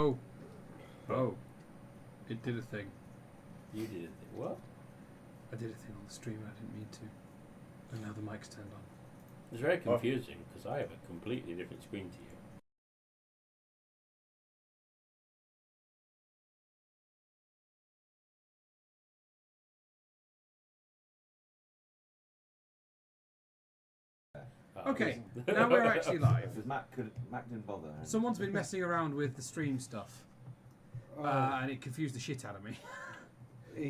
Oh. It did a thing. You did a thing. What? I did a thing on the stream I didn't mean to. And now the mic's turned on. It's very confusing because I have a completely different screen to you. Okay, now we're actually live. Because Matt didn't bother. Someone's been messing around with the stream stuff. And it confused the shit out of me.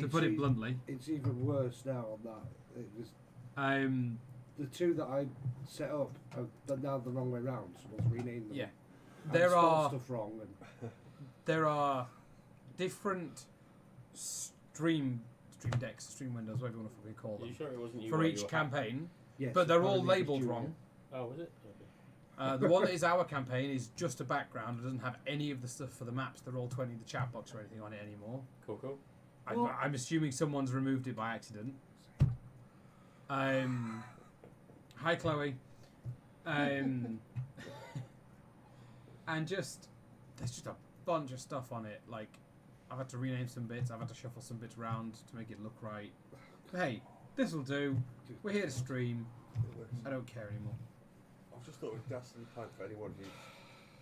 To put it bluntly. It's even worse now on that. It was, the two that I set up are now the wrong way round. So let's rename them. Yeah. And There spell are stuff wrong. And there are different stream decks, stream windows, whatever you want to fucking call Are them, you sure it wasn't you for while each you were campaign. yes, But they're all apparently it was labelled Julia. wrong. Oh, was it? Okay. The one that is our campaign is just a background. It doesn't have any of the stuff for the maps. They're all 20 the chat box or anything on it anymore. Cool. I'm assuming someone's removed it by accident. Hi, Chloe. And just there's just a bunch of stuff on it. Like I've had to rename some bits. I've had to shuffle some bits around to make it look right. But hey, this will do. We're here to stream. I don't care anymore. I just thought it was dastardly plan for anyone who's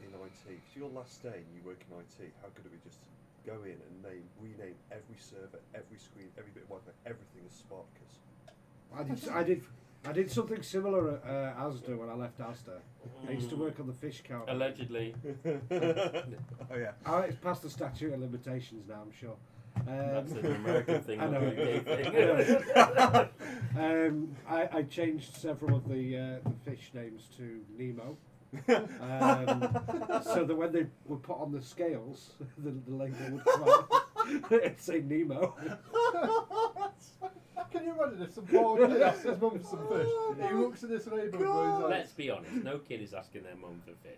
in IT. Because your last day and you work in IT, how could it be just go in and rename every server, every screen, every bit of Wi-Fi, everything as Spartacus? I did something similar at Asda when I left Asda. I used to work on the fish counter. Allegedly. Oh yeah. It's past the statute of limitations now, I'm sure. That's an American thing, I not know. a UK thing. I changed several of the fish names to Nemo. So that when they were put on the scales, the label would come out. It'd say Nemo. Can you imagine if some poor kid asks his mum for some fish? He looks at this label and goes, Let's be honest, no kid is asking their mum for fish.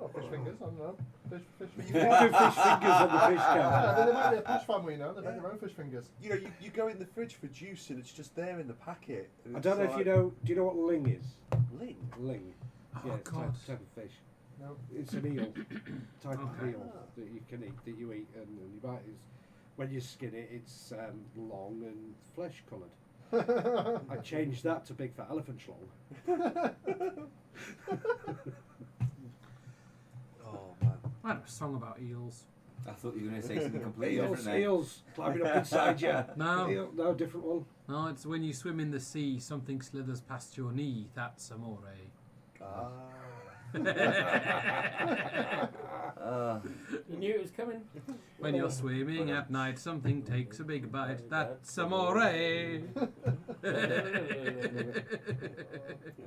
oh, fish fingers, I don't know. Fish You fingers. can do fish fingers on the fish Yeah, counter. they might be a fish family, you know. They make their own fish fingers. You know, you go in the fridge for juice and it's just there in the packet. I don't know if you know. Do you know what ling is? Ling. Ling. Oh Yeah, it's God. type of fish. No. It's an eel, type of Okay. eel that you can eat, that you eat, and you bite. When you skin it, it's long and flesh coloured. I changed that to big fat elephant schlong. Oh man. I had a song about eels. I thought you were going to say something completely different then. Eels climbing up inside you. No. No, different one. No, it's when you swim in the sea, something slithers past your knee. That's amore. Ah. You knew it was coming. When you're swimming at night, something takes a big bite. That's amore. Here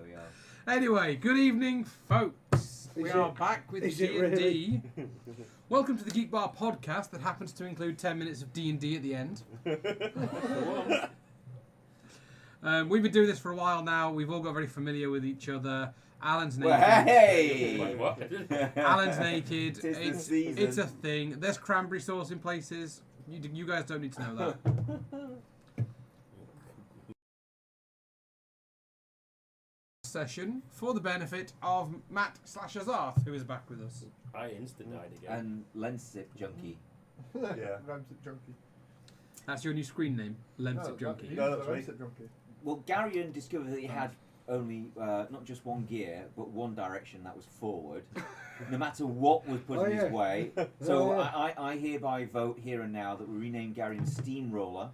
we are. Anyway, good evening, folks. We Is are it- back with is it D&D. really? Welcome to the Geek Bar podcast that happens to include 10 minutes of D&D at the end. We've been doing this for a while now. We've all got very familiar with each other. Alan's naked. Well, hey! Wait, what? Alan's naked. Tis the season. It's a thing. There's cranberry sauce in places. You guys don't need to know that. Session for the benefit of Matt / Azarth, who is back with us. I instant-died again. And Lensip Junkie. Yeah. Ramsip Junkie. That's your new screen name, Lemsip Junkie. No, that's me. Ramsip Junkie. Well, Garion discovered that he had only not just one gear, but one direction, that was forward. No matter what was put in his way. So I hereby vote here and now that we rename Garion Steamroller.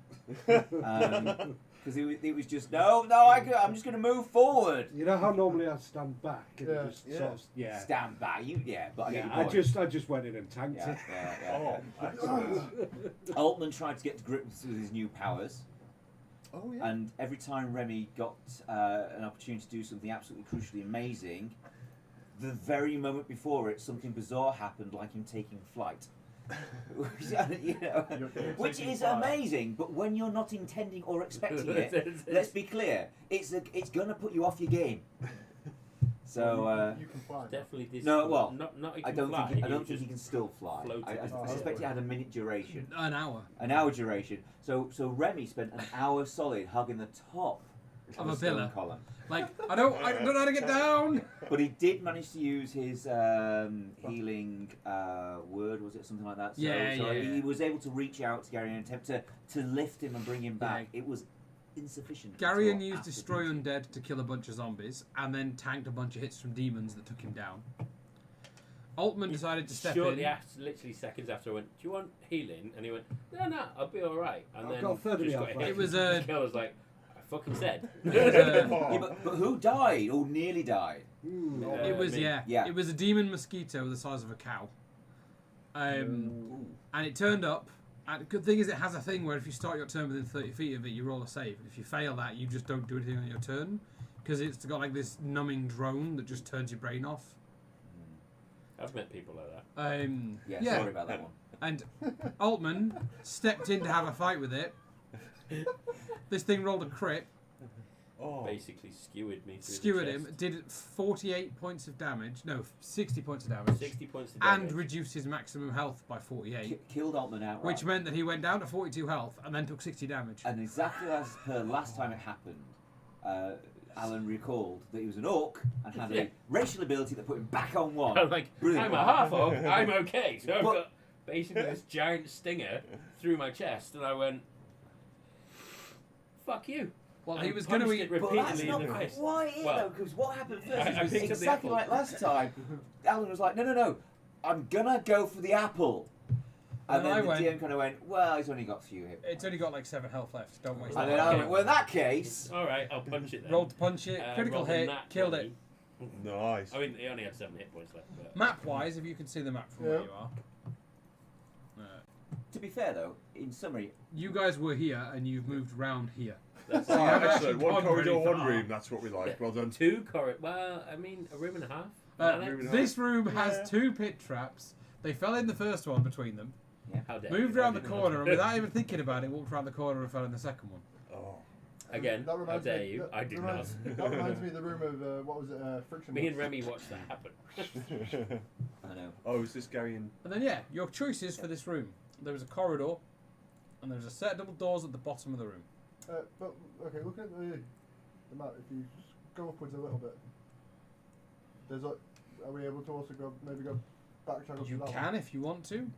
Because it was just, I'm just going to move forward. You know how normally I stand back and Yeah. just sort of, Stand back, but I get your I point. just went in and tanked it. Oh, excellent. Altman tried to get to grips with his new powers. Oh yeah. And every time Remy got an opportunity to do something absolutely crucially amazing, the very moment before it, something bizarre happened, like him taking flight. You know, which is amazing, but when you're not intending or expecting it, let's be clear, it's going to put you off your game. So you can fly. Definitely this. no, well, not he I can don't fly, think I don't he think he can still fly. float I it. suspect it had a minute duration. An hour. An hour duration. So Remy spent an hour solid hugging the top of a stone pillar. column. Like, I don't know how to get down. But he did manage to use his healing word, was it something like that? So, Yeah. He was able to reach out to Gary and attempt to lift him and bring him back. Yeah. It was insufficient. Garion at all used after Destroy beating. Undead to kill a bunch of zombies, and then tanked a bunch of hits from demons that took him down. Altman decided to step Shortly in. after, literally seconds after, I went, "Do you want healing?" And he went, "No, I'll be all right." And I've then got a third of just me got health hit. It was I was like, "I fucking said." Yeah, but who died or nearly died? It was me. Yeah. It was a demon mosquito the size of a cow, and it turned up. And the good thing is, it has a thing where if you start your turn within 30 feet of it, you roll a save. If you fail that, you just don't do anything on your turn, because it's got like this numbing drone that just turns your brain off. I've met people like that. Yeah, sorry about that one. And Altman stepped in to have a fight with it. This thing rolled a crit, Basically skewered me through skewered the him, chest. did 48 points of damage. No, 60 points of damage. 60 points of And damage. reduced his maximum health by 48. Killed Altman outright. Which meant that he went down to 42 health and then took 60 damage. And exactly as per last time it happened, Alan recalled that he was an orc and had a racial ability that put him back on one. I'm like, Brilliant. I'm a half orc, I'm okay. So I've But- got basically this giant stinger through my chest, and I went, "Fuck you." Well, And he was going to punched eat. it But that's repeatedly not in the face. quite it, Well, though, because what happened first I was picked up the exactly apple. like last time. Alan was like, no, I'm gonna go for the apple. And And then I the went- DM kind of went, well, he's only got a few hit points. It's only got like 7 health left. Don't waste And that. then I Okay. went, well, in that case, All right, I'll punch it then. Rolled to punch it, critical rolled a hit, nat killed 20. it. Nice. I mean, he only had 7 hit points left. But Map-wise, if you can see the map from where Yeah. you are. to be fair though, in summary, You guys were here and you've moved round here. that's So you haven't Excellent. actually One gone corridor, very one far. room. That's what we like. Yeah. Well done. 2 corridors. Well, I mean, a room and a half. This room has 2 pit traps. They fell in the first one between them. How dare Moved you, I around the didn't corner and know. without even thinking about it, walked around the corner and fell in the second one. Oh. Again, That how reminds dare me- you? that I did not. reminds- That reminds me of the room of what was it? Friction. Me and Remy watched that happen. I know. Oh, is this Gary and... And then, yeah, your choices for this room. There was a corridor and there was a set of double doors at the bottom of the room. But okay, look at the map. If you just go upwards a little bit, there's like, are we able to also go backtrack up You to that can if you want to.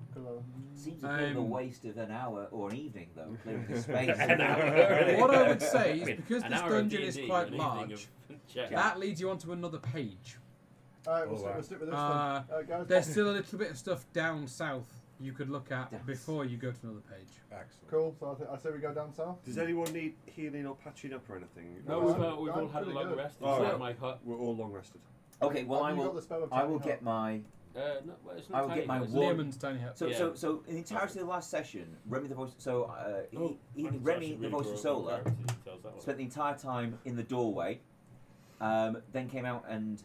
Seems a bit of a waste of an hour or an evening though, clearing the space. An hour. What I would say is I mean, because an this hour of dungeon is D&D, quite an evening large, of chess. that leads you onto another page. Alright, Oh, wow. we'll stick with this Uh, one. Guys, There's still a little bit of stuff down south you could look at Yes. before you go to another page. Excellent. cool. So I say we go down south. Does anyone need healing or patching up or anything? No, No, we've I'm all had a pretty long good. rest Oh, inside yeah. my hut. We're all long rested. Okay, well Have I you got will. the spell of I will tiny get my. No, well, it's I will not get tiny, my it's one- Lehman's tiny hut. So, Yeah. so in the entirety of the last session, Remy the voice. So Oh, Remy the voice of Solar spent the entire time in the doorway, then came out and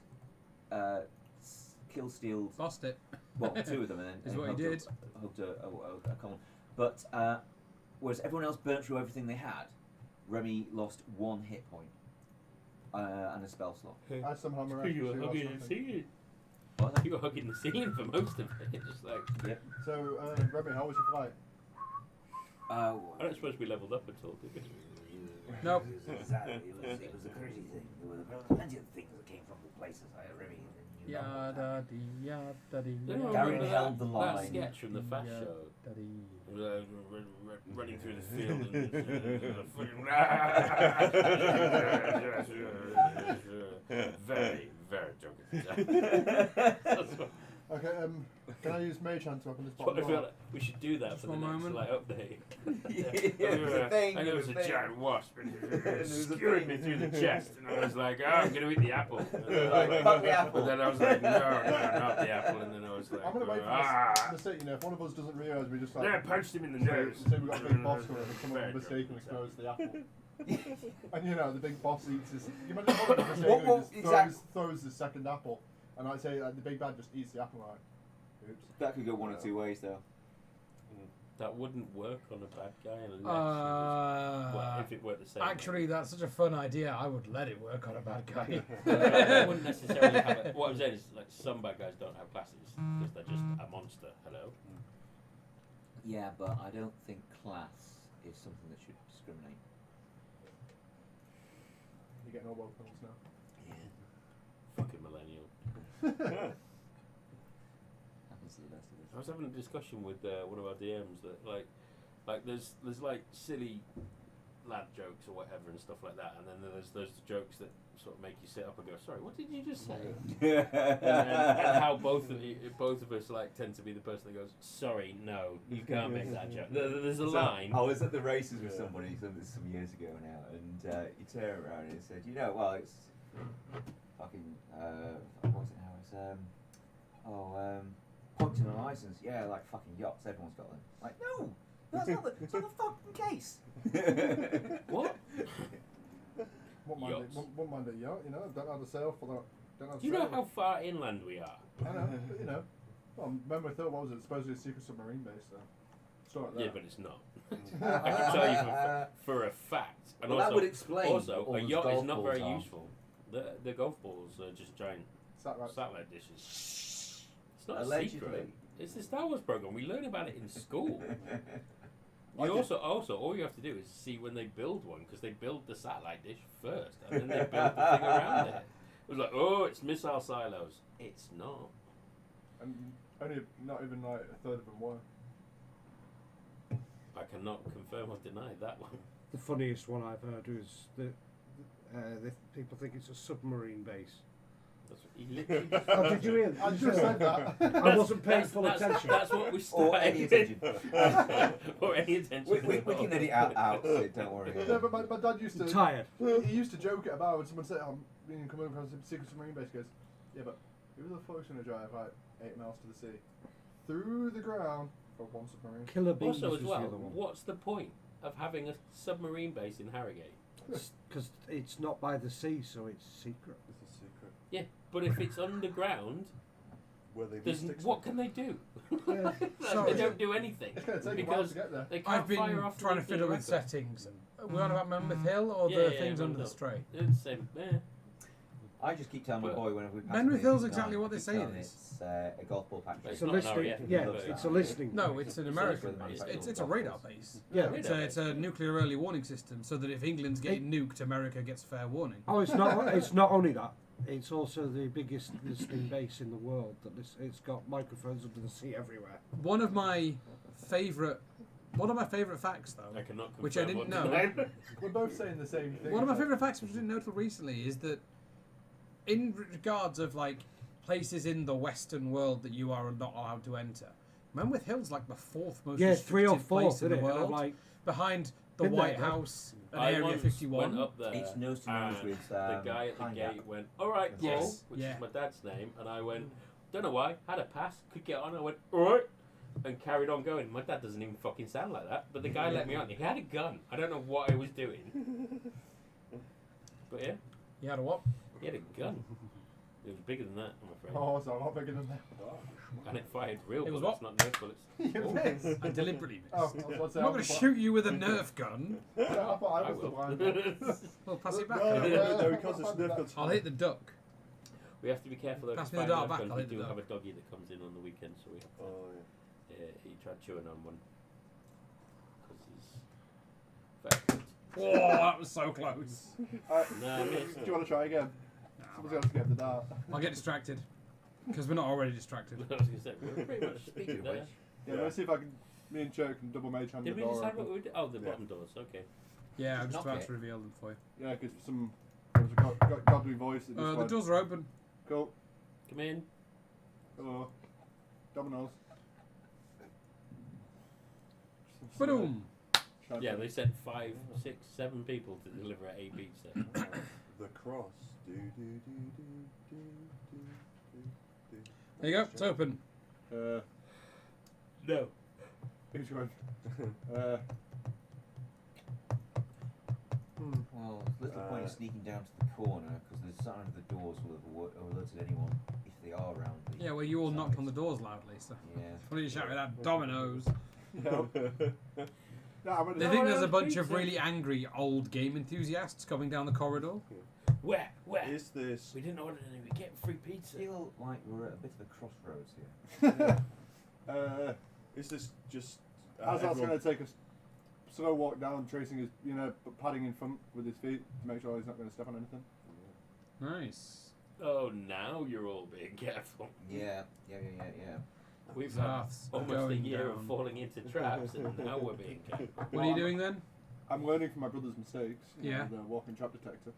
kill stealed. Lost it. Well, 2 of them, and then Is and what he hugged did. Hugged a column. But whereas everyone else burnt through everything they had, Remy lost 1 hit point and a spell slot. I somehow You were miraculously lost hugging the nothing. ceiling. What? You were hugging the ceiling for most of it. Just like Yep. So, Remy, how was your flight? I don't suppose we leveled up at all, did we? Nope. It was a crazy thing. There were plenty of things that came from the places I Remy. Yada dee yada dee. Anyone Gary remember held the that line. sketch from the Fast Show? Yada dee. Running through the field and very, very drunk. Okay, can I use Mage Hand to open this But bottom I feel door? like we should do that Just for the one next moment. like update. It's a thing. And there was it's a thing. giant wasp and it was a skewered me thing. through the chest, and I was like, oh, I'm going to eat the apple. And then I was like, Fuck the apple. But then I was like, no, not the apple. And then I was like, I'm gonna wait for ah. this mistake. You know, if one of us doesn't realise, we just like. Then I punched him in the say- nose. Say we got a big boss coming and someone Very mistakenly drunk. throws the apple. And you know, the big boss eats his. You imagine if one of us mistakenly What- just exact- throws the second apple, and I'd say the big bad just eats the apple, right? Oops. That could go one or 2 ways though. That wouldn't work on a bad guy unless well, if it worked the same. Actually, that's such a fun idea. I would let it work on a bad guy. I wouldn't necessarily have it. What I'm saying is, like, some bad guys don't have classes because they're just a monster. Hello. Yeah, but I don't think class is something that should discriminate. You're getting all woke panels now. Fucking millennial. Happens to the best of us. I was having a discussion with one of our DMs that like there's like silly lad jokes or whatever and stuff like that, and then there's those jokes that sort of make you sit up and go, sorry, what did you just say? and how both of us like tend to be the person that goes, sorry, no, you can't make that joke. There's a line. I was at the races with somebody some years ago now, and he turned around and he said, you know, well, it's fucking what was it now? It's points in a license. Yeah, like fucking yachts. Everyone's got them. Like, no, that's not the fucking case. What? Won't mind a yacht, you know. Don't have a sail for that. Don't have Do you know sail. how far inland we are? I know, but you know. Well, remember, I thought, what was it? Supposedly a secret submarine base, though. Stuff like that. Yeah, but it's not. I can tell you for a fact. And Well, also, that would explain also all a those yacht is golf not balls very are. useful. The golf balls are just giant Satellite. satellite dishes. It's not a Allegedly. secret. It's the Star Wars program. We learn about it in school. I You did- also all you have to do is see when they build one, because they build the satellite dish first and then they build the thing around it. It was like, oh, it's missile silos. It's not. And only not even like a third of them were. I cannot confirm or deny that one. The funniest one I've heard is that people think it's a submarine base. That's what he literally. Oh, did you hear? I just said that. I wasn't paying full attention. That's what we Or started any with. attention. Or any attention. We can edit out Sid, don't worry. No, but my dad used to. I'm tired. He used to joke it about when someone said, "I'm being come over from a secret submarine base." He goes, "Yeah, but who the fuck's gonna drive like 8 miles to the sea through the ground for one submarine?" Killer Bees Also, as was well, the other one. what's the point of having a submarine base in Harrogate? Because it's not by the sea, so it's secret. It's a secret. Yeah, but if it's underground, Where they there's, least what can they do? Yeah. they Sorry. don't do anything. It's gonna take a while Because to get there. they can't I've been fire off trying to nuclear fiddle with weapons. settings. We're on about Monmouth Hill or Yeah, the yeah, things yeah, under the Monmouth. strait? It's the same. I just keep telling my But boy whenever we pass Menwith it, Hill's keep exactly telling what they keep say it telling is. It's a golf ball factory. It's a not an listening. RAF, Yeah, but it's a listening. No, it's an It's American where the base. manufacturer It's a of radar golf balls. base. Yeah. It's a nuclear early warning system, so that if England's getting nuked, America gets fair warning. Oh, it's not. It's not only that. It's also the biggest listening base in the world. It's got microphones under the sea everywhere. One of my favourite facts, though, I cannot confirm which I didn't or know. deny. We're both saying the same thing. One of my favourite facts, which I didn't know till recently, is that in regards of like places in the Western world that you are not allowed to enter, Menwith Hill's like the fourth most Yeah, 3 or restricted 4, place in isn't the it? And I'm world, like, behind the been there, White bro. House and I Area once 51. went up there. It's nose to nose and with the guy at the Pine gate Gap. went, "All right, Paul," Yes, which yeah. is my dad's name, and I went, "Don't know why." Had a pass, could get on. I went, "All right," and carried on going. My dad doesn't even fucking sound like that, but the guy let me on. He had a gun. I don't know what I was doing, but yeah, You had a what? he had a gun. It was bigger than that, I'm afraid, Oh, so a lot bigger than that. and it fired real It was bullets, what? not Nerf bullets. You missed. I deliberately missed. Oh, I was about to say, I'm not going to shoot you with a Nerf gun. I thought I I was the will. blind one. Well, pass it back. No, then. no, no, because it's Nerf guns. I'll hit the duck. We have to be careful though. Pass Because me the dart back, we I'll hit the do dog. have a doggy that comes in on the weekend, so we have to. Oh, yeah. He tried chewing on one because he's very good. Whoa, that was so close. No, I missed. Do you want to try again? Someone's got to get the dart. I'll get distracted. Because we're not already distracted. I was going to say, we're pretty much speaking there. Yeah, let's see if I can. Me and Joe can double mage hand Did the we door. decide open. what we would do? Oh, the Yeah. bottom doors, okay. Yeah, I'm just Knock about it. to reveal them for you. Yeah, because for some. There's a godly voice that just The went, doors are open. Cool. Come in. Hello. Dominoes. Ba-doom. Yeah, they sent 5, 6, 7 people to deliver a pizza. The cross. Do, do, do, do, do, do, do, do. There you go, it's open. No. Who's going? Well, there's little point in sneaking down to the corner because the sign of the doors will have alerted anyone if they are around. The Yeah, well, you all knocked sides. on the doors loudly, so. Yeah. Funny you shouted out Dominoes. No. No, I'm They gonna. think there's a Domino's bunch of pizza. really angry old game enthusiasts coming down the corridor. Where? Is this? We didn't order any, we're getting free I pizza. feel like we're at a bit of a crossroads here. Is this just? How's that everyone- going to take us slow walk down, tracing his, padding in front with his feet to make sure he's not going to step on anything. Nice. Oh, now you're all being careful. Yeah. We've had Zath's almost a going year down. of falling into traps, and now we're being careful. What are you doing then? I'm learning from my brother's mistakes. Yeah. The walking trap detector.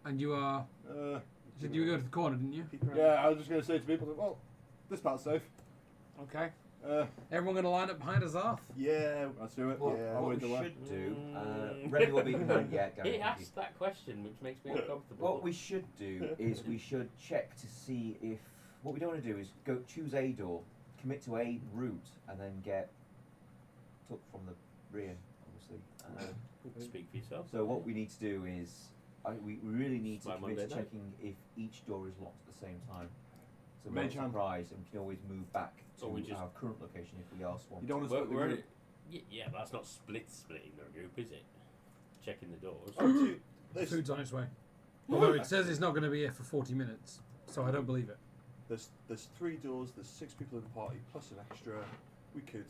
And you are. Uh, You said you were going to the corner, didn't you? yeah, I was just going to say to people, well, this part's safe. Okay. Uh, Everyone going to line up behind Azath? Yeah. let's do it. What, Yeah. I'll what lead we the way. should do, Mm. Remy will be behind. Yeah, Gary, He thank you. asked that question, which makes me uncomfortable. What we should do is we should check to see if what we don't want to do is go choose a door, commit to a route, and then get took from the rear, obviously. Speak for yourself. So what we need to do is we really need to By commit to Monday night. checking if each door is locked at the same time. So we're Mage not hand. surprised, and we can always move back to Or we just- our current location if we are swamped. You don't want to split the We're group. yeah, but that's not splitting the group, is it? Checking the doors. Oh, dude, there's, Food's on its way. Although it says it's not going to be here for 40 minutes, so I don't believe it. there's 3 doors. There's 6 people in the party plus an extra. We could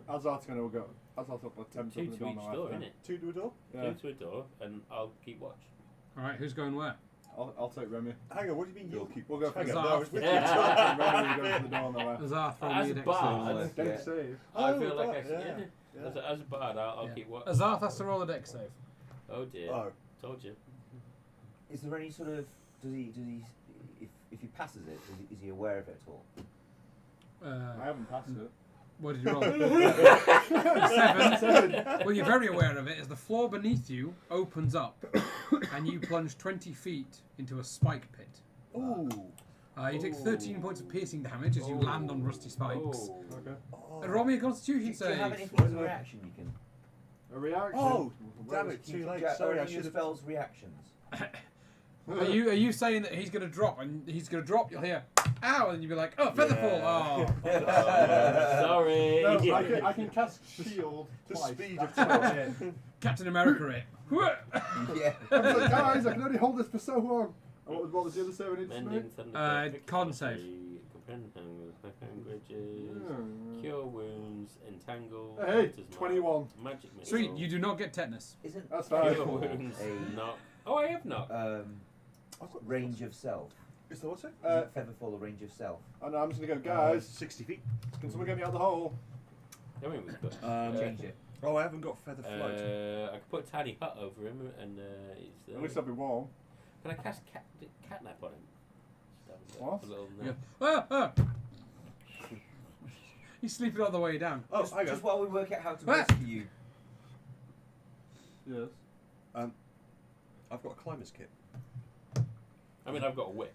Azar's going to go. Azar's up at 10 Two to each door, isn't it? 2 to a door. Yeah. 2 to a door, and I'll keep watch. Alright, who's going where? I'll take Remy. Hang on. What do you mean you'll keep? We'll go for Hang the on. Zath. No, it's with Yeah. Remy will go to the door on the left. Azath, roll As me a a dex bard, save. Yeah. Dex save. I Oh, feel like I but- should. yeah. Yeah. As a bard, I'll Yeah. keep watch. Azath has to roll a dex save. Oh dear. Oh, Told you. Is there any sort of does he if he passes it is he aware of it at all? I haven't passed it. What did you roll? 7. Well, you're very aware of it as the floor beneath you opens up and you plunge 20 feet into a spike pit. ooh. You take 13 points of piercing damage as you land on rusty spikes. Oh. Okay. Oh. Roll me a Do constitution you have save. anything as a reaction you can? A reaction. Oh, damn it! You Too can late. ja- Sorry, are I any of should your have. spells reactions. Are you saying that he's going to drop and he's going to drop? You'll hear, ow, and you'll be like, oh, featherfall. Yeah. Oh. Sorry. No, I can cast shield The twice. speed of That's touch. about it. Captain America it. Yeah. I was like, guys, I can only hold this for so long. And what was the other saving needs to Mending make? thunder. con save. Comprehend languages. Cure wounds. Entangle. Hey, Hunter's Mark, 21. Magic missile. Sweet, you do not get tetanus. Isn't That's fine. Cure Cure wounds. a Knock. Oh, I have knock. I've got range of self? Is there what's it? Isn't Featherfall a range of self? And I'm just going to go, guys, 60 feet. can someone get me out of the hole? I mean, we've got. Change it. Oh, I haven't got feather float. I could put a tiny hut over him, and he's. At least I'll be warm. Can I cast catnap on him? Just have What? a little You nap. go, ah. He's sleeping all the way down. Oh, just, hang on. just while we work out how to Ah. rescue you. Yes. I've got a climber's kit. I mean, I've got a whip.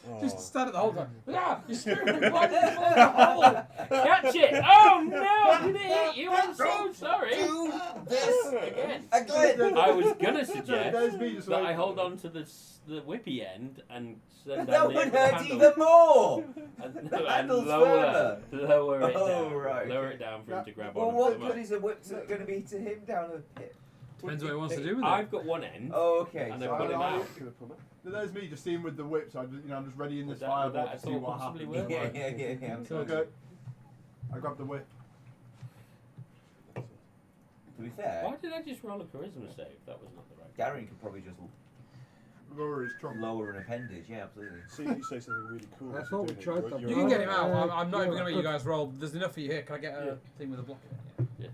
Oh. Just stand at the whole time. Ah, you're screaming, why did you fall in the hole? Catch it! Oh no! Did it hit you? I'm so sorry. Do this Again. again. I was gonna There's suggest me just that like- I hold on to the whippy end and send That down would the hurt handle even more. and handle's lower it Oh, down. right. Lower it down for him to grab Well, on. what Come good on. is a whip going to be to him down a pit? Depends what he wants to do with it. I've got one end. Oh, okay. And so I've got him out. There's me just seeing with the whip, so I'm just ready in Would this that- fireball would that to at see all what possibly happens. work? Yeah. I'm So sorry. okay. I grab the whip. To be fair, Why did I just roll a charisma save? That was not the right. Gary could probably just Lower his trunk. lower an appendage. Yeah, absolutely. See, you say something really cool. I as thought you're we doing it, tried you're- that. you're You can get him out. Uh, I'm not even yeah, going to make good. you guys roll. There's enough for you here. Can I get a Yeah. thing with a block in it? Yeah.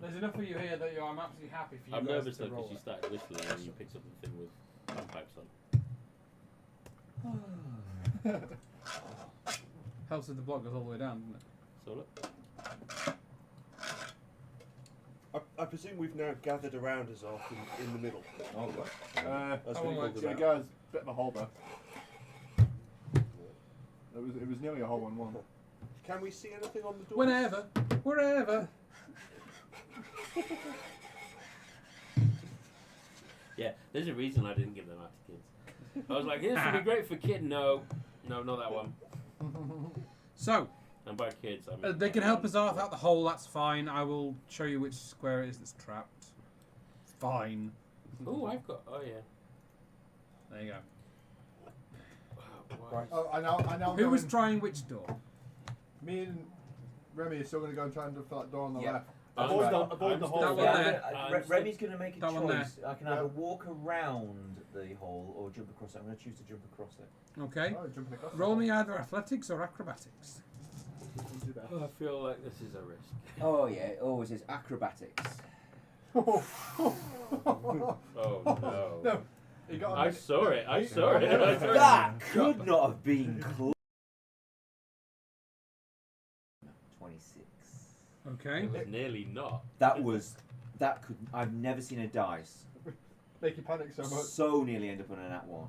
There's enough for you here that I'm absolutely happy for you I'm guys nervous to though roll because you it. started whistling and you picked up the thing with panpipes on. Helps if the block goes all the way down, doesn't it? So look. I presume we've now gathered around us off in the middle. Oh, right. That's Oh, what he right. called Yeah, it. guys, bit of a hole there. It was nearly a hole in one. Can we see anything on the door? Whenever, wherever. Yeah, there's a reason I didn't give them out to kids. I was like, this would be great for kid. No, not that one. So, And by kids, I mean. they can help us out the hole, that's fine. I will show you which square it is that's trapped. It's fine. Oh, I've got. Oh yeah. There you go. Wow. Oh, I now Who go was in- trying which door? Me and Remy is still going to go and try and do that door on the Yeah. left. I'm Avoid still- the, avoid I'm the still- hole. That one there. Remy's going to make a That one there. choice. I can either walk around the hole or jump across it. I'm going to choose to jump across it. Okay. Oh, you're jumping across. Roll me either athletics or acrobatics. Do that. I feel like this is a risk. Oh yeah, it always is acrobatics. Oh no. No, you got. I saw it. I saw it. I saw it. That could not have been close. 26. Okay. It was nearly not. That could. I've never seen a dice Make you panic so much. so nearly end up on a nat 1.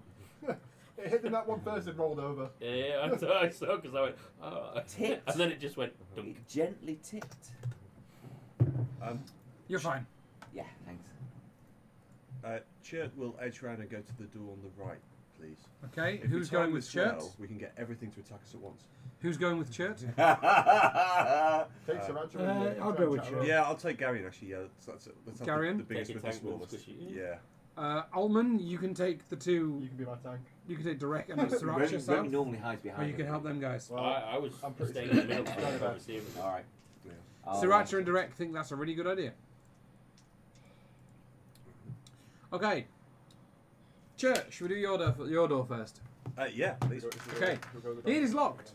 It hit the that one first and rolled over. Yeah, I saw because I went, oh. Tipped. And then it just went, dunk. It gently tipped. You're fine. Yeah, thanks. Chert will edge around and go to the door on the right, please. Okay. If we Who's time going with this Chert? well, we can get everything to attack us at once. Who's going with Chert? Take Sriracha and I'll try go and with chat you. around. Yeah, I'll take Garion actually. Yeah, let's have Garion? the biggest Take with your the tank ones, smallest. 'cause you- Yeah. Alman, you can take the two. You can be my tank. You can take Direct and Sriracha Remy yourself, normally hides behind. or you can help them guys. Well, I was I'm pretty staying in the middle. scared. So I could oversee everything. All right. Yeah. Sriracha and Direct think that's a really good idea. Okay. Chert, should we do your door first? Yeah, please. Okay. It is locked,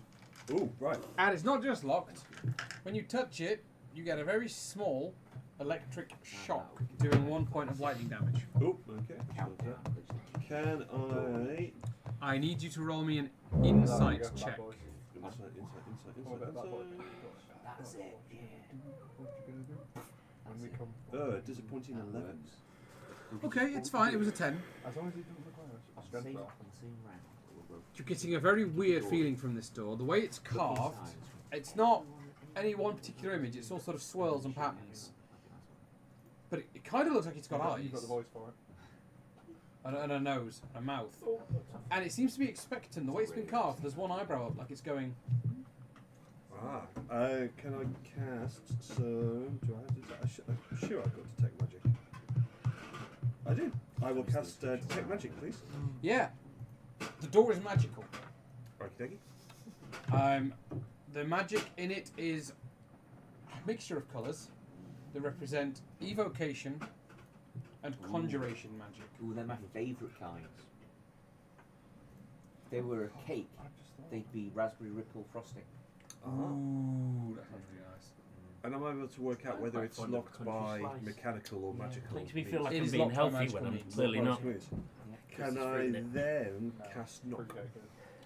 Oh, right. and it's not just locked. When you touch it, you get a very small electric shock, doing 1 point of lightning damage. Oh, okay. Countdown. Can I? I need you to roll me an There we insight go, bad check. boys. Insight. Oh, a bit of bad boy. That's it. Yeah. What you gonna do? When we come. Disappointing 11. Okay, it's fine. It was a 10. As long as he doesn't require a strength roll. You're getting a very weird feeling from this door. The way it's carved, it's not any one particular image. It's all sort of swirls and patterns. But it kind of looks like it's got eyes You've got the voice for it. and a nose, and a mouth, and it seems to be expectant. The way it's been carved, there's one eyebrow up, like it's going. Can I cast some? Do I have to? I'm sure I've got detect magic. I do. I will cast detect magic, please. Yeah, the door is magical. Okie The magic in it is a mixture of colours that represent evocation and conjuration magic. Ooh, they're my favourite kinds. If they were a cake, they'd be raspberry ripple frosting. Ooh, that sounds really nice. And I'm able to work out whether quite it's fond of locked country by slice. mechanical or magical. Makes me feel like It I'm is being locked by healthy magical when I'm means. clearly not. Means. Can it's I written then cast knock?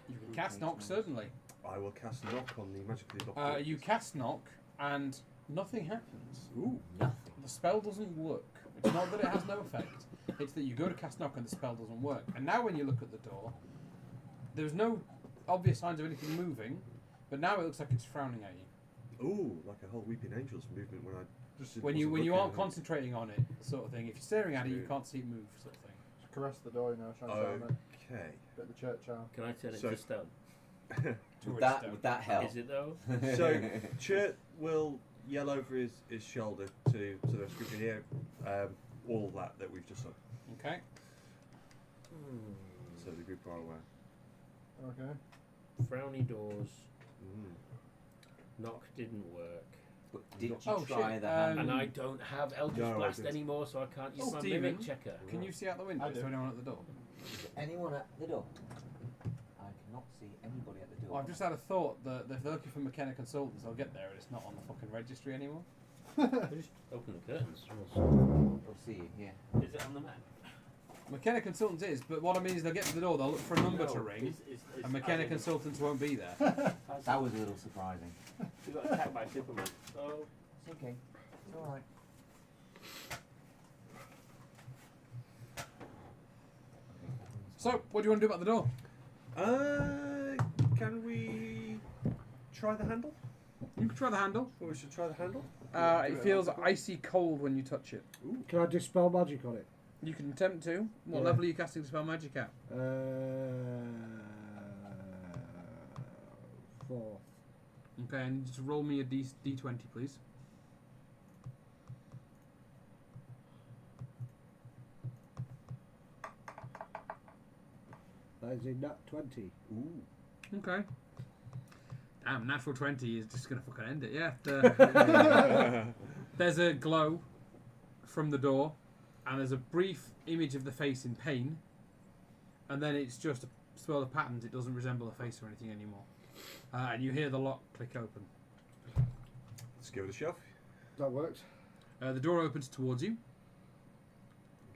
You can cast knock, certainly. I will cast knock on the magically locked door. You cast knock, and nothing happens. Ooh. Nothing. The spell doesn't work. It's not that it has no effect. It's that you go to cast knock and the spell doesn't work. And now when you look at the door, there's no obvious signs of anything moving, but now it looks like it's frowning at you. Ooh, like a whole Weeping Angels movement when I just When you wasn't aren't looking. concentrating on it, sort of thing. If you're staring at it, you Weird. can't see it move, sort of thing. Just caress the door, you know, try and show him it. Okay. Bit of the church charm. Can I turn it So- to stone? Would that help? Is it though? So Chert will yell over his shoulder to the scrivener all that we've just done. Okay. So the group are aware. Okay. Frowny doors. Mm. Knock didn't work. But did you Oh, try shit, the hand? And I don't have Eldritch No, I Blast didn't. anymore, so I can't use my Stephen, Mimic Checker. Can you see out the window? I Is do. there anyone at the door? Anyone at the door? I cannot see anybody at the door. Well, I've just had a thought that if they're looking for McKenna Consultants, they'll get there and it's not on the fucking registry anymore. Just open the curtains. We'll see you, yeah. Is it on the map? McKenna Consultants is, but what I mean is they'll get to the door, they'll look for a number to ring, and McKenna Consultants won't be there. That was a little surprising. We got attacked by Superman. Oh. It's okay. It's alright. So, what do you want to do about the door? Can we try the handle? You can try the handle. Or we should try the handle? It feels icy cold when you touch it. Can I dispel magic on it? You can attempt to. What Yeah. level are you casting Spell Magic at? 4. Okay, and just roll me a D20, please. That is in nat 20. Ooh. Okay. Damn, natural 20 is just going to fucking end it, yeah. There's a glow from the door, and there's a brief image of the face in pain, and then it's just a swirl of patterns. It doesn't resemble a face or anything anymore. And you hear the lock click open. Let's give it a shove. That works. The door opens towards you.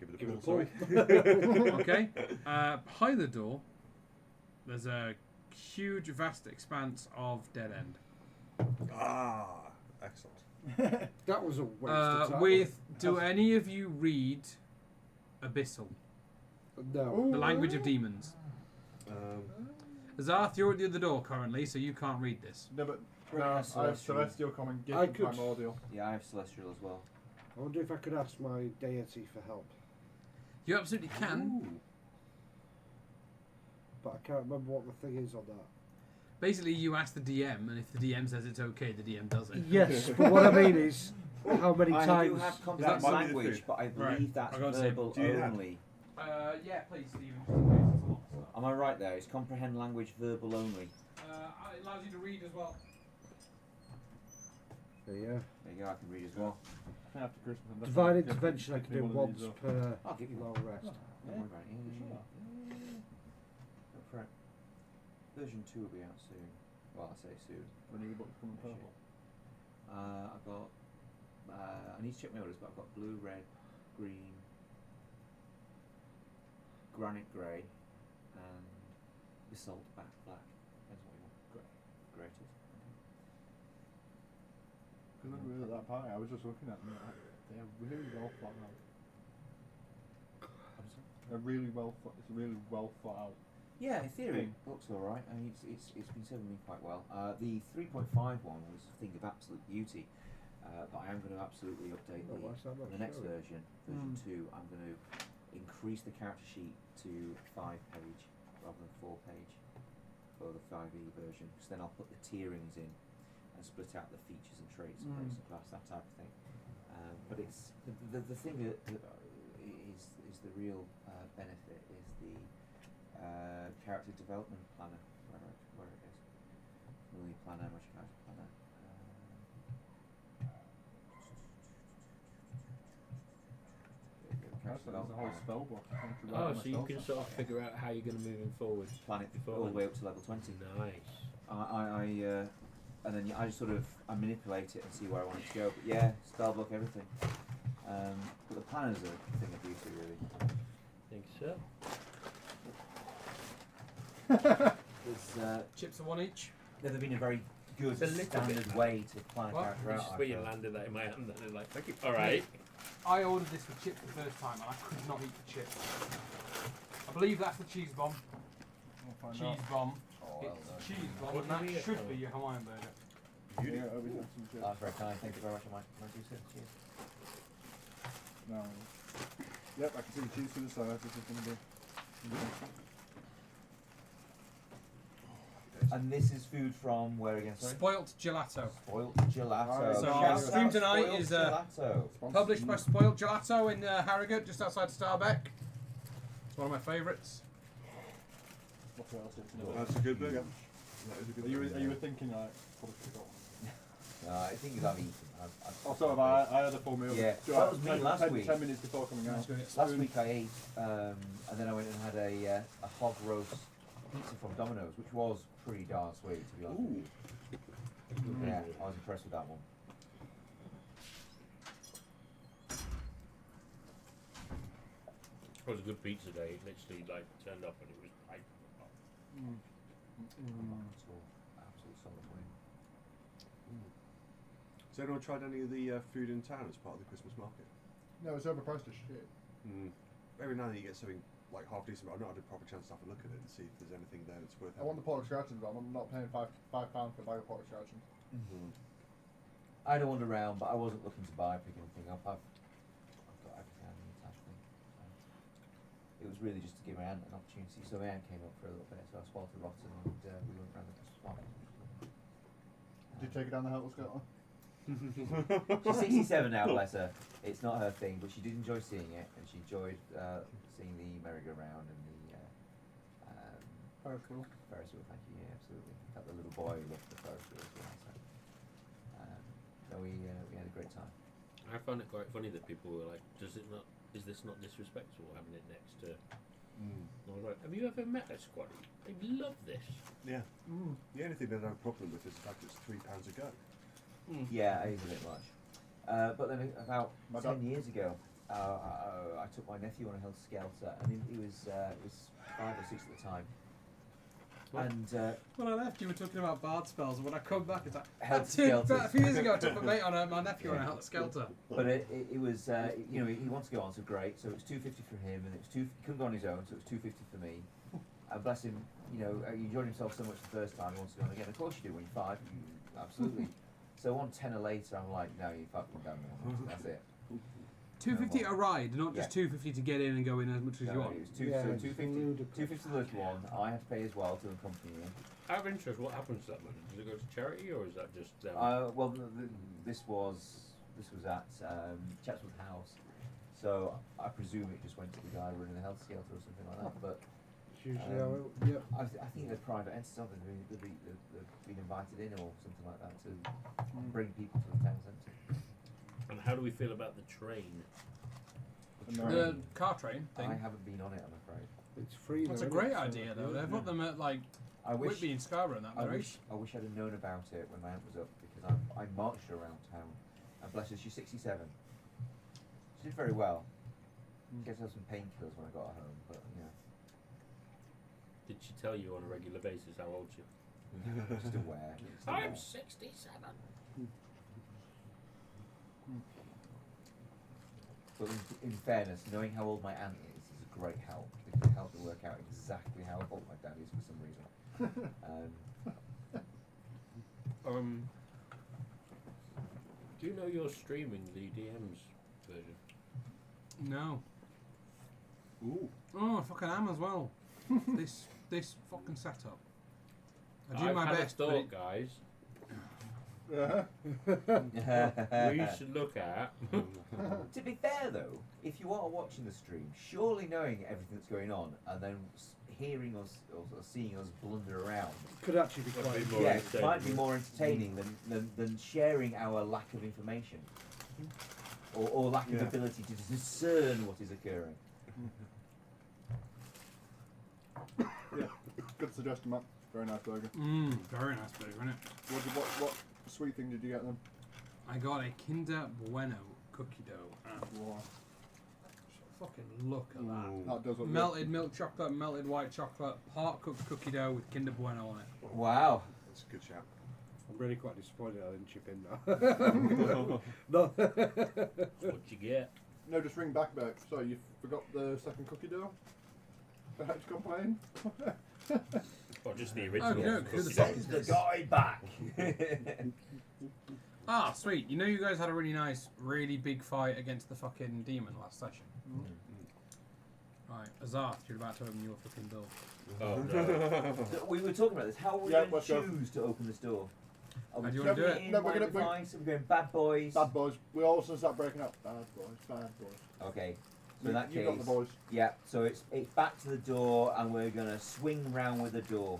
Give it a Give it pull, a sorry. Okay. Behind the door, there's a huge, vast expanse of dead end. Ah, excellent. That was a waste of time. Do any of you read Abyssal, No. the language of demons? Zarth, you're at the other door currently, so you can't read this. No, but Bring no, a I have celestial. Celestial Common Gift I and could- Primordial. Yeah, I have Celestial as well. I wonder if I could ask my deity for help, You absolutely can. Ooh. but I can't remember what the thing is on that. Basically, you ask the DM, and if the DM says it's okay, the DM does it. Yes, but what I mean is, how many I do times? have that complex might be the language, thing? but I believe Right, that's I'll go and say, verbal do you have- only. Yeah, please, Stephen. Am I right there? It's comprehend language verbal only. It allows you to read as well. Yeah. There you go, I can read as well. After Christmas. I'm Divine definitely intervention I can do one of once these, per I'll give you long rest. Don't worry about it. Yeah. Go for it. Version 2 will be out soon. Well, I say soon. When are your books coming purple? I've got. I need to check my orders, but I've got blue, red, green, granite grey, and basalt black. Depends what you want. Grey it is. Because when we were at that party, I was just looking at them. Like, they are really well thought out. They're really well thought. It's really well thought out. Yeah, in theory, looks alright. I mean, it's been serving me quite well. The 3.5 one was a thing of absolute beauty, but I am going to absolutely update Oh, why is that not the next showing? version, version 2. I'm going to increase the character sheet to 5-page rather than 4-page for the 5e version, because then I'll put the tierings in and split out the features and traits and race and class, that type of thing. But it's the thing that is the real benefit is the character development planner, where it is. Really planner, much character planner. That's a whole spell book. I think, to write Oh, my so you spells can up. sort of figure out how you're going to move him forward. Plan it Before all the then. way up to level 20. Nice. And then I just sort of I manipulate it and see where I want it to go. But yeah, spell book, everything. But the planner's a thing of beauty, really. Think so. There's Chips are one each. never been a very good It's a little standard bit way to plan a What? character Which out. is I where you feel. landed that in my hand, and I was like, thank you. All right. I ordered this with chips the first time, and I could not eat the chips. I believe that's the cheese bomb. We'll find Cheese out. bomb. Oh, It's cheese bomb, What and did we that get should from be it? your Hawaiian burger. Yeah, I'll be doing some shit. That's very kind. Thank you very much. I might do so. Cheers. No. Yep, I can see the cheese to the side. This is going to be. And this is food from where again? Sorry. Spoilt gelato. Spoilt Gelato. Alright, so Shout our out stream tonight Spoilt is, Gelato. Published by Spoilt Gelato in Harrogate, just outside Starbeck. It's one of my favourites. What else is in it? That's a good burger. That is a good burger. Are you thinking like probably should have got one? I think I've eaten. Oh, so have I. I had a full meal. Yeah. Do That I- was me 10 last 10 week. 10 minutes before coming out. Let's go get Last spoon. week I ate, and then I went and had a hog roast pizza from Domino's, which was pretty darn sweet, to be honest with you. Yeah, I was impressed with that one. It was a good pizza day. It literally like turned up and it was piped. Absolute solid win. Has anyone tried any of the food in town as part of the Christmas market? No, it's overpriced as shit. Every now and then you get something like half decent, but I've not had a proper chance to have a look at it and see if there's anything there that's worth I want the pork scratchings, but I'm not paying £5 for a bag of pork scratchings. I had to wander around, but I wasn't looking to buy, pick anything up. I've got everything I need, actually. It was really just to give my aunt an opportunity. So my aunt came up for a little bit, so I spotted Rotten and we went round the Christmas market. Did you take it down the hill, Scotland? She's 67 now, bless her. It's not her thing, but she did enjoy seeing it, and she enjoyed seeing the merry-go-round and the Ferris wheel. Ferris wheel, thank you. Yeah, absolutely. In fact, the little boy loved the Ferris wheel as well. So, no, we had a great time. I found it quite funny that people were like, is this not disrespectful having it next to... And I was like, have you ever met a squaddy? They love this. Yeah. The only thing they don't have a problem with is the fact it's £3 a go. Yeah, it is a bit much. But then about 10 years ago, I took my nephew on a Hell Skelter, and he was 5 or 6 at the time. What? And When I left, you were talking about bard spells, and when I come back, it's like, Helter-Skelter. a few years ago, I took my mate on my nephew on a Helter Skelter. But it was, he wants to go on, so great. So it was $250 for him, and he couldn't go on his own, so it was $250 for me. And bless him, he enjoyed himself so much the first time, he wants to go on again. Of course you do when you're 5, absolutely. So on tenner later, I'm like, no, you fucking done me. That's it. $250 a ride, not just $250 to get in and go in as much as you want. It was $250 the first one. I had to pay as well to accompany him. Out of interest, what happens to that money? Does it go to charity, or is that just them? Well, this was at Chatsworth House, so I presume it just went to the guy running the Health Skelter or something like that. But It's usually how it, I think they're private entities, something they've been invited in or something like that to bring people to the town centre. And how do we feel about the train? The car train thing. I haven't been on it, I'm afraid. it's free. That's a though, great isn't it? So, idea, though. yeah. They've put them at, like, I wish Whitby and Scarborough and that. I They're wish I'd have known about it when my aunt was up, because I marched her around town, and bless her, she's 67. She did very well. She had to have some painkillers when I got her home, but yeah. Did she tell you on a regular basis how old she is? Just aware. I'm 67. But in fairness, knowing how old my aunt is a great help. It can help me work out exactly how old my dad is for some reason. Do you know you're streaming the DM's version? No. Ooh. Oh, I fucking am as well. this fucking setup. I do I've my had best, a but thought, guys. We should look at. To be fair though, if you are watching the stream, surely knowing everything that's going on and then hearing us or seeing us blunder around, Could actually be Would quite. be more yeah, entertaining. it might be more entertaining than sharing our lack of information or lack of Yeah. ability to discern what is occurring. Yeah, good suggestion, Matt. Very nice burger. Very nice burger, isn't it? What sweet thing did you get then? I got a Kinder Bueno cookie dough. Wow. Fucking look at that. That does look Melted milk chocolate, melted white chocolate, part cooked cookie dough with Kinder Bueno on it. Wow. That's a good shout. I'm really quite disappointed I didn't chip in now. No. What you get? good. No, just ring back a bit. So you forgot the second cookie dough? Perhaps complain? Or just the original? no, cookie who the dough? fuck is Send the this? guy back. Ah, sweet. You know you guys had a really nice, really big fight against the fucking demon last session. Right, Azath, you're about to open your fucking door. Oh no. So we were talking about this. How are we Yeah, going let's to go. choose to open this door? Are How we do you wanna do jumping it? in No, we're by gonna- device? Are we going bad boys? Bad boys. We also start breaking up. Bad boys. Bad boys. Okay. So in that You case, got the boys. yeah. So it's back to the door, and we're gonna swing round with the door.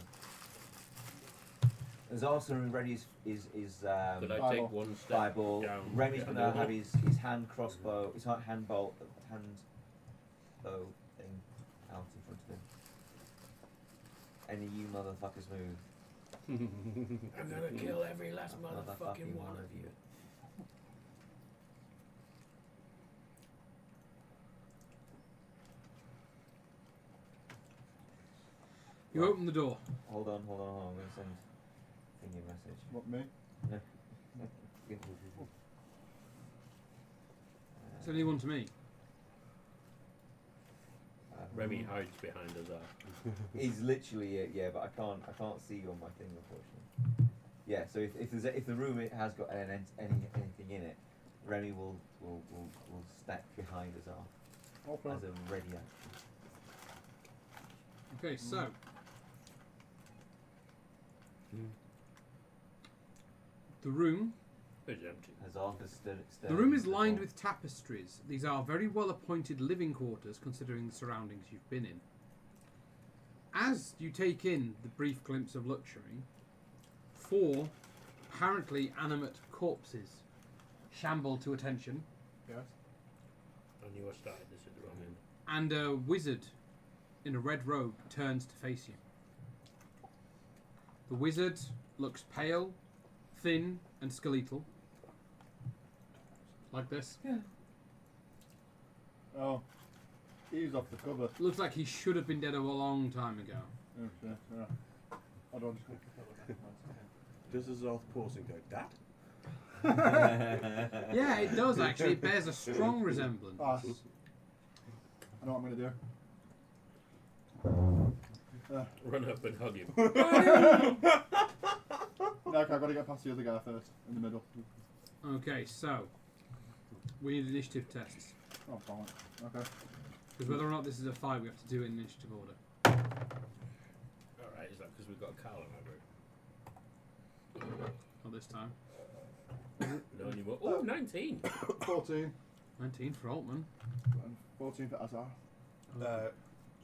There's also ready is Could I Fireball. take one step fireball. down? Remy's down gonna the have hall? his hand crossbow, his hand bow thing out in front of him. Any you motherfuckers move. I'm gonna kill every last motherfucking Motherfucking one of you. You open the door. Hold on. I'm gonna send Thingy a message. What, me? Send anyone to me. Remy hides behind us. He's literally it, yeah, but I can't see you on my thing, unfortunately. Yeah, so if the room has got anything in it, Remy will step behind us Open. as a ready action. Okay, so. The room. It's empty. As Arthur stood. The room is lined with tapestries. These are very well appointed living quarters considering the surroundings you've been in. as you take in the brief glimpse of luxury, 4 apparently animate corpses shamble to attention, Yes. I knew I started this at the wrong end. and a wizard in a red robe turns to face you. The wizard looks pale, thin, and skeletal. Like this. Oh, he's off the cover. Looks like he should have been dead a long time ago. Oh, shit, yeah. Hold on. Does the Zarth pause and go, Dad? Yeah, it does actually. It bears a strong resemblance. Pass. I know what I'm going to do. Run up and hug him. No, okay, I've got to get past the other guy first, in the middle. Okay, so we need initiative tests. Oh, fine. Okay. Because whether or not this is a fight, we have to do it in initiative order. Alright, is that because we've got a Carl on our group? Not this time. No anymore. Oh, 19! 14. 19 for Altman. And 14 for Azar.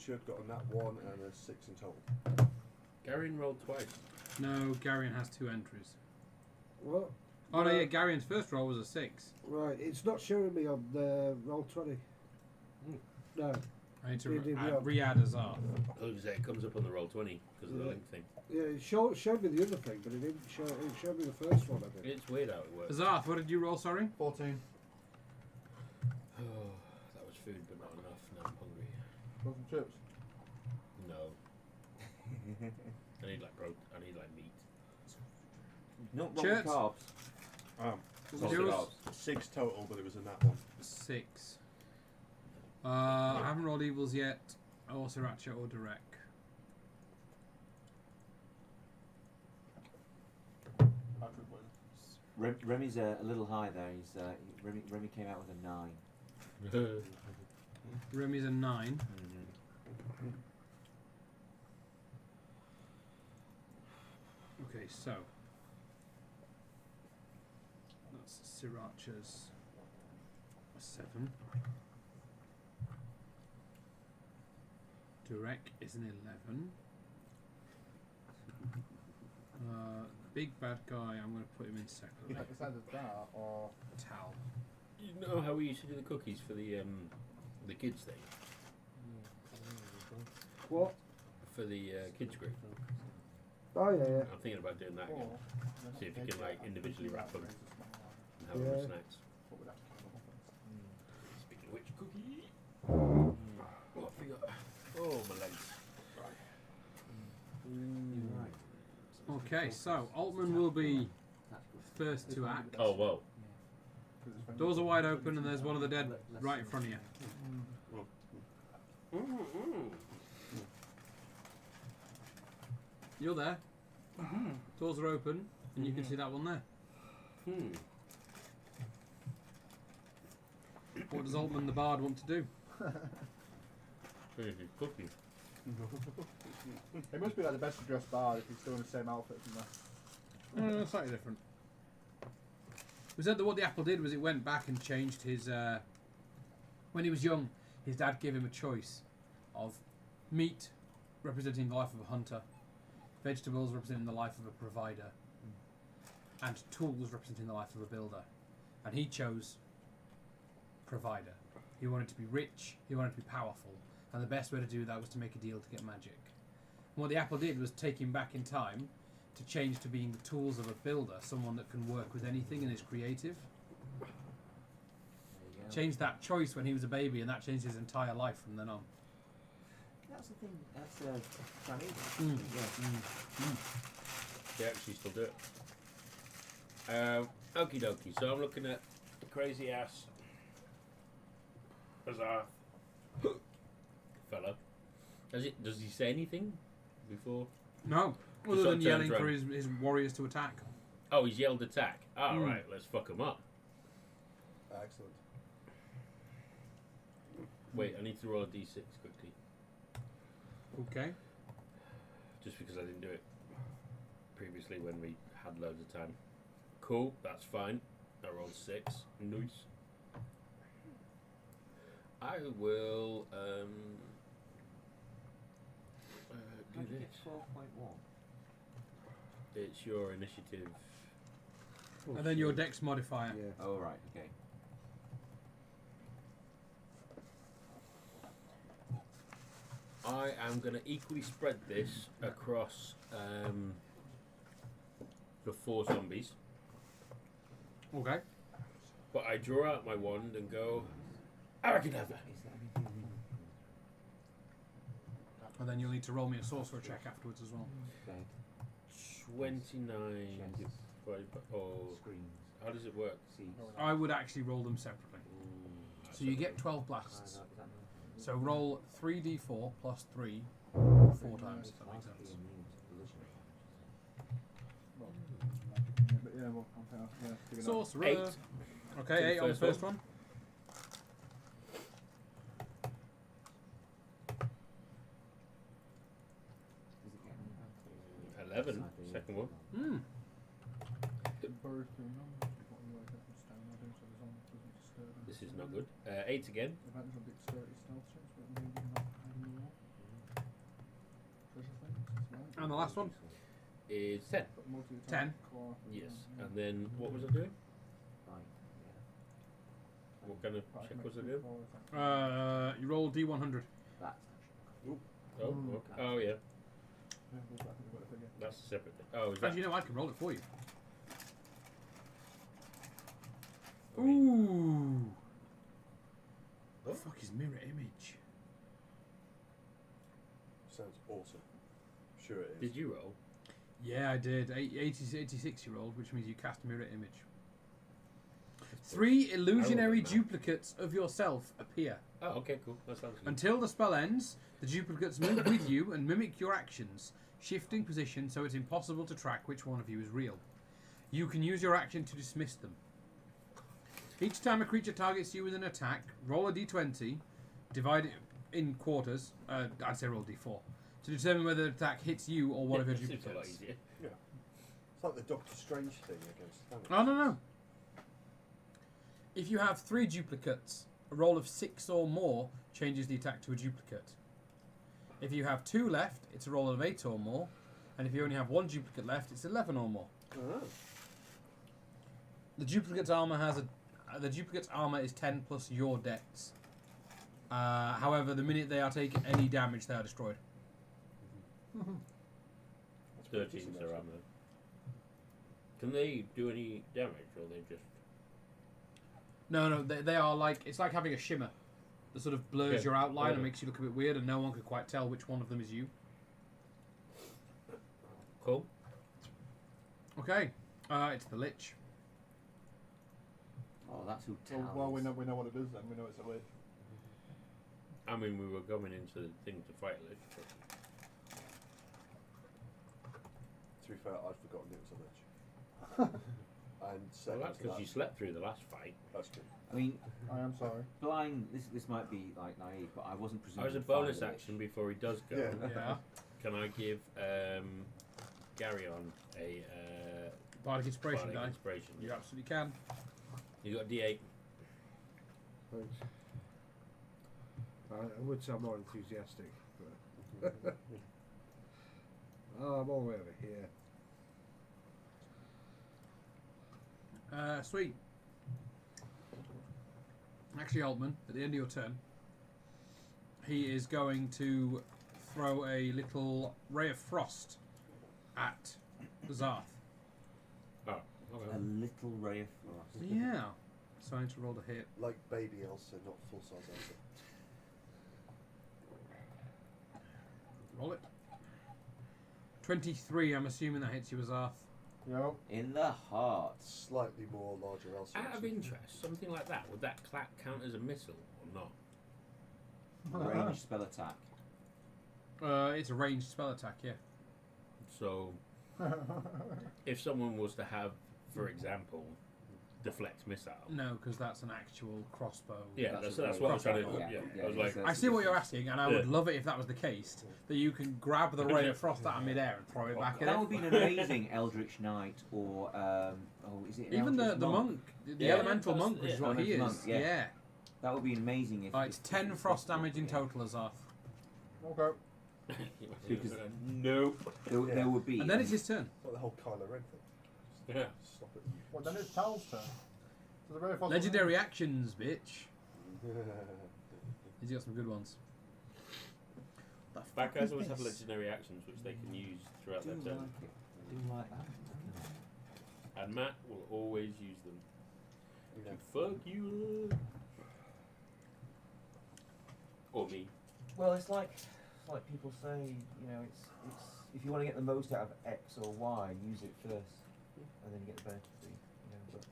Chud got a nat 1 and a 6 in total. Garion rolled twice. No, Garion has 2 entries. What? Oh no, yeah, Garion's first roll was a 6. Right, it's not showing me on the roll 20. No. I need to Did you- re-add Azar. Oh, it comes up on the roll 20 because of the Yeah. link thing. Yeah, it showed me the other thing, but it didn't show. It showed me the first one. I did. It's weird how it works. Azar, what did you roll, sorry? 14. Oh, that was food, but not enough. Now I'm hungry. Want some chips? No. I need like meat. Not wrong with Church. carbs. What was Solid yours? carbs. 6 total, but it was a nat 1. 6. I haven't rolled evils yet. Or Sriracha or Direct. Patrick wins. Remy's a little high there. He's Remy came out with a 9. Remy's a 9. Okay, so that's Sriracha's a 7. Direct is an 11. Big bad guy, I'm going to put him in separately. It's either that or... Tal. You know how we used to do the cookies for the kids thing? What? For the kids group. Oh yeah, I'm thinking about doing that again. See if you can like individually wrap them and have them Yeah. as snacks. Speaking of which, cookie. What have we got? Oh, my legs. Okay, so Altman will be first to act. Oh, whoa. Doors are wide open and there's one of the dead right in front of you. You're there. Doors are open and you can see that one there. What does Altman the Bard want to do? Finish his cookie. It must be like the best dressed bard if he's still in the same outfit from there. No, slightly different. We said that what the apple did was it went back and changed his... when he was young, his dad gave him a choice of meat representing the life of a hunter, vegetables representing the life of a provider, and tools representing the life of a builder. And he chose provider. He wanted to be rich, he wanted to be powerful, and the best way to do that was to make a deal to get magic. And what the apple did was take him back in time to change to being the tools of a builder, someone that can work with anything and is creative. Changed that choice when he was a baby, and that changed his entire life from then on. That's the thing. That's Chinese. They actually still do it. Okie dokie. So I'm looking at the crazy ass Azar fellow. Does he say anything before? No, Just other sort than of yelling turns for around. his warriors to attack. Oh, he's yelled attack. Right, let's fuck him up. Excellent. Wait, I need to roll a d6 quickly. Okay. Just because I didn't do it previously when we had loads of time. Cool, that's fine. I rolled 6. Nice. I will do How do you this? get 12.1? It's your initiative. And then your dex modifier. Yeah. Oh, right, okay. I am going to equally spread this across the 4 zombies. Okay. But I draw out my wand and go, Abracadabra! Is that anything? And then you'll need to roll me a sorcerer check afterwards as well. Okay. 29 Chances. divided by. Oh, Screens. how does it work? Seeds. I would actually roll them separately. So you get 12 blasts. So roll 3d4 plus 3 4 times, if that makes sense. But yeah, well, okay, yeah, figure that. Sorcerer. 8. Okay, 8 on the first one. Is it getting 11. Second one. Hmm. Burrows through numbers, what you like up and stone, I do, so as long as it doesn't disturb them. This is not good. 8 again. Advantage on dexterity stealth checks, but maybe not hiding the wall. Treasure things, it's right. And the last one? Is 10. But multi-attack, 10. claw, Yes. yeah. And then what was I doing? Fine. What kind of But I check can was I make doing? two claw attacks. You roll D100. That's Oh, Mm. okay. Oh yeah. Yeah, we'll back and do it again. That's a separate thing. Oh, is that? Actually, no, I can roll it for you. I mean, Ooh. Oh. Fuck is mirror image. Sounds awesome. Sure it is. Did you roll? Yeah, I did. 86 you rolled, which means you cast mirror image. 3 illusionary now. duplicates of yourself appear. Oh, okay, cool. That sounds good. Until the spell ends, the duplicates move with you and mimic your actions, shifting position so it's impossible to track which one of you is real. You can use your action to dismiss them. Each time a creature targets you with an attack, roll a d20, divide it in quarters, I'd say roll d4, to determine whether the attack hits you or one of your This seems a lot duplicates. easier. Yeah. It's like the Doctor Strange thing against Thanos. Oh, no. If you have 3 duplicates, a roll of 6 or more changes the attack to a duplicate. If you have 2 left, it's a roll of 8 or more, and if you only have 1 duplicate left, it's 11 or more. Oh. The duplicate's armor is 10 plus your dex. However, the minute they are taking any damage, they are destroyed. That's pretty 13's decent, their actually. armor. Can they do any damage, or they just? No, they are like, it's like having a shimmer that sort of blurs Yeah. your outline and Yeah. makes you look a bit weird, and no one can quite tell which one of them is you. Cool. Okay, it's the Lich. Oh, that's who tells. Well, we know what it is then. We know it's a lich. I mean, we were going into the thing to fight Lich. But To be fair, I'd forgotten it was a lich. And well, second that's to because that, you slept through the last fight. that's good. I mean, I am sorry. blind. This might be like naive, but I wasn't presuming. As a to find bonus the lich. action before he does go, Yeah. Yeah. can I give Gary on a Bardic Inspiration bardic die. inspiration? You absolutely can. You got a D8. Thanks. I would say I'm not enthusiastic, but oh, I'm all the way over here. Sweet. Actually, Altman, at the end of your turn, he is going to throw a little ray of frost at Zarth. Oh, A okay. little ray of frost. Yeah. So I need to roll to hit. Like baby Elsa, not full size Elsa. Roll it. 23, I'm assuming that hits you, Zarth. Yep. In the heart. Slightly more larger Elsa. Out of interest, something like that, would that count as a missile or not? Ranged spell attack. It's a ranged spell attack, yeah. So, if someone was to have, for example, deflect missile. No, because that's an actual crossbow. Yeah, That's that's a what I was trying to. crossbow. Yeah, Yeah, I was yeah, like, so- I see what you're asking, and I would Yeah. love it if that was the case, that you can grab the ray of frost out of midair and throw it back at That it. would be an amazing Eldritch Knight, or is it an Even the Eldritch monk, the Yeah, elemental that's- monk, which is yeah. what he Elemental is. monk, yeah. Yeah. That would be amazing if. It's 10 frost damage in total, Azarth. Okay. Because- Nope. There would be. And then it's his turn. It's like the whole Kylo Ren thing. Yeah. Stop it. Well, then it's Tal's turn. So the very first Legendary actions, bitch. He's got some good ones. The Bad fuck guys is always have this? legendary actions which they can use throughout do their like turn. it. Do like that. And Matt will always use them. Yeah. To fuck you up. Or me. Well, it's like people say, you know, it's if you want to get the most out of X or Y, use it first, and then you get the benefit. You know, but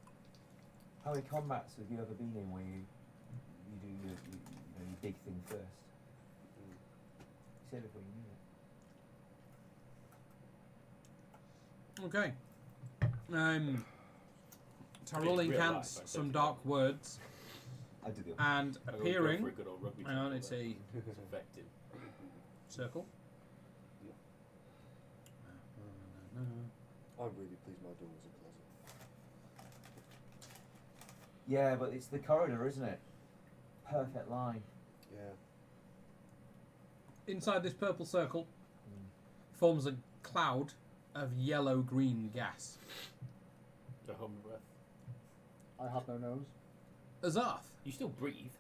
how many combats have you ever been in where you do your big thing first? You said before you knew it. Okay. Tyrell I mean, in real incants life, I some don't dark know. words I did the opposite. and I would go appearing. for a good old rugby Hang on, tackle it's there. a It's effective. circle. I'm really pleased my door was a closet. Yeah, but it's the corridor, isn't it? Perfect line. Yeah. Inside this purple circle forms a cloud of yellow-green gas. The home breath. I have no nose. Azath, You still breathe.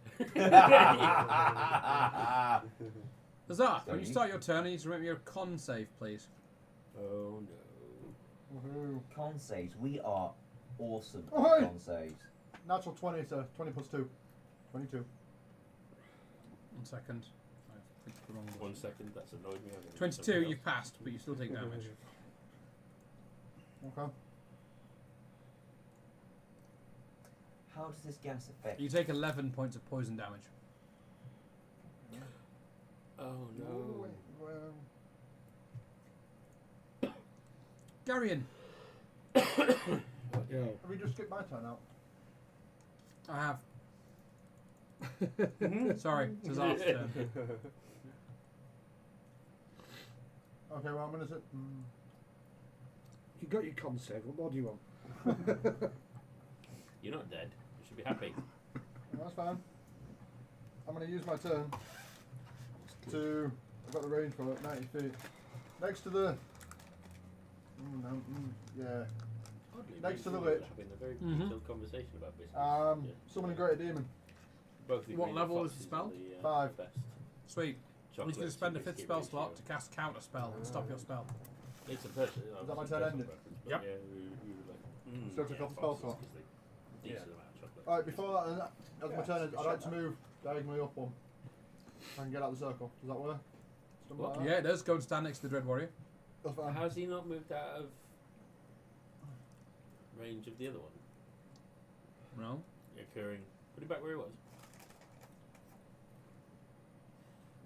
Azath, when you Sorry. start your turn, you need to make me a con save, please. Oh no. Woohoo. Con saves. We are awesome Oh, at hey. con saves. Natural 20, so 20 plus 2. 22. 1 second. I clicked the wrong button. 1 second, that's annoyed me. I'm gonna do 22, something you else. passed, but you still take damage. Okay. How does this gas affect? You take 11 points of poison damage. Oh no. Garion, Yeah. Have we just skipped my turn out? I have. Sorry, it's Azath's turn. Okay, well, I'm going to sit. You got your con save. What more do you want? You're not dead. You should be happy. That's fine. I'm going to use my turn to. I've got the range for it, 90 feet. Next to the. Yeah. Oddly, Next to the recently witch. we're having a very Mhm. detailed conversation about business. Summoning Greater Demon. Both What agree level that is the Fox spell? the, 5. best. Sweet. You need to Chocolate's spend a the 5th biscuit spell ratio. slot to cast counter spell and stop your spell. It's a person. Is that my turn ended? Yep. Yeah, we were like, So it's a couple spell slot. Decent amount of chocolate. Alright, before that, as my Yeah, turn is, I'd like to shut move diagonally up one. I can get out of the circle. Does that work? Something What? like that? Yeah, it does. Go and stand next to the Dread Warrior. That's fine. How's he not moved out of range of the other one? No. Occurring. Put him back where he was.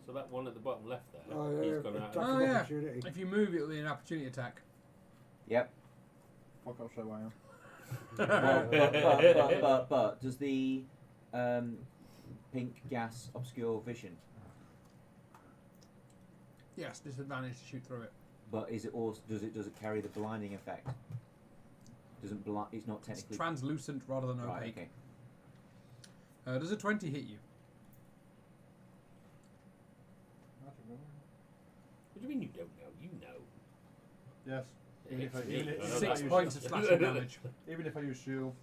So that one at the bottom left there, he's gone out. attack Oh, of yeah. opportunity. If you move, it'll be an opportunity attack. Yep. Fuck, I'll show where I am. But does the pink gas obscure vision? Yes, disadvantage to shoot through it. But is it also does it carry the blinding effect? Doesn't it's not It's technically translucent rather than right. opaque. Okay. Does a 20 hit you? What do you mean you don't know? You know. Yes. It Even if I- hits me. even if- I know 6 that. points of slashing damage. Even if I use shield,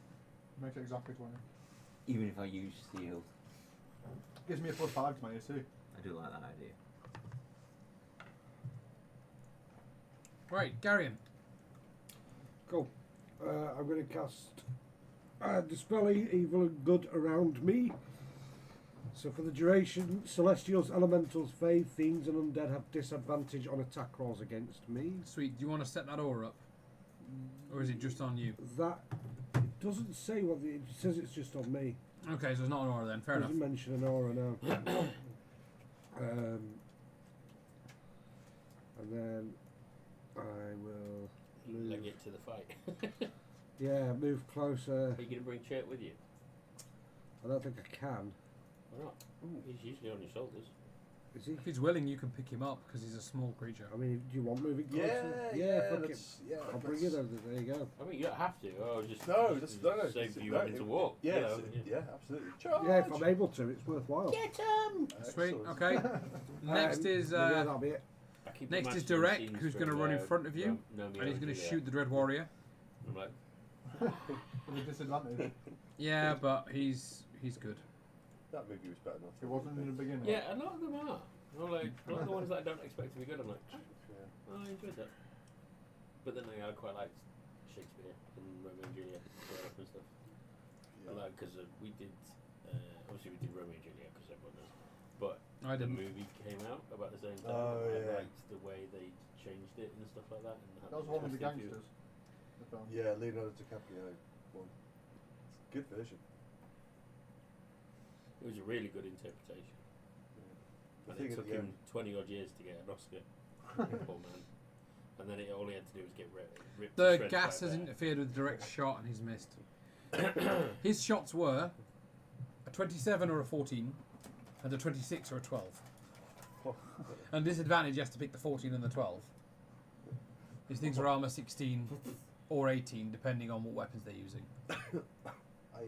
it makes it exactly 20. Even if I use shield, Gives me a +5 to my AC. I do like that idea. Right, Garion. Cool. I'm going to cast Dispel Evil and Good around me. So for the duration, Celestials, Elementals, Fae, Fiends and Undead have disadvantage on attack rolls against me. Sweet. Do you want to set that aura up? Or is it just on you? That it doesn't say what it says. It's just on me. Okay, so it's not an aura then. Fair enough. Doesn't mention an aura now. And then I will move. Leg it to the fight. Yeah, move closer. Are you going to bring Chert with you? I don't think I can. Why not? He's usually on your shoulders. Is he? If he's willing, you can pick him up because he's a small creature. I mean, do you want moving closer? Fuck it. I'll bring it over. There you go. I mean, you don't have to. Oh, just No, that's no. save you no, having to walk. Yeah, you know, yeah, absolutely. Charge. Yeah, if I'm able to, it's worthwhile. Sweet. Excellent. Okay. Next is yeah, that'll be it. I keep Next is imagining Direct, scenes who's from, going to run in front of you, Romeo and he's going to Juliet. shoot the Dread Warrior. I'm like, With a disadvantage. Yeah, but he's good. That movie was better than I It thought wasn't in the beginning. yeah, a lot of them are. I'm like, a lot of the ones that I don't expect to be good, I'm like, Yeah. oh, I enjoyed that. But then I quite liked Shakespeare and Romeo and Juliet growing up and stuff. Yeah. Like, because we did, obviously we did Romeo and Juliet because everyone does. But I the didn't. movie came out about the same time. Oh, and yeah. I liked the way they changed it and stuff like that. And how That was they one of the twisted you. gangsters. The film. Yeah, Leonardo DiCaprio one. It's a good version. It was a really good interpretation. The And thing it at took the him end. 20 odd years to get an Oscar. Poor man. And then all he had to do was get ripped to The shreds gas by a has bear. interfered with the direct shot, and he's missed. His shots were a 27 or a 14, and a 26 or a 12. And disadvantage, he has to pick the 14 and the 12. These things are armor 16 or 18, depending on what weapons they're using. Aye.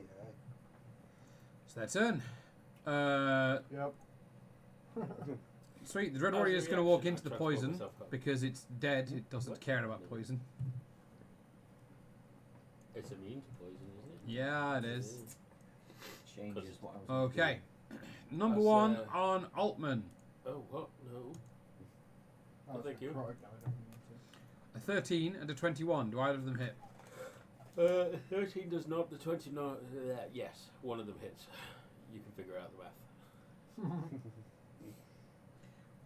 It's their turn. Yep. Sweet, the Dread As a Warrior is going to walk reaction, into I the tried to hold poison myself up. because it's dead. It doesn't What? care about poison. It's immune to poison, isn't it? Yeah, it is. Changes what I was. Okay. Number That's, one on Altman. Oh, what? No. Oh, thank it's you. necrotic now, I don't need to. A 13 and a 21. Do either of them hit? 13 does not. The 20 not. Yes, one of them hits. You can figure out the math.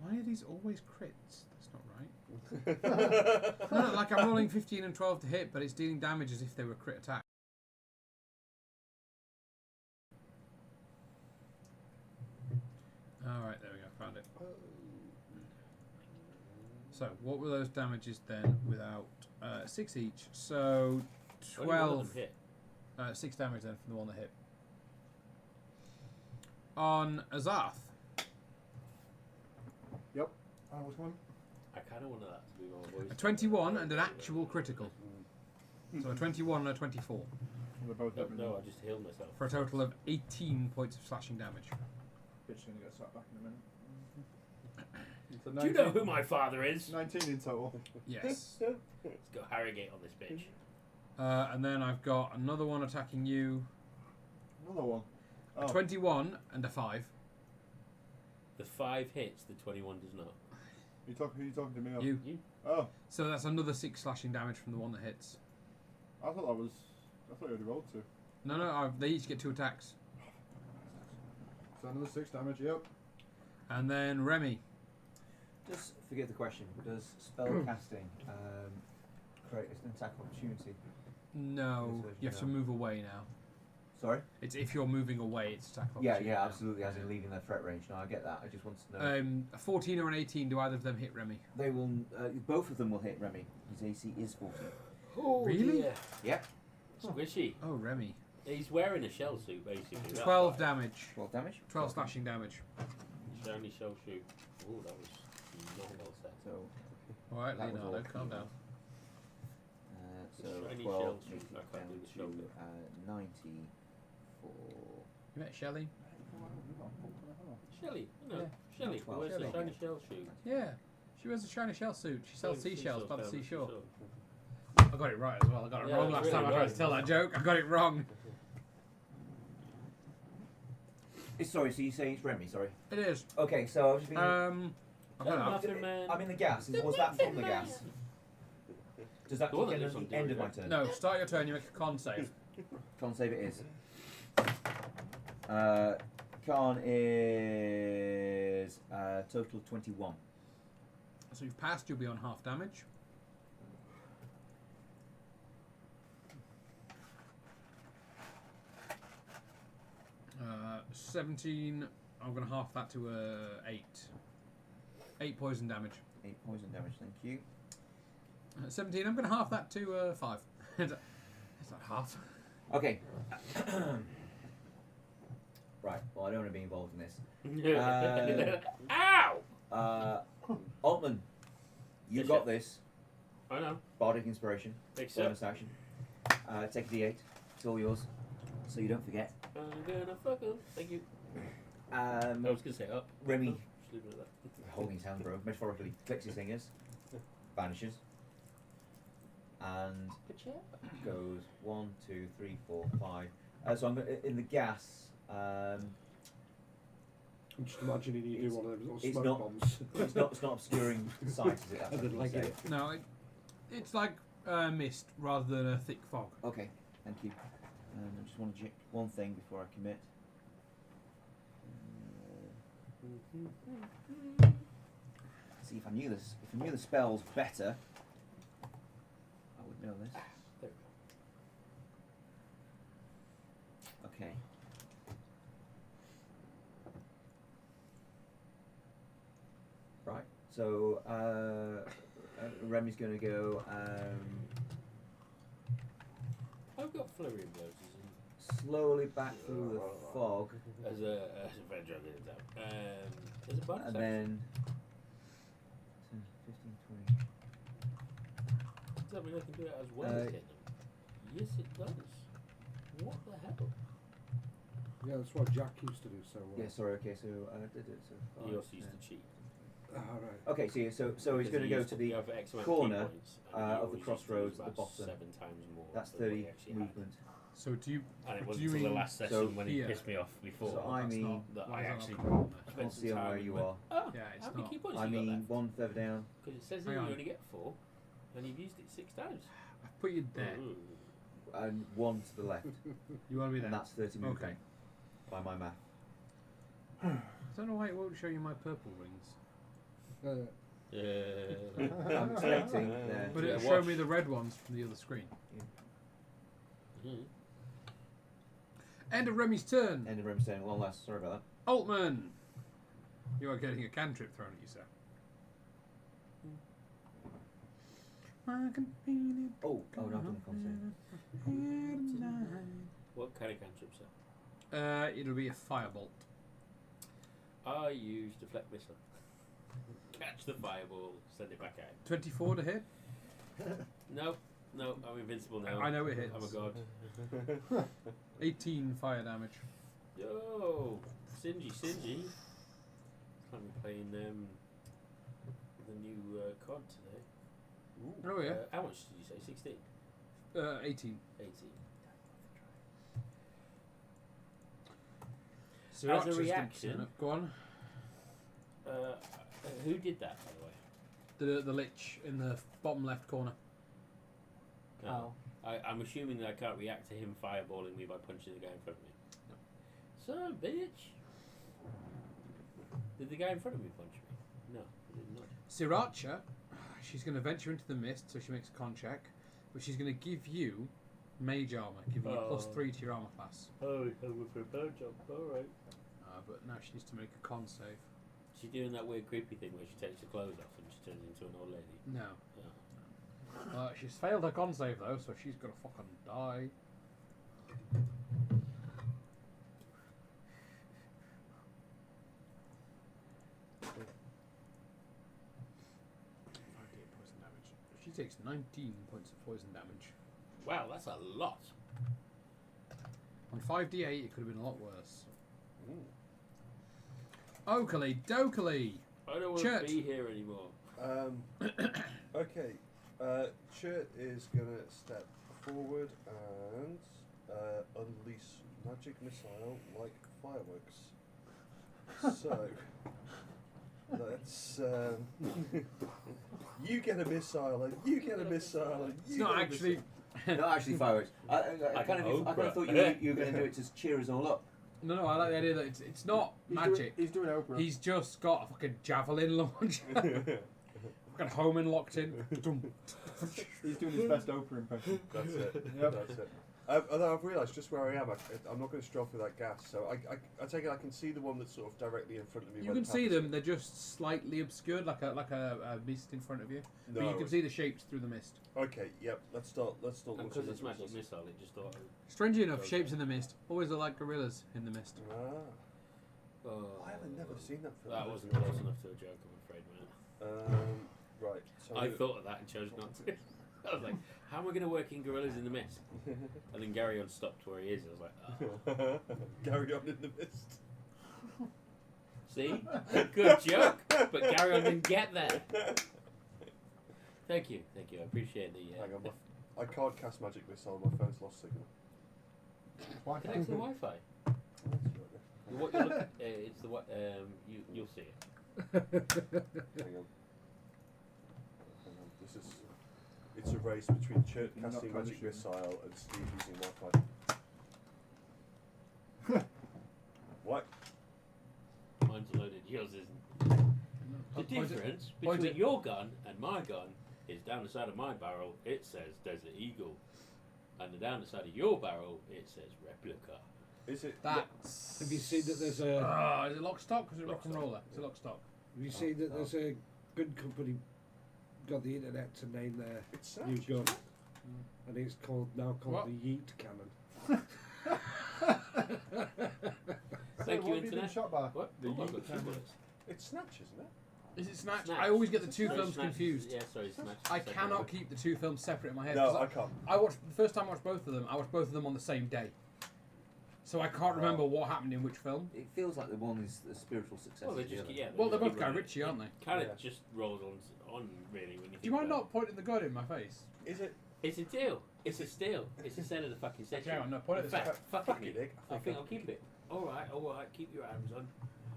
Why are these always crits? That's not right. No, like I'm rolling 15 and 12 to hit, but it's dealing damage as if they were crit attack. Alright, there we go, found it. So, what were those damages then without 6 each? So, Only one of 12. them hit. 6 damage then from the one that hit. On Azath. Which one? I kind of wanted that to be my voice. A 21 and an actual critical. So a 21 and a 24. They're both hit me. No, I just healed myself. For a total of 18 points of slashing damage. Bitch gonna get slapped back in a minute. So Do you know who my father is? 19 in total. Yes. Let's go Harrogate on this bitch. And then I've got another one attacking you. Another one. A Oh. 21 and a 5. The 5 hits, the 21 does not. Who you talking to me? Or? You. You? Oh, So that's another 6 slashing damage from the one that hits. I thought you already rolled 2. No, they each get 2 attacks. So another 6 damage. Yep. And then Remy. Just forget the question. Does spell casting create an attack opportunity? No, Yes, you have to no. move away now. Sorry? It's if you're moving away, it's attack Yeah, opportunity now. absolutely. As in leaving their threat range. No, I get that. I just want to know. A 14 or an 18, do either of them hit Remy? They will. Both of them will hit Remy. His AC is 14. Oh, Really? dear. Yep. Squishy. Oh, Remy. He's wearing a shell suit, basically. That's 12 why. damage. 12 damage. 12 slashing damage. Shiny shell suit. Oh, that was not well said. So, Alright, That was Leonardo, all. calm down. so Shiny 12 shell makes suit. it I can't down do the shell to bit. 90 for. You met Shelley? Shelly, no, Yeah. Shelly. Twelve. Where's the Shelley. shiny shell suit? Yeah. She wears a shiny shell suit. She sells seashells by the down seashore. seashore. I got it right as well. I got it Yeah, wrong it's last really time I tried right. to tell that joke. I got it wrong. Sorry, so you say it's Remy? Sorry. It is. Okay, so I was just thinking. I don't know. Muffin Man. I'm in the gas. Was that from the gas? Does that The one kick that in lives at the on end of my Dairy turn? No, start your turn. You make a con save. Con save it is. Con is a total of 21. So you've passed. You'll be on half damage. Uh, 17. I'm going to half that to 8. 8 poison damage. 8 poison damage, thank you. 17. I'm going to half that to 5. It's not half. Okay. Right, well, I don't want to be involved in this. Ow! Altman, you Yes, got sir. this. I know. Bardic Inspiration. Except Bonus action. Take a d8. It's all yours. So you don't forget. I'm gonna fuck him. Thank you. I Um, was gonna say up. Remy, Up, leave it at that. Holding his hand, bro. Metaphorically, clicks his fingers, vanishes, and goes 1, 2, 3, 4, 5. So I'm in the gas. I'm just imagining you do It's- one of those it's little smoke not- bombs. it's not obscuring sight, is it? That's And what then you like say. it. No, it's like mist rather than a thick fog. Okay, thank you. I just want to check one thing before I commit. See, if I knew this, if I knew the spells better, I would know this. There Okay. Right. So Remy's going to go I've got flurry of blows slowly back through the fog, as a very drug in it. There's a bonus and action. then 10, 15, 20. Does that mean I can do it as well as hit them? Yes, it does. What the hell? Yeah, that's what Jack used to do so well. Yeah, sorry. Okay, so did it. So He 5, also used 10. to cheat. Ah, right. Okay, so yeah, so he's Because going to he go used to the have X amount corner, of key points, and he of the always used to crossroads use at the about bottom. 7 times more. That's than what he 30 actually had. movement. So do you? And it do wasn't you until the mean- last session so when he here- pissed me off before So I That's mean, not- that why I is that actually not correct? I can't see on where you are. Oh, Yeah, it's how many not. key points I you got mean, left? one further down. Because it says Hang here you on. only get 4, and you've used it 6 times. I've put you there. Ooh. And one to the left, You want to be there? and that's 30 movement Okay. by my math. I don't know why it won't show you my purple rings. Yeah. I'm selecting there. But Yeah, it'll show watch. me the red ones from the other screen. Mhm. End of Remy's turn. End of room saying one less. Sorry about Altman. You are getting a cantrip thrown at you, sir. I can feel it. that. Oh, no, I didn't concentrate. What kind of cantrips are? It'll be a firebolt. I use deflect missile. Catch the fireball, send it back out. 24 to hit. No, I'm invincible now. I know it hits. I'm a god. 18 fire damage. Yo, Singy. I'm playing the new COD today. Oh yeah. How much did you say? 16? 18. 18. So As a Archer's gonna reaction- turn up. Go on. Who did that, by the way? The lich in the bottom left corner. No. I'm assuming that I can't react to him fireballing me by punching the guy in front of me. No. Son of a bitch! Did the guy in front of me punch me? No, he did not. Sriracha, she's going to venture into the mist, so she makes a con check, but she's going to give you mage armor, giving you Oh. +3 to your armor class. Oh, he's going for a bird jump. Alright. But now she needs to make a con save. She's doing that weird creepy thing where she takes her clothes off and she turns into an old lady. No. Yeah. She's failed her con save though, so she's going to fucking die. Poison damage. She takes 19 points of poison damage. Wow, that's a lot. On 5d8, it could have been a lot worse. Ooh. Oakley Dokley! I don't want Chert. to be here anymore. Okay. Chert is gonna step forward and unleash magic missile like fireworks. So let's. You get a missile, and you get a missile, and you It's not get a actually. missile. Not actually fireworks. I kind of thought you were going to do it to cheer us all up. No, I like the idea that it's not magic. He's doing Oprah. He's just got a fucking javelin launcher. Fucking Homan locked in. Dum. He's doing his best Oprah impression. That's it. Yep. That's it. Although I've realised just where I am, I'm not going to stroll through that gas. So I take it I can see the one that's sort of directly in front of me. You where can the see path them. is. They're just slightly obscured, like a mist in front of you. No. But you can see the shapes through the mist. Okay. Yep. Let's start. And launching because it's these magic missiles. missile, it just thought. Strangely enough, Okay. shapes in the mist always look like gorillas in the mist. Ah. Oh, I haven't never seen that film. That wasn't close enough to a joke, I'm afraid, man. Right. So I thought of that and chose not to. I was like, how am I going to work in gorillas in the mist? And then Gary on stopped where he is. I was like, oh. Carry on in the mist. See? Good joke, but Gary didn't get there. Thank you. I appreciate the. Hang on, I can't cast magic missile. My phone's lost signal. Connect to the Wi-Fi. That's right, What you're looking, it's the what you'll see it. Hang on. It's a race between Chert Not casting trying to magic shoot. missile and Steve using Wi-Fi. What? Mine's loaded, yours isn't. The difference between your gun and my gun is down the side of my barrel it says Desert Eagle, and down the side of your barrel it says Replica. Is it? That's. Have you seen that there's a? Is it lock stock or is it rock and Lock stock. roller? Is it lock stock? Have you seen that there's a good company got the internet to name their It's new Snatch. gun, and it's called What? the Yeet Cannon. Thank So you, what have you been Internet. shot by? What? The Oh, I've Yeet got two Cannon. bullets. It's Snatch, isn't it? Is it Snatch? Snatch. I always get the two Sorry, films Snatch. confused. Yeah, sorry, Snatch. I Second cannot one. keep the two films separate in my head. No, 'cause I can't. I watched the first time I watched both of them. I watched both of them on the same day, so I can't remember what happened in which film. It feels like the one is the spiritual success. Well, they of the just other. yeah. Well, they're just both keep Guy running. Ritchie, aren't they? Kind of Yeah. just rolls on really when you. Do you mind about not pointing the gun in my face? Is it? it. It's a deal. It's a steal. It's the centre of the fucking section. Hang on, no, point it In this way. fact, fuck Fuck it, you, Nick. Nick. I think I'll keep it. All right. Keep your hands on.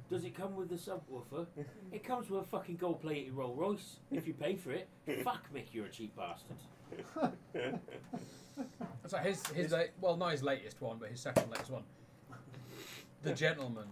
Does it come with the subwoofer? It comes with a fucking gold-plated Rolls Royce. If you pay for it. Fuck, Mick, you're a cheap bastard. So not his latest one, but his second latest one. The Gentleman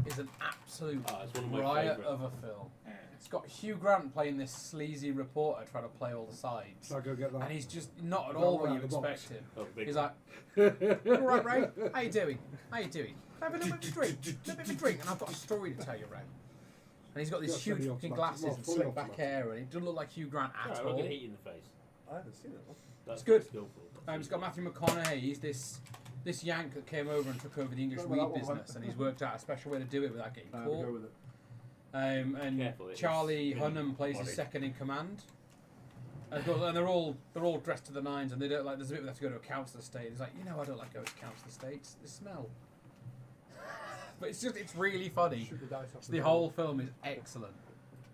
is an absolute It's one of my riot favourite. of a film. It's got Hugh Grant playing this sleazy reporter trying to play all the sides, So I go get that. and he's just not at Got all one what out you of the box. expect him. Oh, big He's one. like, "All right, Ray, how you doing? How you doing? Have a little bit of a drink, little bit of a drink, and I've got a story to tell you, Ray." And he's got these Got huge semi-automatic, fucking glasses well, and fully slick back automatic. hair, and he doesn't look like Hugh Grant at Alright, I'm all. going to hit you in the face. I haven't seen it. That's good. skillful. It's got Matthew McConaughey. He's this Yank that came over and took over the English Don't know weed that one, business, and he's worked out a special way to do it without getting Go caught. with it. And Careful, it Charlie is Hunnam plays body. his second in command. And they're all dressed to the nines, and they don't like. There's a bit where they have to go to a council estate. He's like, I don't like going to council estates. They smell. But it's really funny. Shoot the dice off So the whole film is excellent.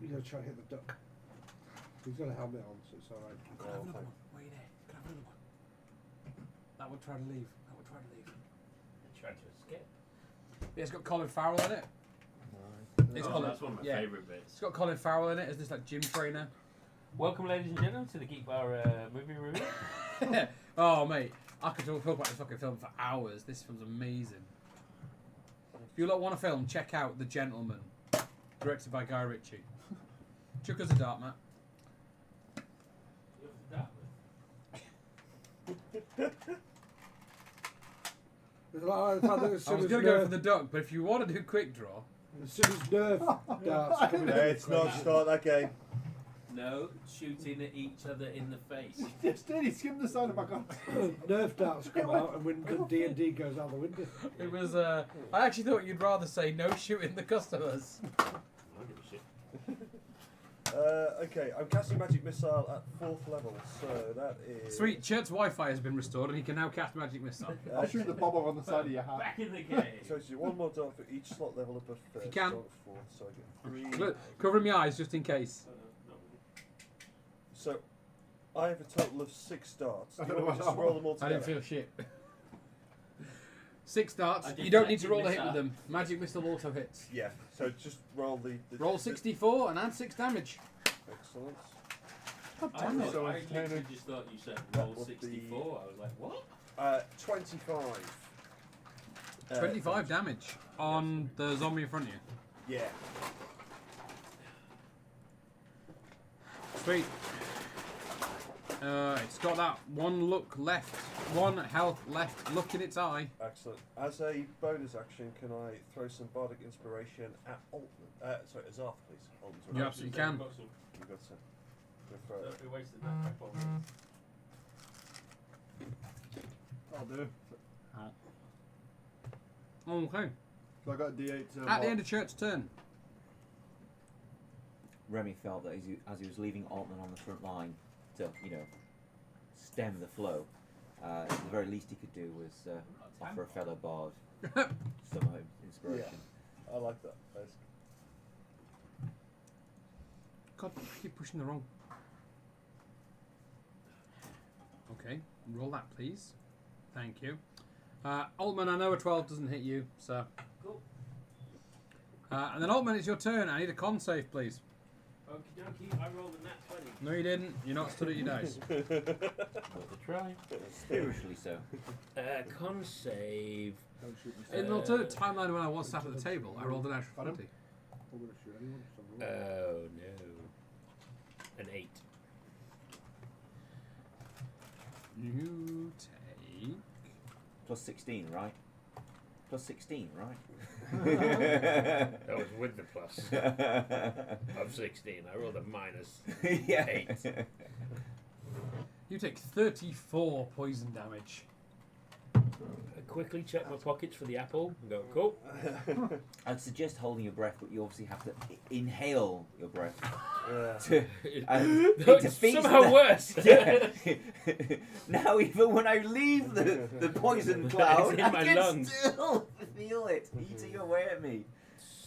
You're gonna try and hit the duck. He's got a helmet on, so it's alright. Can I have another one? Wait there. Can I have another one? That would try to leave. Tried to escape. Yeah, it's got Colin Farrell in it. It's Oh, Colin, that's one of my yeah. favourite bits. It's got Colin Farrell in it as this like gym trainer. Welcome, ladies and gentlemen, to the Geek Bar movie review. Oh mate, I could talk about this fucking film for hours. This film's amazing. If you lot want a film, check out The Gentleman, directed by Guy Ritchie. Chuck us a dart, Matt. There's a lot of the fact that as I soon was as going to go Nerf, for the duck, but if you want to do quick draw, as soon as Nerf darts come into Let's the not equation, start that game. No shooting at each other in the face. Just did. He skimmed the side of my gun. Nerf darts come out, and when the D&D goes out the window. it was. I actually thought you'd rather say no shooting the customers. I don't give a shit. Okay, I'm casting magic missile at 4th level, so that is Sweet, Chert's Wi-Fi has been restored, and he can now cast magic missile. I'll shoot the bobber on the side of your hat. Back in the game. So it's one more dart for each slot level above first. you can. So I'm at 4th, so I get 3. Look, covering my eyes just in case. So I have a total of 6 darts. Do I you don't want me know just to roll them all I together? didn't feel shit. 6 darts. I You don't need to deflected roll a hit missile. with them. Magic missile auto hits. Yeah, so just roll the Roll 64 and add 6 damage. Excellent. God I, damn it. So I it's literally kind just thought you said That roll would be- 64. I was like, what? 25. 25 damage on the zombie in front of you. Yeah. Sweet. It's got that one health left look in its eye. Excellent. As a bonus action, can I throw some bardic inspiration at Altman? Sorry, Azarth, please. Altman's You right. absolutely can. You got some. Go for it. We wasted that crap on I'll do. Okay. So I got a D8 to At the end of Chert's turn. Remy felt that as he was leaving Altman on the front line to, stem the flow, the very least he could do was offer a fellow bard some inspiration. I like that. That's God, I keep pushing the wrong. Okay, roll that, please. Thank you. Altman, I know a 12 doesn't hit you, so. Cool. And then Altman, it's your turn. I need a con save, please. Okie dokie, I rolled a nat 20. No, you didn't. You're not stood at your dice. Worth a try. Spiritually so. Con save. Don't shoot me. In an alternate timeline when I was sat at the table, I rolled an natural Pardon? 20. I'm going to shoot anyone. Just have a look. Oh no. An 8. You take. Plus 16, right? Plus 16, right? That was with the plus. Of 16. I rolled a minus. Yeah. 8. You take 34 poison damage. I quickly check my pockets for the apple and go, cool. I'd suggest holding your breath, but you obviously have to inhale your breath. Yeah. To, it That's defeats somehow the- worse. Yeah. Now even when I leave the poison cloud, It's in I my can lungs. still feel it eating away at me.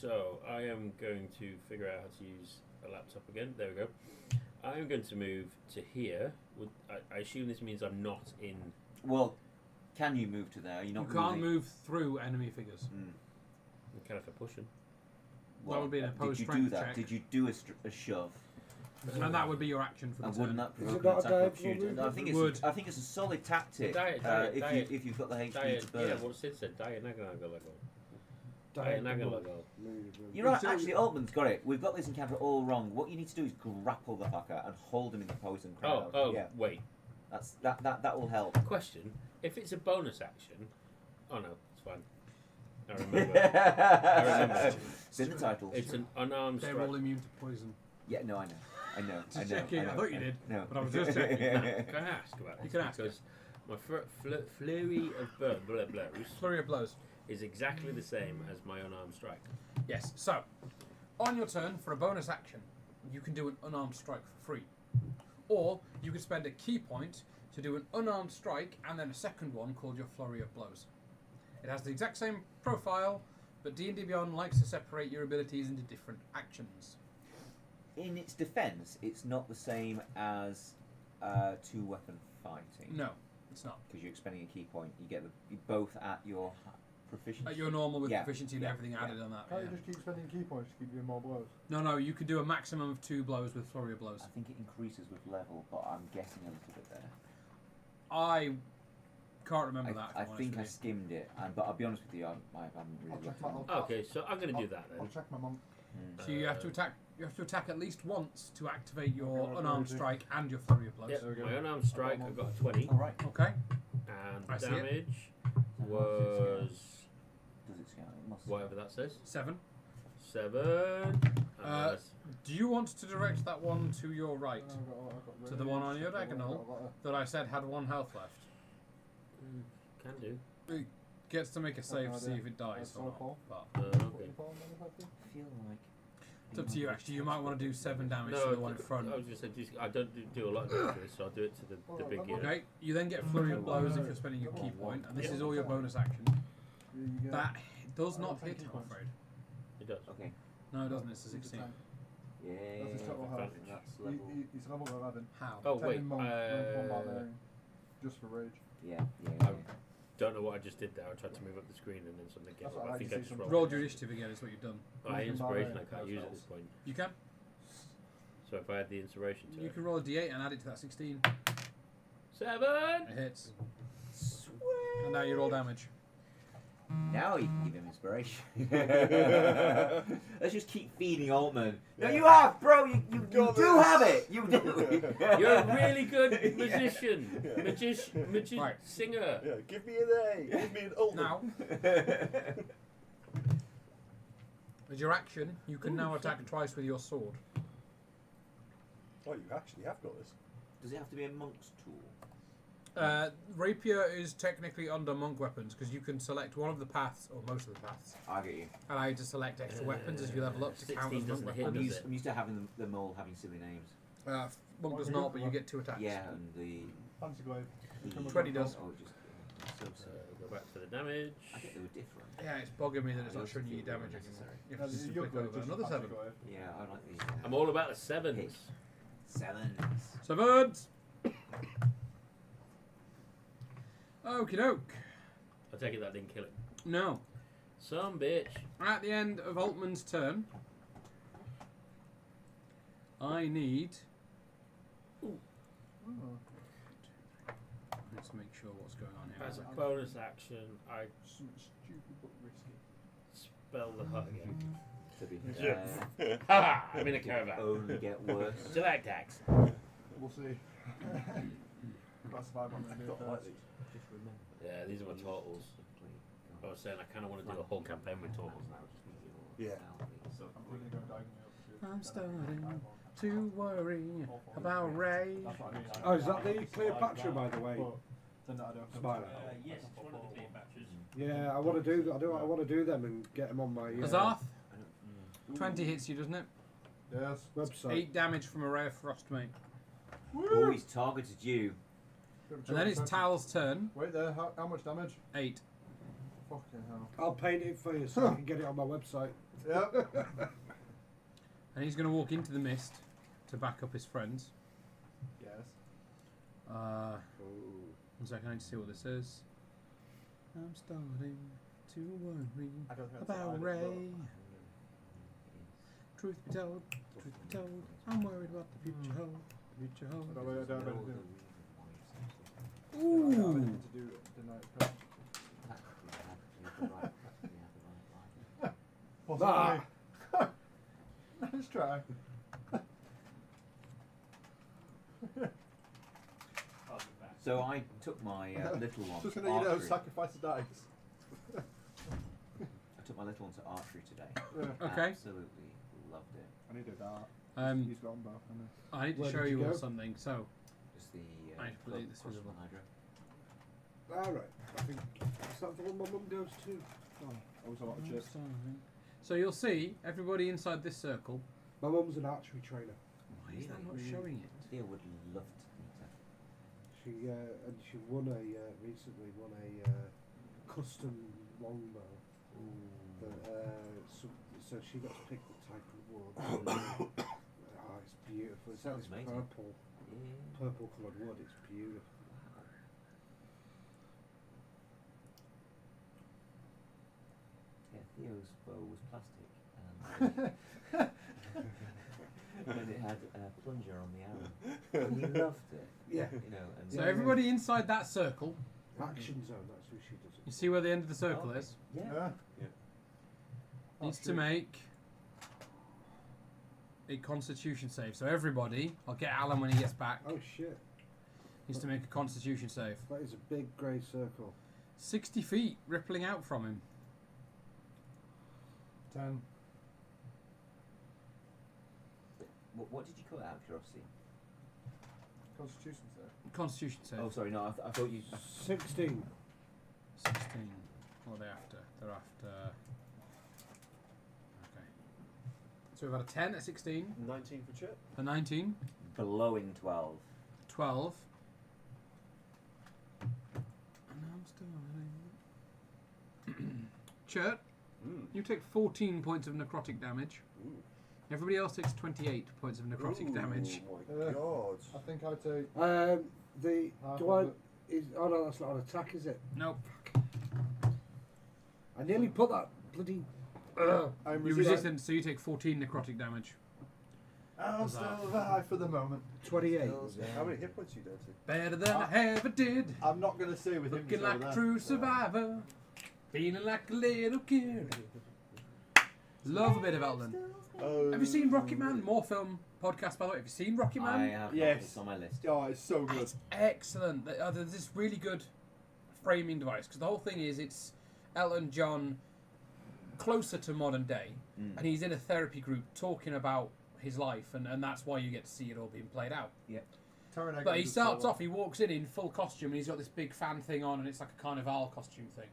So I am going to figure out how to use a laptop again. There we go. I am going to move to here. I assume this means I'm not in. Well, can you move to there? You're not You can't moving. move through enemy figures. Mm. Kind of for pushing. Well, would be an did opposed you do strength that? check. Did you do a shove? And that would be your action for the And turn. wouldn't that Is provoke it an not a attack of diagonal opportunity? movement? I think It would. I think it's a solid tactic. Diet, If you've got the HP to burn. Yeah, what Sid said. Dianagonal. You're right. Actually, Altman's got it. We've got this encounter all wrong. What you need to do is grapple the fucker and hold him in the poison crowd. Yeah, Wait. that will help. Question. If it's a bonus action. Oh no, it's fine. I remember. remember. It's in the title. It's an unarmed They're strike. all immune to poison. Yeah, no, I know. Just checking. I thought you did, No. but I was just checking. Can I ask about You this? can ask. Because my flurry of blows Flurry of blows. is exactly the same as my unarmed strike. Yes. So, on your turn, for a bonus action, you can do an unarmed strike for free. Or you could spend a key point to do an unarmed strike and then a second one called your Flurry of Blows. It has the exact same profile, but D&D Beyond likes to separate your abilities into different actions. In its defence, it's not the same as two-weapon fighting. No, it's not. Because you're expending a key point. You get you're both at your proficiency. At your normal with Yeah, proficiency and yeah, everything added on that. Can't yeah. you just keep spending key points to keep doing more blows? No, you could do a maximum of 2 blows with Flurry of Blows. I think it increases with level, but I'm guessing a little bit there. I can't remember that. if I I'm honest think I with you. skimmed it, but I'll be honest with you, I haven't really I'll check looked my at it. monk. Okay, so I'm going to do that I'll then. check my monk. So you have to attack. You have to attack at least once to activate your Okay, unarmed okay. strike and your Flurry of Blows. Yep, There we go. my unarmed strike, I got a 20, All right. Okay. and I see it. damage was Does it scan? It must. whatever that says. 7. 7. Do you want to direct that one to your right? I've got To the one on your I've got- diagonal that I said had 1 health left. Can do. It gets to make a save to see idea. if it dies That's or all. not. But Okay. I feel like. it's up to you. Actually, you might want to do 7 damage No, to the one in front. I was just saying, I don't do a lot of damage to this, so I'll do it to the big gear. Okay. You then get Flurry of Blows if you're spending your key point, and this is all your bonus action. That does not hit, I'm afraid. It does. Okay. No, it doesn't. It's a 16. Yeah. That's his total health. That's level. He's level 11. How? Oh, 10 wait. in monk, one barbarian. Just for rage. Yeah. Don't know what I just did there. I tried to move up the screen and then something came That's up. what I I think see I just some- rolled. Rolled your initiative again. Is what you've done. My inspiration, I can't Barbarian use at spells. this point. You can. So if I had the inspiration to You it. can roll a d8 and add it to that 16. 7! It hits. And now you roll damage. Now you can give him inspiration. Let's just keep feeding Altman. No, you have, bro. You do this. have it. You do. You're a really good Yeah. musician. Yeah. Right. Singer. Yeah, give me an A. Give me an Ultimate. Now, as your action, you can now attack twice with your sword. Oh, you actually have got this. Does it have to be a monk's tool? Rapier is technically under monk weapons because you can select one of the paths or most of the paths. I get you. Allow you to select extra weapons as you level up to count 16 as monk doesn't hit, weapons. does it? I'm used to having them all having silly names. Monk does not, but you get 2 attacks. Yeah, and the Fancy glaive. 20 does. Oh, just So silly. Go back to the damage. I think they were different. Yeah, it's bugging me that it's I not also showing you think your they were damage anymore. necessary. You have to just click over. Another 7. Yeah, I like these. I'm all about the 7s. Hit. 7s. 7s! Okie doke. I take it that didn't kill it. No. Some bitch. At the end of Altman's turn, I need. Let's make sure what's going on here. As a bonus action, I Stupid but risky. spell the hut again. To be Yeah. fair, Ha! I'm in a caravan. only get worse. Stalactites. We'll see. Got to survive on the Not like these. Just remember. Yeah, these are my turtles. I was saying I kind of want to do a whole campaign with turtles now. Yeah. So I'm really going diagonally up to. I'm starting to worry about Ray. That's what I mean. Oh, is that the Cleopatra, by the way? But then I don't. Smiler. Yes, it's one of the Cleopatras. Yeah, I want to do. I want to do them and get them on my Azarth, 20 hits you, doesn't it? Yes. website. 8 damage from a Ray of Frost, mate. Oh, he's targeted you. And then it's Tal's turn. Wait there. How much damage? 8. Fucking hell. I'll paint it for you so I can get it on my website. Yep. And he's going to walk into the mist to back up his friends. Yes. One second, I need to see what this is. I'm starting to worry I don't think about Ray. Truth be told, I'm worried about the future hold. Future hold. I don't have anything. I don't have Ooh! anything to do tonight. Possibly. Nice try. So I took my little one Just to gonna, archery. sacrifice the dice. I took my little one to archery today. Yeah. Okay. Absolutely loved it. I need a dart. He's got both. I need to Where show did you you all go? something. So, Just the I believe this was Crossman Hydra. Alright, I think is that the one my mum goes to? I was a lot of chips. so you'll see everybody inside this circle. My mum's an archery trainer. Why is that not Really? showing it? Thea would love to meet her. She and she won a recently won a custom longbow. So she got to pick the type of wood. Oh, it's beautiful. It's Sounds this amazing. Yeah. purple coloured wood. It's beautiful. Yeah, Theo's bow was plastic. And it had a plunger on the arrow. And he loved it. Yeah. You know, and So everybody inside that circle, Action zone. That's who she does you it. see where the end of the circle Okay. is, Yeah. Yeah. needs to make a Constitution save. So everybody, I'll get Alan when he gets back. Oh shit! Needs to make a Constitution save. That is a big grey circle. 60 feet rippling out from him. 10. What did you call it out of curiosity? Constitution save. Constitution save. Oh, sorry, no, I thought you. 16. 16. What are they after? They're after. Okay. So we've got a 10 at 16, 19 for Chip. a 19, Blowing 12. 12. And I'm starting. Chert, you take 14 points of necrotic damage. Ooh. Everybody else takes 28 points of necrotic damage. Oh my god. I think I take. The half do of I? it. Is oh no, that's not an attack, is it? Nope. I nearly put that bloody. I'm You resistant, so you take 14 necrotic damage. I'll still alive for the moment. 28. How many hit points are you down to? Better than I ever did. I'm not going to say with him. Looking he's like over a there. true survivor. Feeling like a little kid. Love a bit of Outland. Have you seen Rocket Man? More film podcast, by the way. Have you seen Rocket Man? I have. Yes. It's on my list. Oh, it's so good. It's excellent. There's this really good framing device because the whole thing is it's Elton John closer to modern day, and he's in a therapy group talking about his life, and that's why you get to see it all being played out. Taron But he Egerton's starts so off, he walks in full costume, and he's got this big fan thing on, and it's like a carnival costume thing.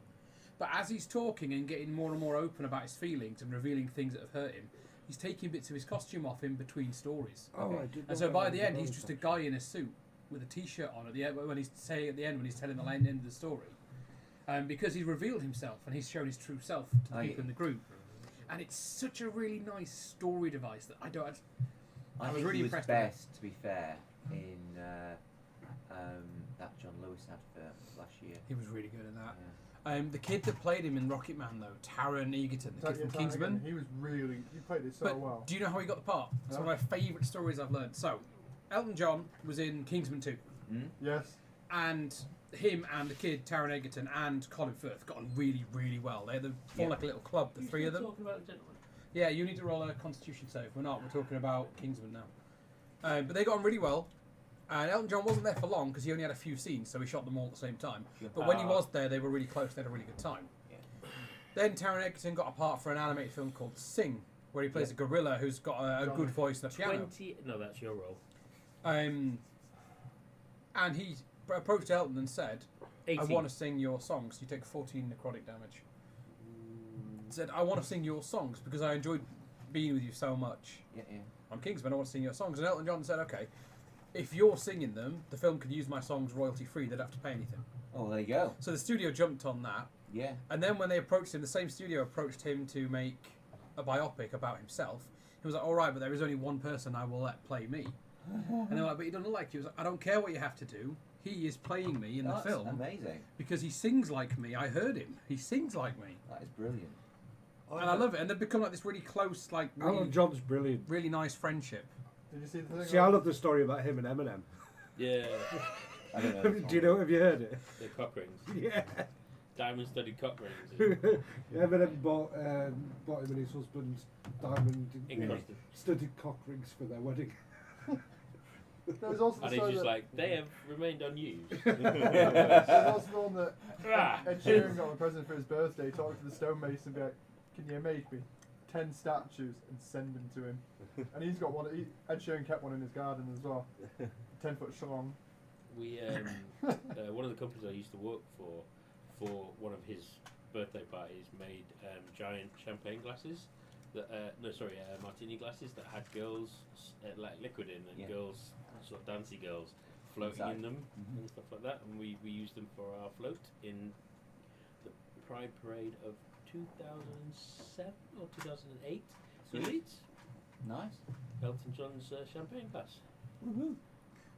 But as he's talking and getting more and more open about his feelings and revealing things that have hurt him, he's taking bits of his costume off in between stories. Oh, I did. And so by the end, he's just a guy in a suit with a t-shirt on at the end when he's saying at the end when he's telling the end of the story. because he's revealed himself and he's shown his true self to the Oh, people yeah. in the group. And it's such a really nice story device that I was think really he was impressed with it. best, to be fair, in that John Lewis advert last year. He was really good in that. Yeah. The kid that played him in Rocket Man, though, Taron Egerton, the kid from Kingsman. He was really. He played it so But well. do you know how he got the part? It's No. one of my favourite stories I've learned. So, Elton John was in Kingsman 2. Yes. And him and the kid, Taron Egerton, and Colin Firth got on really, really well. They formed Yeah. like a little club, the three of them. Talking about a gentleman. Yeah, you need to roll a Constitution save. We're not. We're talking about Kingsman now. But they got on really well. And Elton John wasn't there for long because he only had a few scenes, so he shot them all at the same time. But when he was there, they were really close. They had a really good time. Yeah. Then Taron Egerton got a part for an animated film called Sing, where he plays a gorilla who's got a good voice and a piano. 20. No, that's your role. And he approached Elton and said, 18. I want to sing your songs. You take 14 necrotic damage. Said, I want to sing your songs because I enjoyed being with you so much. Yeah, yeah. I'm Kingsman, I want to sing your songs. And Elton John said, okay, if you're singing them, the film can use my songs royalty free. They don't have to pay anything. Oh, there you go. So the studio jumped on that. Yeah. And then when they approached him, the same studio approached him to make a biopic about himself. He was like, all right, but there is only one person I will let play me. And they were like, but he doesn't look like you. He was like, I don't care what you have to do. He is playing me in the That's film amazing. because he sings like me. I heard him. He sings like me. That is brilliant. And I love it. And they've become like this really close, like really, Alan John's brilliant. really nice friendship. Did you see the thing? See, I love the story about him and Eminem. Yeah. I don't know. Do you know? Have you heard it? The cock rings. Yeah. Diamond-studded cock rings. Eminem bought him and his husband's diamond Encrusted. studded cock rings for their wedding. There was also the And he's story just that, like, they have remained unused. there was also the one that Ah. Ed Sheeran got a present for his birthday. Talked to the stonemason and be like, "Can you make me 10 statues and send them to him?" And he's got one. Ed Sheeran kept one in his garden as well, 10 foot long. We one of the companies I used to work for one of his birthday parties made giant champagne glasses that martini glasses that had girls like liquid in and Yeah. girls, sort of dancey girls, floating Inside. in them Mhm. and stuff like that, and we used them for our float in the Pride Parade of 2007 or 2008 in Sweet. Leeds. Nice. Elton John's champagne glass. Woohoo.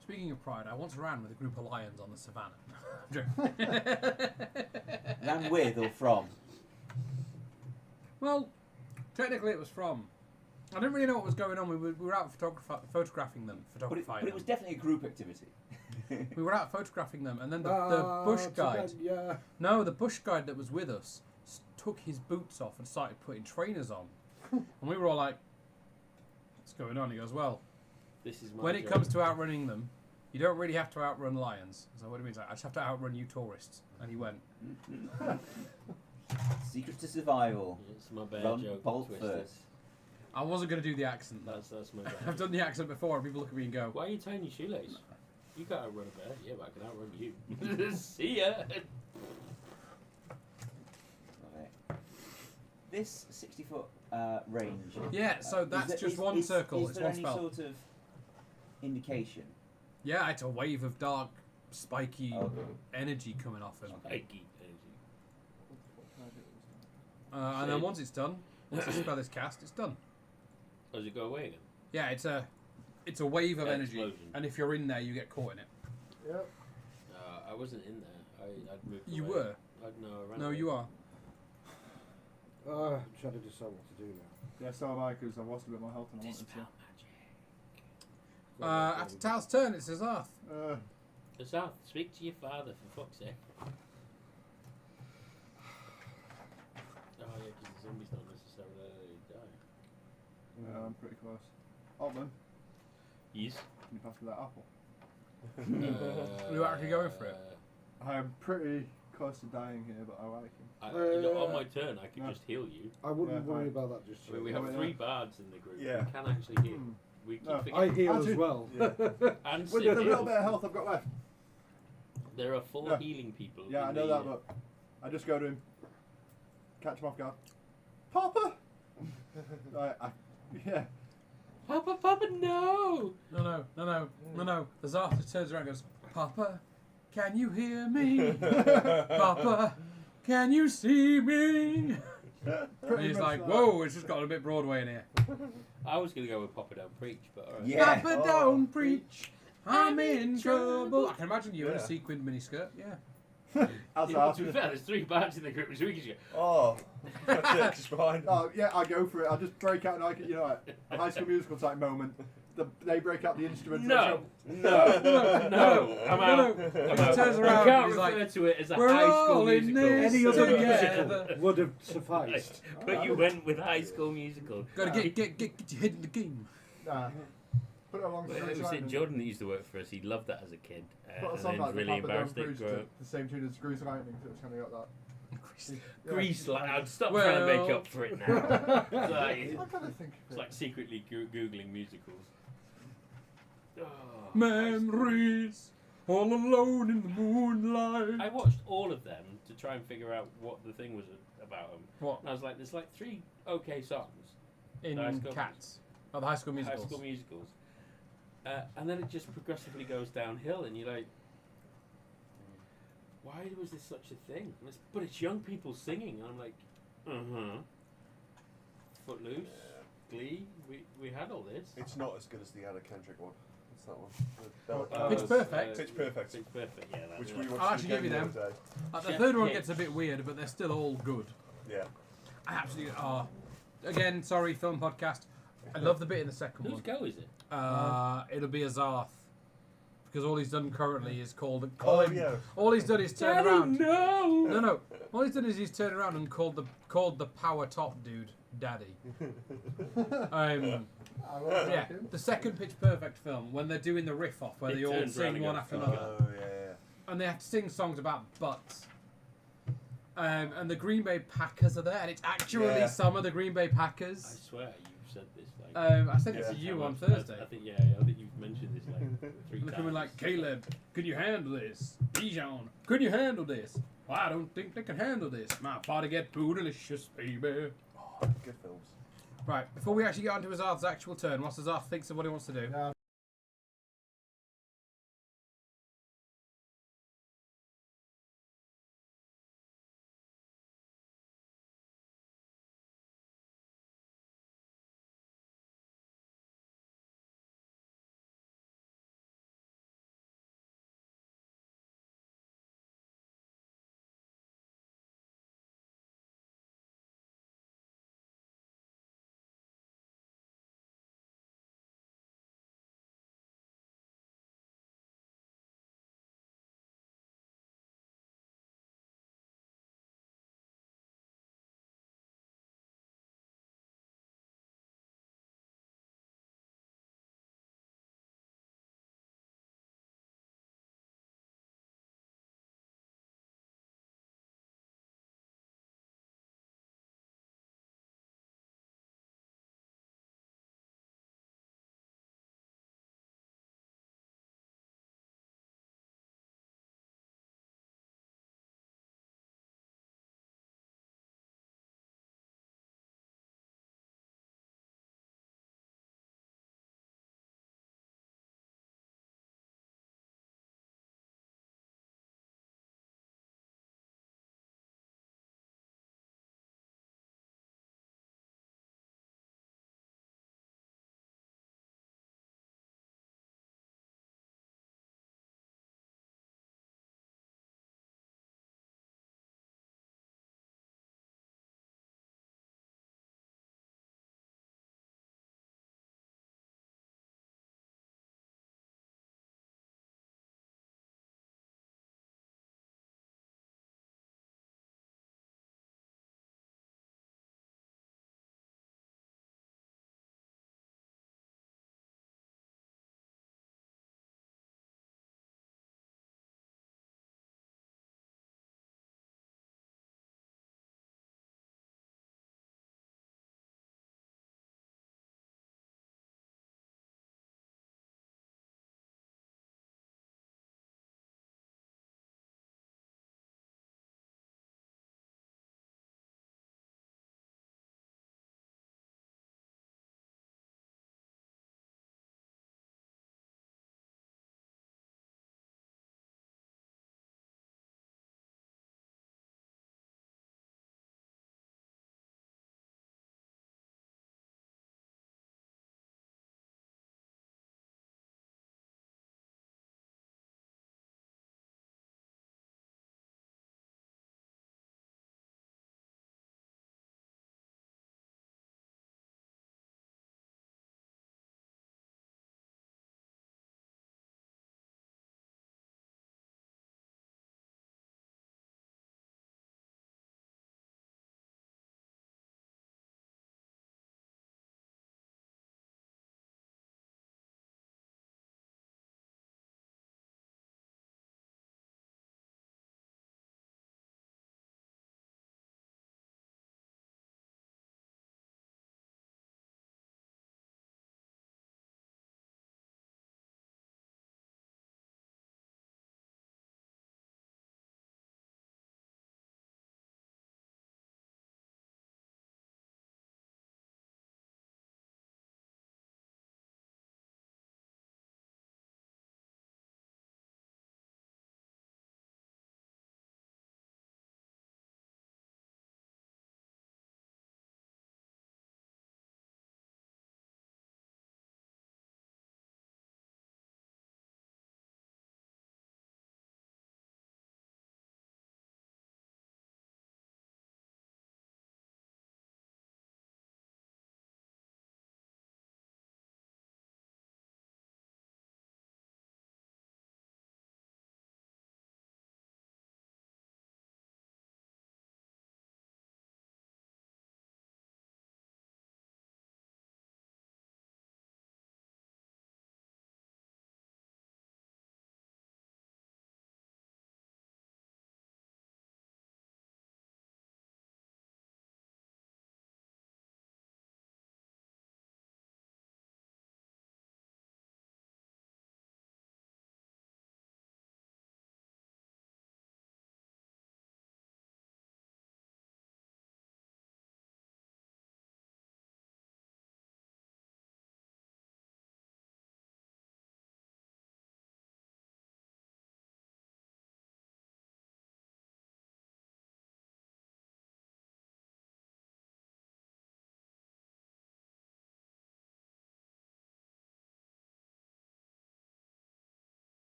Speaking of pride, I once ran with a group of lions on the savannah. I'm joking. Ran with or from? Well, technically it was from. I didn't really know what was going on. We were out photographing them. But it was definitely a group activity. We were out photographing them, and then the bush guide. Yeah. No, the bush guide that was with us took his boots off and started putting trainers on, and we were all like, "What's going on?" He goes, "Well, This is my when it job. comes to outrunning them, you don't really have to outrun lions." So what it means, I just have to outrun you tourists. And he went, Secret to survival. It's my bad Run joke. bolt Twisted. first. "I wasn't going to do the accent. Though. That's my bad. I've done the accent before, and people look at me and go, Why are you tying your shoelace? You can't outrun a bear. Yeah, but I can outrun you. See ya. Right. This 60-foot range. "Yeah." So that's just one circle. Is It's there one any spell. sort of indication? Yeah, it's a wave of dark, spiky Okay. energy coming off him. Spiky. And then once it's done, once the spell is cast, it's done. Does it go away again? Yeah, it's a wave of energy, Explosion. and if you're in there, you get caught in it. Yep. I wasn't in there. I'd moved You away. were? I ran No, away. you are. I'm trying to decide what to do now. Yeah, so am I, because I've lost a bit more health than I wanted Dispel to. magic. After Tal's turn, it's Azath. Azaf, speak to your father, for fuck's sake. Oh, yeah, because the zombies don't necessarily die. I'm pretty close. Altman, Yes. can you pass me that apple? Are you actually going for it? I'm pretty close to dying here, but I like him. On my turn, I could No. just heal you. I wouldn't Yeah, worry fine. about that just I mean, we yet. have Yeah. 3 bards in the group. Yeah. We can actually heal. Hmm. We keep No, I forgetting. heal As as in- well. And With Sid the little heals. bit of health I've got left. There are 4 Yeah. healing people. Yeah, I in know the, that, but I just go to him, catch him off guard. Papa! Yeah. Papa, no! No. Azath just turns around and goes, "Papa, can you hear me? Papa, Can you see me? Pretty He's much like, that. whoa, it's just got a bit Broadway in here. I was going to go with Papa Don't Preach, but alright. Yeah. Papa Oh. don't preach. I'm in trouble. I can imagine you in a Yeah. sequined miniskirt. Yeah. As Yeah, I to be fair, there's 3 bands in the group, so we can just Oh, that's fine. Oh yeah, I go for it. I just break out like a High School Musical type moment. They break out the instruments. No, No, no, I'm out. He I'm out. turns You around can't and he's refer like, to it as a we're High School all in Musical. this Any other together. musical would have sufficed. But you went with High School Musical. Gotta get your head in the game. Put it along But the it was Lightning. Jordan that used to work for us. He loved that as a kid. Put a And song then like really the Papa Don't embarrassed it. Preach Grow to up. the same tune as Grease Lightning, so it's kind of got that. Yeah. Grease, like, I'd stop trying to make Well- up for it now. It's like, I kind of think it's like secretly googling musicals. Oh, Memories, all alone in the moonlight. I watched all of them to try and figure out what the thing was about them. What? And I was like, there's like 3 okay songs. In High School Cats. Oh, the High School Musicals. High School Musicals. And then it just progressively goes downhill, and you're like, why was this such a thing? And but it's young people singing, and I'm like, Footloose, Glee, we had all this. It's not as good as the Anna Kendrick one. What's that one? Pitch Perfect. Pitch Perfect. Pitch Perfect, yeah. That, Which yeah. we watched I'll actually give you again the them. other day. The Yeah, third one yeah. gets a bit weird, but they're still all good. Yeah. I absolutely are. Again, sorry, film podcast. I love the bit in the second Whose one. go is it? It'll be Azarth. Because all he's done currently is called Oh, yeah. all he's done is turn around. No! No. All he's done is he's turned around and called the power top dude Daddy. Yeah, the second Pitch Perfect film when they're doing the riff off where It they all turns around sing and one goes, after "Oh, another, Oh, yeah. and they have to sing songs about butts. And the Green Bay Packers are there, and it's actually Yeah. some of the Green Bay I Packers. swear you've said this like. I said it Yeah. to you on I Thursday. think I think you've mentioned this like 3 They're times. coming like, Caleb, can you handle this? Bijan, can you handle this? Well, I don't think they can handle this. My party get bootylicious, baby. Oh, good films. Right, before we actually get on to Azarth's actual turn, what Azarth thinks of what he wants to do. Yeah,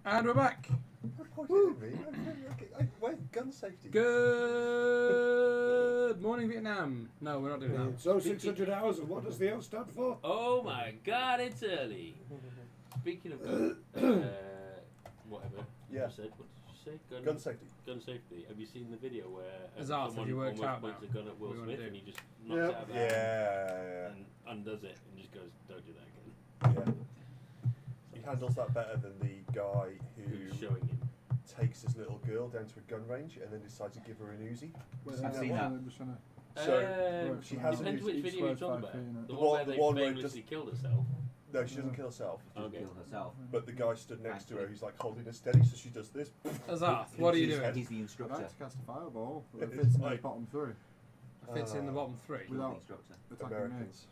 And we're back. Don't point it at me. Wait, gun safety. Good morning, Vietnam. No, we're not doing that. So 600 hours, and what does the O stand for? Oh my God, it's early. Speaking of whatever Yeah. you said, what did you say? Gun safety. Gun safety. Have you seen the video where Azarth, someone have you worked almost out points now a gun at Will what we wanna Smith do? and he just knocks Yeah. it out of his hand Yeah. and undoes it and just goes, "Don't do that again." Yeah. He handles that better than the guy Who's who showing him? takes his little girl down to a gun range and then decides to give her an Uzi. Where I've they- seen that. they're just trying to- So, she has depends an which each video you're square's talking 5 about. feet, The The one one- where the they one where it famously just- killed herself. no, she doesn't Yeah. kill herself. She Okay. killed herself. But the guy stood next to her, he's like holding her steady, so she does this. Azarth, what are you He's- doing? He's the I'd instructor. like to cast a fireball that It's fits in the like- bottom 3. Fits in the bottom three. He's the Without- instructor. Attacking me. Americans.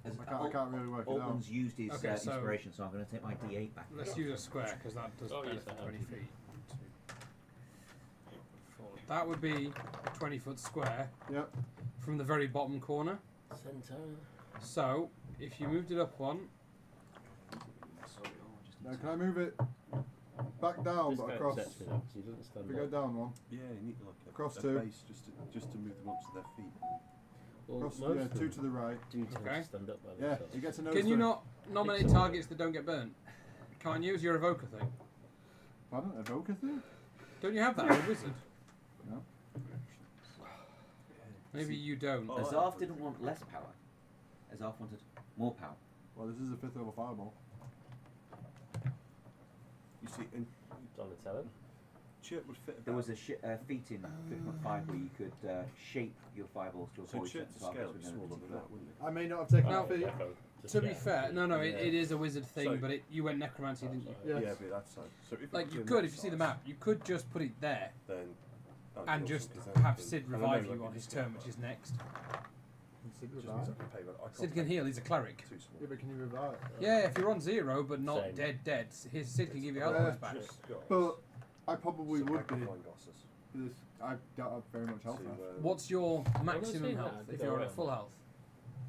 As I can't really work it out. Altman's used his Okay, so- inspiration, so I'm going to take my D8 back. Let's use a square because that does Oh, better yes, for I have. 20 feet. 2, 4. That would be a 20-foot square Yep. from the very bottom corner. Center. So, if you moved it up one, Now can I move it back down This but guy across? sets me up, so he doesn't stand If we go up. down one. Yeah, you need like Across a two. base just to move them up to their feet. Well, Across, most yeah, of 2 them to the right. do tend Okay. to stand up by Yeah, themselves. you get to know. can you not nominate targets that don't get burnt? Can't you use your evoker thing? Pardon? Evoke a thing? Don't you have that as a wizard? No. Maybe you don't. Oh, Azarth didn't want less power. Azarth wanted more power. Well, this is a 5th level fireball. You see, and It's on the talent. Chirp would fit There about. was a feat in 5.5 where you could shape your fireballs to So avoid Chirp's certain scale targets would be within a smaller than particular. that, wouldn't it? I may not have taken No. that feat. To be fair, no, it is a wizard thing, So- but you went necromancy, didn't you? Yes. Yeah, but that's so if Like, you could, if you see the map, you could just put it there then and just have Sid revive you on his turn, which is next. Sid Just revive. means I can pay, but I can't Sid can take heal, he's a cleric. too small. Yeah, but can you revive? Yeah, if you're on 0 but not Same. dead, his Sid can give you health Yeah. points back. Just got But I probably some would be. magnifying glasses This, I don't have very much health to, left. What's your see maximum that. health I if did you're at around. full health?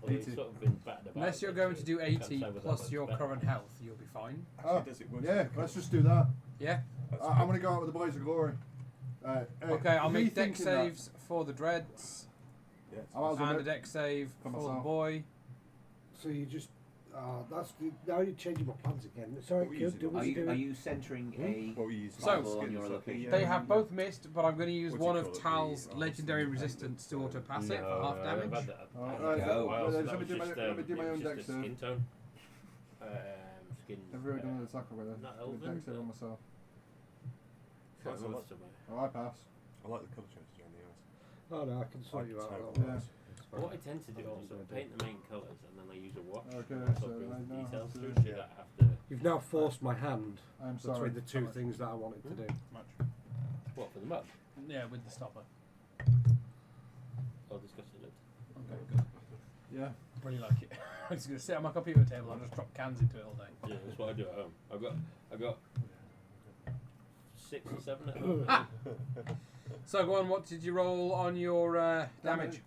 Well, he's 80. sort of been battered about Unless you're it, going so to do can't 80 say whether plus that's your better. current health, you'll be fine. Oh, does it work? yeah, let's just do that. Yeah? I'm going to go out with the Blaze of Glory. Okay, I'll me make deck thinking that- saves for the dreads Yeah, it's I might as well and a make- deck save For for the myself. boy. So you just, now you're changing my plans again. Sorry, What were you kid, using? do Are what you, you're are doing. you centering a what were you using? So- fireball on your location? They have both missed, but I'm going to use What do you one of call it? Tal's The, legendary something resistance to independent, auto pass it for No, half I've damage. had that. Oh, I've had right, that for a go. while, Well, so let that me was do my- just, let me do my it own was deck just a save. skin tone. Skin. I've already done an attack with it. Not With Elven, deck save on but- myself. Can't remember That's somewhere. Oh, I pass. I like the colour changes around the eyes. Oh no, I can sort you out. Totally. that Yeah. one. What I tend to do also paint the main colours and then I use a watch. Okay, and so sort of brings I the know details how to- through so you don't have to. You've now forced my hand I'm sorry. between the two things that I wanted to do. What for the mug? Yeah, with the stopper. I'll discuss it later. Okay, good. Yeah. Really like it. I'm just going to sit on my computer table and just drop cans into it all day. Yeah, that's what I do at home. I got 6 or 7 at home. So go on, what did you roll on your damage?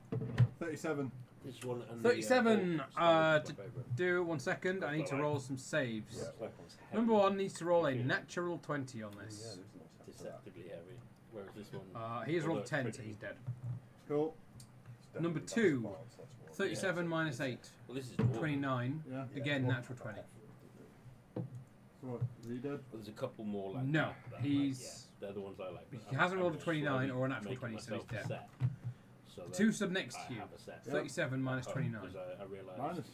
37. This one and 37, the, my d- favourite. Do 1 second, I need to roll some saves. Yeah. That one's heavy. Number 1 needs to roll a natural 20 on Yeah, this. there's a nice after that. Deceptively heavy. Whereas this one. He's although rolled it's 10, so pretty- he's dead. Cool. It's Number definitely 2, nice spots, that's what- 37 minus 8, Well, this is dwarf. 29. Yeah. Again, natural 20. So what? Is he dead? Well, there's a couple more like No, that I he's- like, yeah. They're the ones I like. but He hasn't rolled a just 29 slowly or a natural making 20, so he's myself a dead. set, so that 2 sub next I to you. have a set. 37 minus at home, 29. 'cause I realised Minus.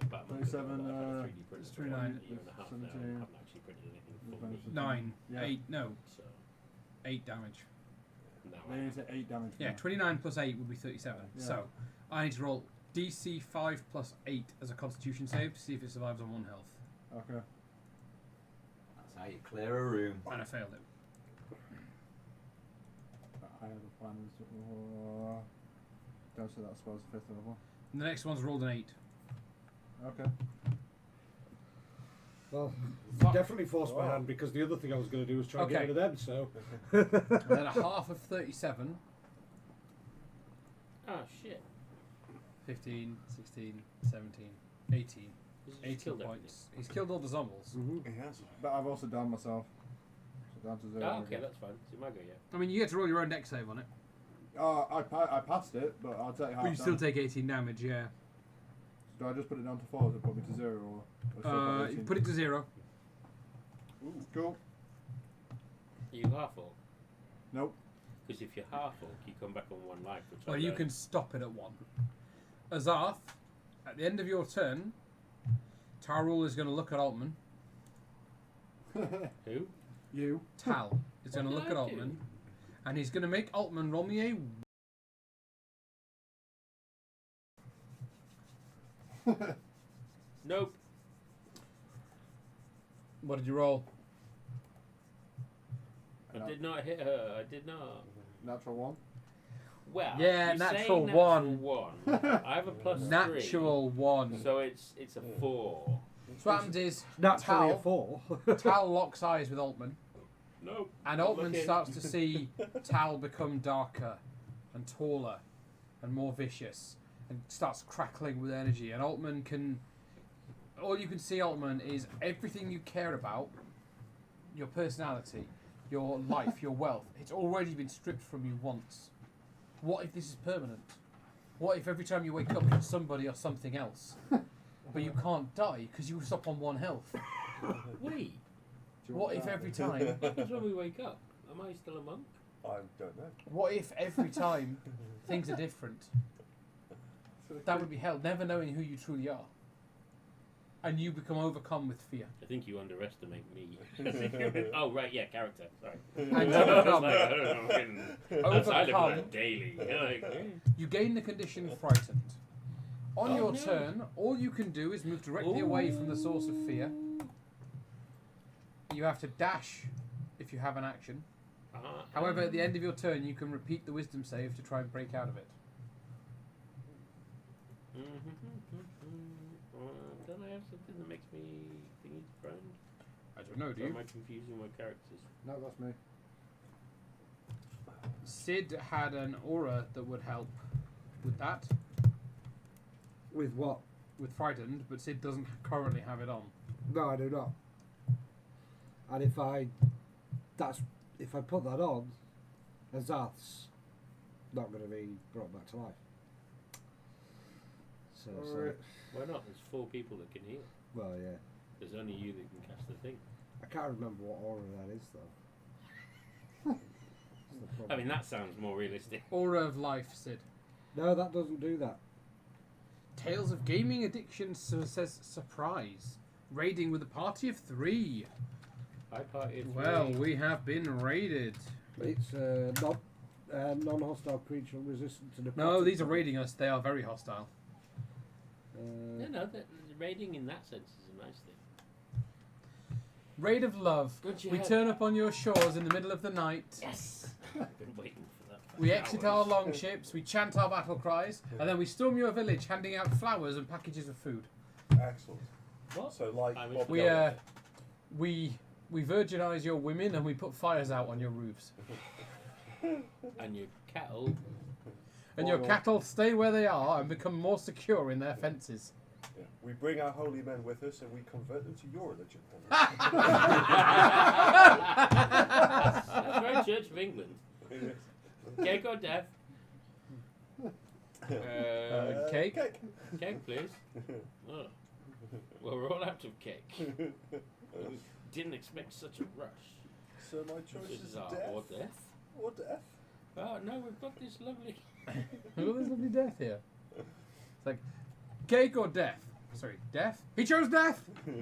about a month ago 27, that I've had a 3D printer it's for 29. a year and a half now, and 17. I haven't actually printed anything for me. 9, Yeah. 8, no, So 8 damage. now Then he's at 8 damage. Yeah, now. 29 plus 8 would be 37. Yeah. So I need to roll DC 5 plus 8 as a constitution save to see if it survives on 1 health. Okay. That's how you clear a room. And I failed it. I have a plan. Don't say that spell's 5th level. And the next one's rolled an 8. Okay. Well, Fuck. definitely forced my Wow. hand because the other thing I was going to do was try and Okay. get rid of them. So And then a half of 37, oh shit. 15, 16, 17, 18. He's just 18 killed points. He's killed all the zombies. Mm-hmm. He has. But I've also downed myself. So down to 0. everything. Oh, okay, again. that's fine. So my go, yeah. I mean, you get to roll your own dex save on it. I passed it, but I'll take half. But you still damage. take 18 damage, yeah. So do I just put it down to 4 or does it put me to 0 or still put 18? Put it to 0. Ooh. Cool. Are you half orc? Nope. Because if you're half orc, you come back on 1 life. Which Well, I you learned. can stop it at 1. Azarth, at the end of your turn, Tarul is going to look at Altman. Who? You. Tal is going to What look did at I do? Altman, and he's going to make Altman roll me a. Nope. What did you roll? I did not hit her. I did not. Natural 1. Well, Yeah, you natural say one. one. I have a plus 3. Natural 1. So it's a 4. So what happens is Naturally a Tal, 4. Tal locks eyes with Altman, Nope. and Not Altman looking. starts to see Tal become darker and taller and more vicious and starts crackling with energy. And Altman can. All you can see, Altman, is everything you care about, your personality, your life, your wealth. It's already been stripped from you once. What if this is permanent? What if every time you wake up you're somebody or something else? But you can't die because you stop on 1 health. Wait. Do you What want if that? every time? What happens when we wake up? Am I still a monk? I don't know. What if every time things are different? That would be hell. Never knowing who you truly are, and you become overcome with fear. I think you underestimate me. Oh, right, yeah, character. Sorry. And I you was become like, I don't know. Outside of overcome. that daily. Like, You gain the condition frightened. On Oh, your no. turn, all you can do is move directly away from the source of fear. You have to dash if you have an action. However, at the end of your turn, you can repeat the wisdom save to try and break out of it. Don't I have something that makes me think he's a friend? I don't know, do Or you? am I confusing my characters? No, that's me. Sid had an aura that would help with that, With what? with frightened, but Sid doesn't currently have it on. No, I do not. And if I put that on, Azarth's not going to be brought back to life. So, Alright. Why not? There's 4 people that can heal. well, yeah. There's only you that can cast the thing. I can't remember what aura that is, though. That's the I problem. mean, that sounds more realistic. Aura of life, Sid. No, that doesn't do that. Tales of gaming addiction says surprise. Raiding with a party of 3. I party of 3. Well, we have been raided. It's non-hostile creature resistant to necrotic. No, these are raiding us. They are very hostile. No, the raiding in that sense is a nice thing. Raid of love. Good We job. turn up on your shores in the middle of the night. Yes! I've been waiting for that. for We exit our hours. longships, we chant our battle cries, and then we storm your village handing out flowers and packages of food. Excellent. What? So, like, I'm Bob We Dylan. we virginize your women and we put fires out on your roofs. And your cattle. And your Oil. cattle stay where they are and become more secure in their fences. Yeah. We bring our holy men with us and we convert them to your religion. That's right, Church of England. Cake or death? Cake? Cake, please. Oh. Well, we're all out of cake. Didn't expect such a rush. So my choice This is is our death. or death. Or death. Oh no, we've got this lovely. Look at this lovely death here. It's like, cake or death? Sorry, death? He chose death! No,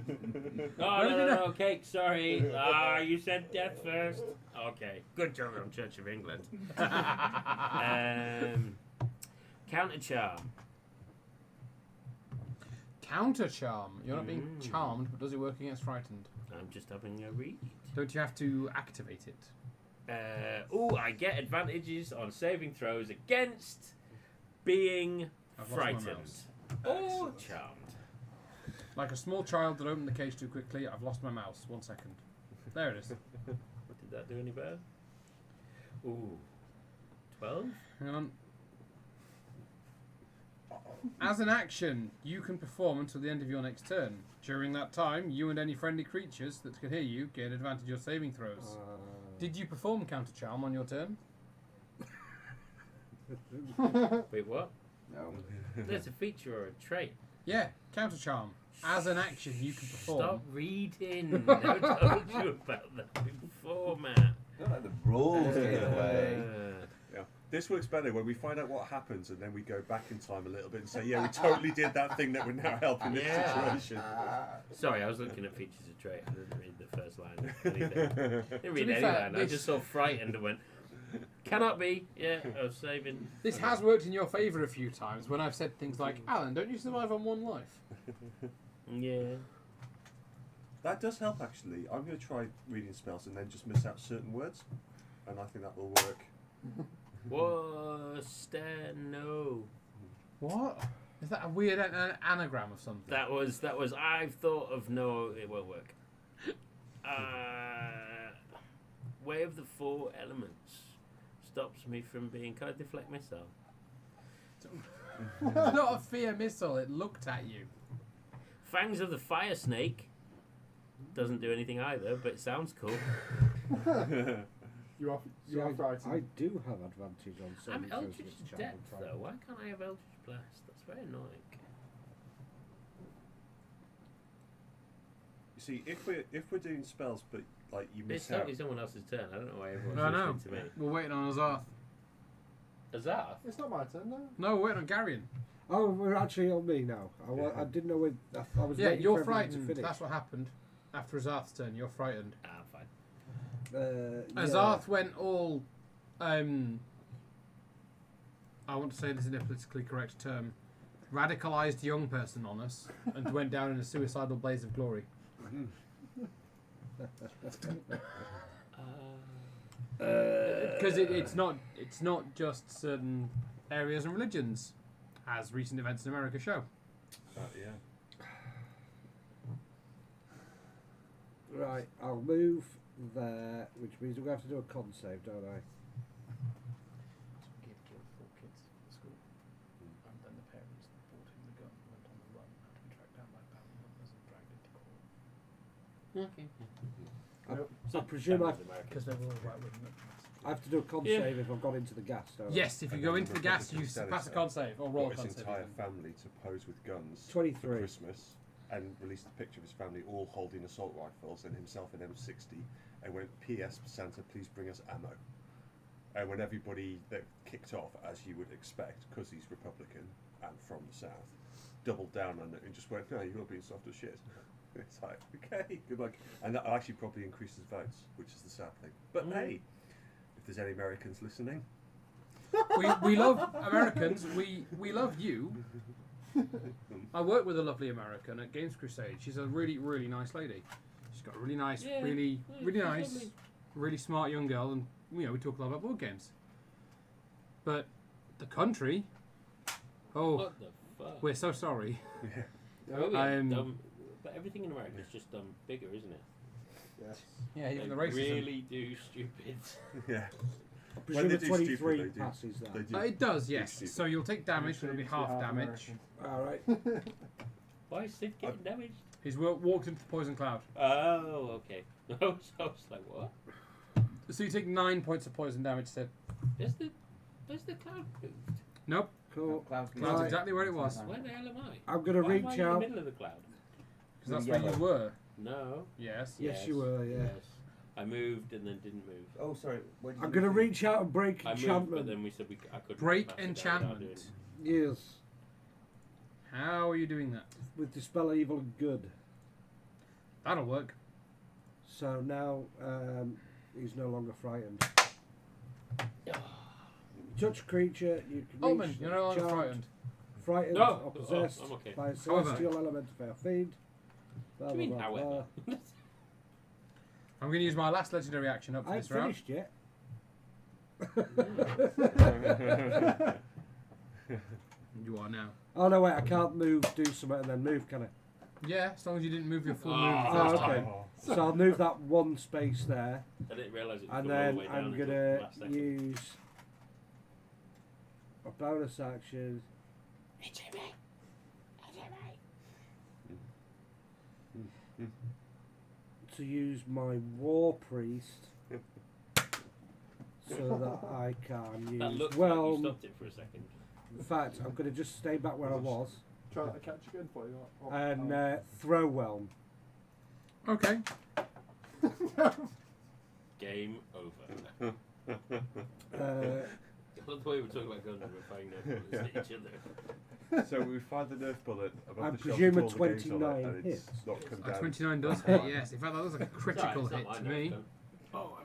Where did you know? cake. Sorry. You said death first. Okay, good job on Church of England. Counter charm. Counter charm. You're not being charmed, but does it work against frightened? I'm just having a read. Don't you have to activate it? I get advantages on saving throws against being I've lost my frightened mouse. or Excellent. charmed. Like a small child that opened the cage too quickly, I've lost my mouse. 1 second. There it is. What, did that do any better? Ooh, 12. Hang on. As an action, you can perform until the end of your next turn. During that time, you and any friendly creatures that can hear you gain advantage of saving throws. Did you perform Counter Charm on your turn? Wait, what? No. There's a feature or a trait. Yeah, Counter Charm. As an action, you can perform. Stop reading. I told you about that before, Matt. Don't let the rules get away. Yeah. This works better when we find out what happens and then we go back in time a little bit and say, yeah, we totally did that thing that we're now helping this Yeah. situation. Sorry, I was looking at features of trait. I didn't read the first line. Didn't To read be any fair, line. I this- just saw frightened and went, cannot be. Yeah, I was saving. This has worked in your favour a few times when I've said things like, Alan, don't you survive on 1 life? Yeah. That does help, actually. I'm going to try reading spells and then just miss out certain words, and I think that will work. No. What? Is that a weird anagram of something? That was. I've thought of no. It won't work. Way of the 4 elements stops me from being. Can I deflect missile? It's not a fear missile, it looked at you. Fangs of the fire snake doesn't do anything either, but it sounds cool. You are See, I frightened. do have advantage on I'm saving throws Eldritch against Charm Depth and though. Frightened. Why can't I have Eldritch Blast? That's very annoying. You see, if we're doing spells, but like you It's miss out. totally someone else's turn. I don't know why everyone's I know. listening to me. We're waiting on Azarth. Azarth? It's not my turn, no. No, we're waiting on Garion. Oh, we're actually on me now. I didn't know when. I was Yeah, waiting you're for everything frightened. to finish. That's what happened. After Azarth's turn, you're frightened. Ah, fine. Yeah. Azarth went all, I want to say this in a politically correct term, radicalised young person on us and went down in a suicidal blaze of glory. Because it's not just certain areas and religions, as recent events in America show. Yeah. Right, I'll move there, which means we're going to have to do a con save, don't I? Kid killed 4 kids at school, and then the parents bought him the gun, went on the run, had to be tracked down by family members and dragged into court. Okay. I presume I Because they were all right with it. have to do a con Yeah. save if I've got into the gas, don't I? Yes, if you And go then into the the gas, you Republican pass a senator con save or roll a Got con his save. entire family to pose with guns 23. for Christmas and released a picture of his family all holding assault rifles and himself an M60 and went, P.S. Santa, please bring us ammo. And when everybody that kicked off, as you would expect, because he's Republican and from the South, doubled down on it and just went, no, you're being soft as shit. It's like, okay, good luck. And that actually probably increases votes, which is the sad thing. But hey, if there's any Americans listening, We love Americans. We love you. I work with a lovely American at Games Crusade. She's a really, really nice lady. She's got a really nice, Yeah, really she's nice, lovely. really smart young girl, and we talk a lot about board games. But the country, What the fuck? we're so sorry. Oh, yeah, Um, dumb. But everything in America is just done bigger, isn't it? Yes. Yeah, even They the racism. really do stupid. yeah, I When presume they the do stupid, 23 they do. passes that. they do. It does, yes. stupid. So you'll take damage, but it'll be Seems to half damage. American. Alright. Why is Sid getting damaged? He's walked into the poison cloud. Oh, okay. I was like, what? So you take 9 points of poison damage, Sid. Has the cloud moved? Nope, Cool. Cloud's that's Right. exactly where it was. Where the hell am I? I'm going to Why am I reach in the out. middle of the cloud? Because that's where you Yellow. were. No. Yes. Yes, you were, yeah. Yes. I moved and then didn't move. Oh, sorry. Where did I'm you going to move? reach out and break I moved, but enchantment. then we said I couldn't. Break pass it down without enchantment. Yes. How are you doing that? With Dispel Evil and Good. That'll work. So now he's no longer frightened. Touch creature, you can Omen, reach you're no longer charmed, frightened. frightened No. or possessed I'm okay. by a celestial element of our fiend. Blah, What do you blah, mean, blah, however? blah. I'm going to use my last legendary action up for I this ain't round. finished yet. You are now. Oh no, wait! I can't move, do something, and then move, can I? Yeah, as long as you didn't move your full Oh, move the Oh, first okay. time. So I'll move that one space there, I didn't realise it was and going all the then way down I'm until the gonna last second. use a bonus action To use my war priest so that I can That use looked like you whelm. stopped it for a second. In fact, I'm going to just stay back where I was Try to catch again for you. and throw whelm. Okay. Game over. Uh, I love the way we're talking about guns and we're firing nerf bullets at each other. So we find the nerf bullet above I the presume shelf a with all the games on it, 29 and hits. it's not come down. 29 does hit, yes. In fact, that looks like a critical Sorry, hit it's to not my me. nerf gun. Oh,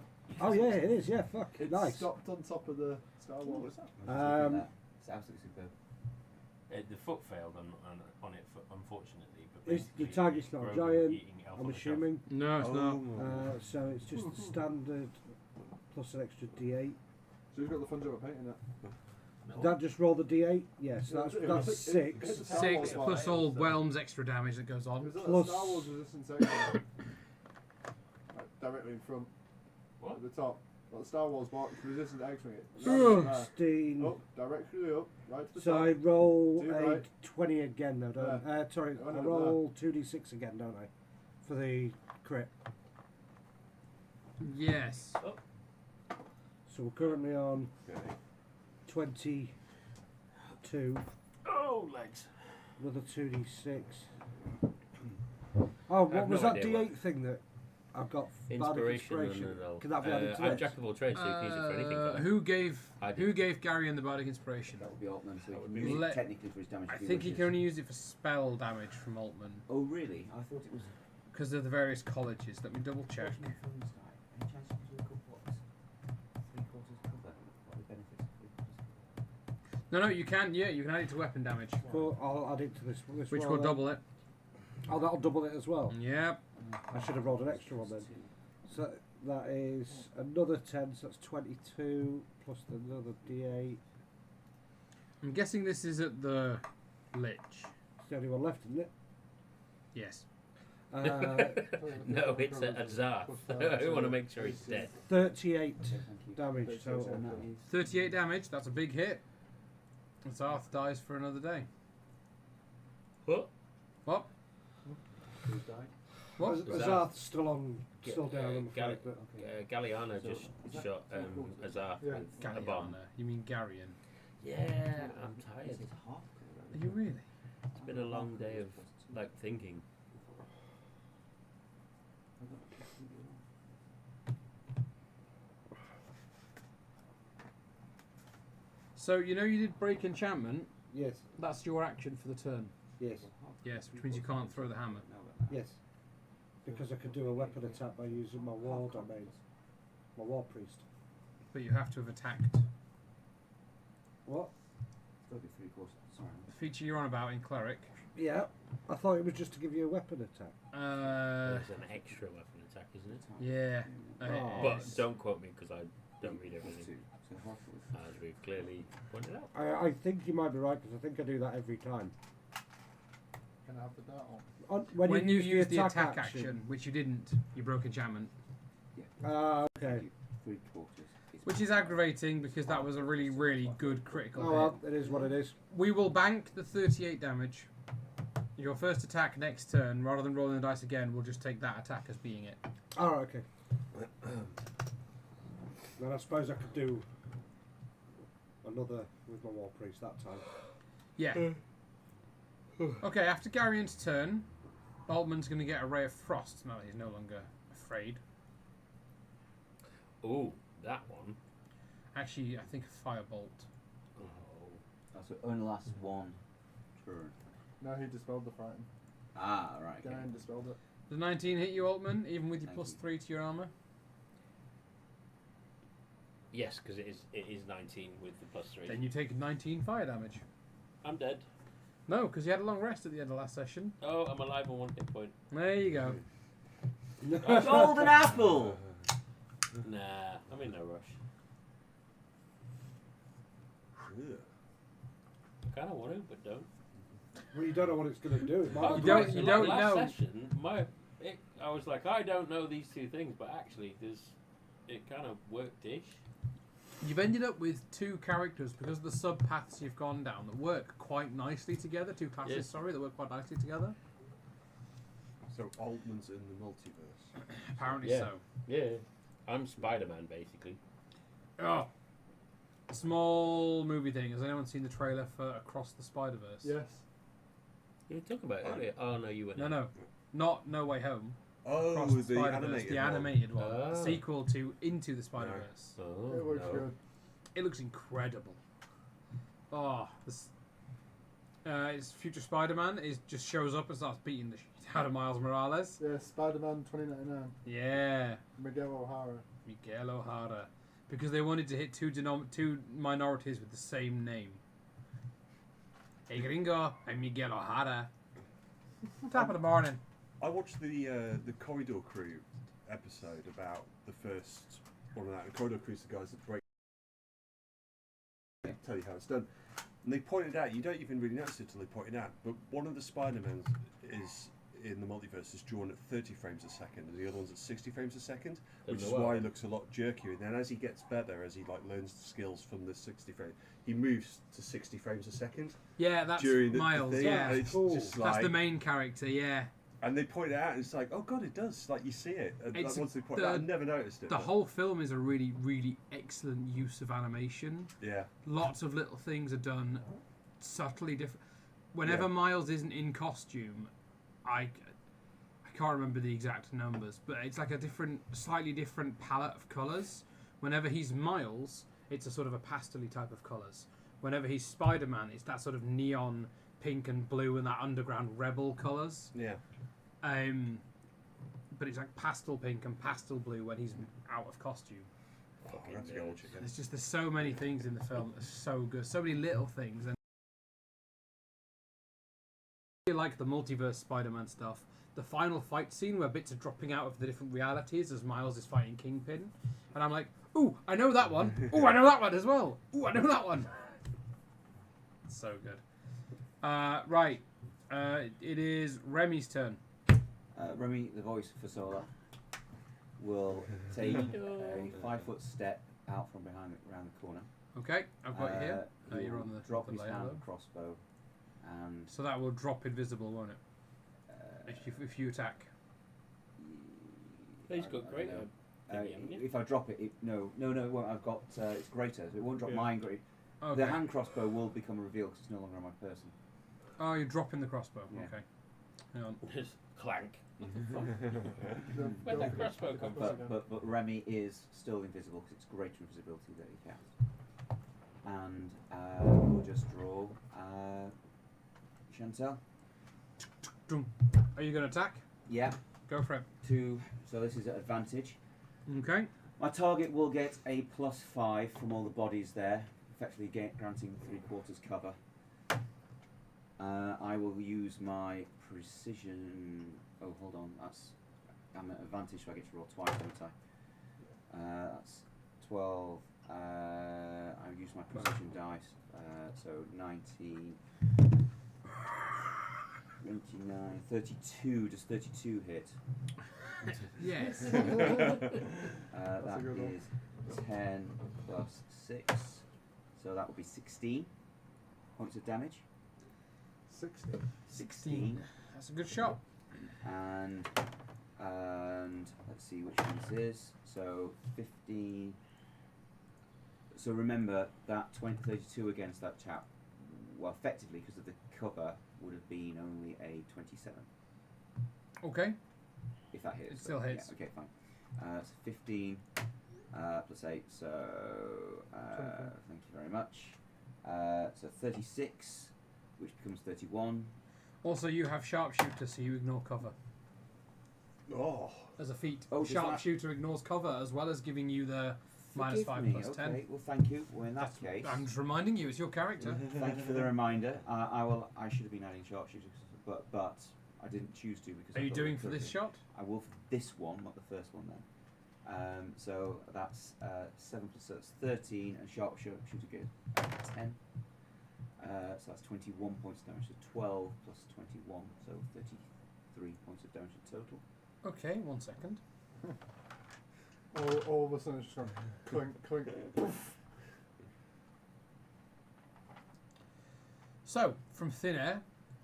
oh yeah, it is. Yeah, fuck. It's Nice. stopped on top of the Star Wars. It's absolutely superb. The foot failed on it, It's- unfortunately. But the basically target's not Grogu giant, eating Elf I'm on the Shelf. assuming. No, it's not. So it's just the standard plus an extra D8. So you've got the fun job of painting it. No. Did that just roll the D8? Yes, Yeah, that's it that's was- 6. it- Star 6 Wars plus one. all Whelm's extra damage that goes on. Is that Plus- a Star Wars resistance extra? Like, directly in front. What? At the top. Like the Star Wars box, resistant X-Wing. Ugh. There. 16. Up, directly up, right to the So top. I roll Do a right. 20 again, though, don't I? Sorry, Oh, I no, roll 2d6 again, don't I? For the crit. Yes. So we're currently on Okay. 22. Oh, legs. Another 2d6. Oh, what have was no that idea D8 thing that I've got? Inspiration. Bardic Inspiration. No. Can that be added to I'm this? jack of all trades, so you can use it for anything. can't you? I Who did. gave Gary the Bardic Inspiration? That would be Altman, so he That can would use be- it Let- technically for his damage. I if he think he wishes. can only use it for spell damage from Altman Oh really? I thought it was. because of the various colleges. Let me double check. Any chance you could do a couple of 3/4 cover? What are the benefits of 3/4 No, you can. Yeah, you can add it to weapon damage, Well, I'll add it to this which roll will then. double it. Oh, that'll double it as well. Yep. I should have rolled an extra one then. So that is another 10, so that's 22 plus another D8. I'm guessing this is at the Lich. It's the only one left, isn't it? Yes. No, it's a Zarth. I want to make sure he's dead. 38 Okay, thank you. damage total. And that is 38 damage. That's a big hit. And Zarth dies for another day. What? What? who's died? What? Azarth's still down on the Gal- fight, but Galliano So, just is that shot 3/4? Azarth Yeah. with a bomb. Galliana. You mean Garion? Yeah, I'm Is tired. it half Are cover? you really? It's been a long day of like thinking. So you know you did break enchantment. yes, That's your action for the turn. yes, Yes, which means you can't throw the hammer. yes. Because I could do a weapon attack by using my war domain, my war priest. But you have to have attacked. What? It's got to be 3/4. Sorry. The feature you're on about in cleric. Yeah, I thought it was just to give you a weapon attack. There's an extra weapon attack, isn't it? Yeah. Oh. But don't quote me because I don't read Plus everything, 2. So half of as we've clearly pointed out. I think you might be right because I think I do that every time. Can I have the dart on? When you use the attack attack action, which you didn't, you broke enchantment. Okay. 3/4. Which is aggravating because that was a really, really good critical Oh hit. well, it is what it is. We will bank the 38 damage. Your first attack next turn, rather than rolling the dice again, we'll just take that attack as being it. Oh, okay. Then I suppose I could do another with my war priest that time. Yeah. Okay, after Garion's turn, Altman's going to get a ray of frost now that he's no longer afraid. Ooh, that one. Actually, I think a firebolt. Oh. So it only lasts one turn. No, he dispelled the frighten. Ah, right. Okay. Garen dispelled it. Does 19 hit you, Altman, even with your Thank plus you. 3 to your armour? Yes, because it is 19 with the plus 3. Then you take 19 fire damage. I'm dead. No, because you had a long rest at the end of last session. Oh, I'm alive on 1 hit point. There you go. Golden apple. Nah, I'm in no rush. I kind of want to, but don't. Well, you don't know what it's going to do. It might Oh, You be don't- Christ, you like don't last know. Session, I was like, I don't know these two things, but actually, it kind of worked-ish. You've ended up with two characters because of the sub paths you've gone down that work quite nicely together. Two classes, Yeah. sorry, that work quite nicely together. So Altman's in the multiverse. Apparently Yeah. so. Yeah. I'm Spider-Man, basically. Oh, small movie thing. Has anyone seen the trailer for Across the Spider-Verse? Yes. You were talking about it earlier. Oh, no, you weren't. No, not No Way Home. Oh, Across the the Spider-Verse, animated the one. animated one, Oh. the sequel to Into the Spider-Verse. Oh, It looks no. good. It looks incredible. Oh, this. It's future Spider-Man. It just shows up and starts beating the shit out of Miles Morales. Yeah, Spider-Man 2099. Yeah, Miguel O'Hara. Miguel O'Hara, because they wanted to hit two minorities with the same name. Hey gringo, I'm Miguel O'Hara. Top of the morning. I watched the Corridor Crew episode about the first one of that. The Corridor Crew's the guys that break. Tell you how it's done. And they pointed out, you don't even really notice it till they point it out, but one of the Spider-Mans is in the multiverse is drawn at 30 frames a second, and the other one's at 60 frames a second, which is why he looks a lot jerkier. And then as he gets better, as he like learns the skills from the 60 frames, he moves to 60 frames a second Yeah, that's during the Miles. thing. Yeah, And it's Cool. just that's like, the main character. Yeah, and they point it out, and it's like, oh god, it does. Like you see it. And It's like, once they point it out, I never noticed it. the but whole film is a really, really excellent use of animation. yeah, Lots of little things are done subtly different. Whenever Yeah. Miles isn't in costume, I can't remember the exact numbers, but it's like a slightly different palette of colours. Whenever he's Miles, it's a sort of a pastel-y type of colours. Whenever he's Spider-Man, it's that sort of neon pink and blue and that underground rebel colours. yeah. But it's like pastel pink and pastel blue when he's out of costume. Oh, I have to go watch it again. There's so many things in the film that are so good, so many little things. And I like the multiverse Spider-Man stuff. The final fight scene where bits are dropping out of the different realities as Miles is fighting Kingpin, and I'm like, ooh, I know that one. Ooh, I know that one as well. Ooh, I know that one. It's so good. Right, it is Remy's turn. Remy, the voice for Solar, will take a 5-foot step out from behind around the corner. Okay, I've got it here. He'll You're on the drop the his layout, hand though. crossbow, and So that will drop invisible, won't it? If you attack. He's got great. if I drop it, it no, it won't. I've got it's greater, so it won't drop Yeah. mine great. Okay. The hand crossbow will become a reveal because it's no longer on my person. Oh, you're dropping the crossbow. Yeah. Okay. Hang on. Just clank. Where'd that crossbow come from? But Remy is still invisible because it's greater invisibility that he casts. And we'll just draw Chantel. Are you going to attack? Yeah, Go for it. 2. So this is at advantage. Okay. My target will get a +5 from all the bodies there, effectively granting 3/4 cover. I will use my precision. Oh, hold on. I'm at advantage, so I get to roll twice, don't I? That's 12. I'll use my precision dice. So 19, 29, 32. Does 32 hit? Yes. That a good one. is 10 plus 6. So that will be 16 points of damage. 60. 16. That's a good shot. And let's see which one this is. So 15. So remember that 32 against that chap, well, effectively because of the cover, would have been only a 27. Okay. If that hits. It still hits. Yeah, okay, fine. So 15 plus 8, so thank you very much. So 36, which becomes 31. Also, you have sharpshooter, so you ignore cover. Oh, As a feat. Oh, does that- Sharpshooter ignores cover as well as giving you the Forgive -5 me, plus 10. okay, well, thank you. Well, in that case, I'm just reminding you, it's your character. thank you for the reminder. I should have been adding sharpshooters, but I didn't choose to because. Are I you thought doing it for could this be. shot? I will for this one, not the first one then. So that's 7 plus 13, and sharpshooter get 10. So that's 21 points of damage. So 12 plus 21, so 33 points of damage in total. Okay, 1 second. All of a sudden it's just going clink, clink, poof. So, from thin air,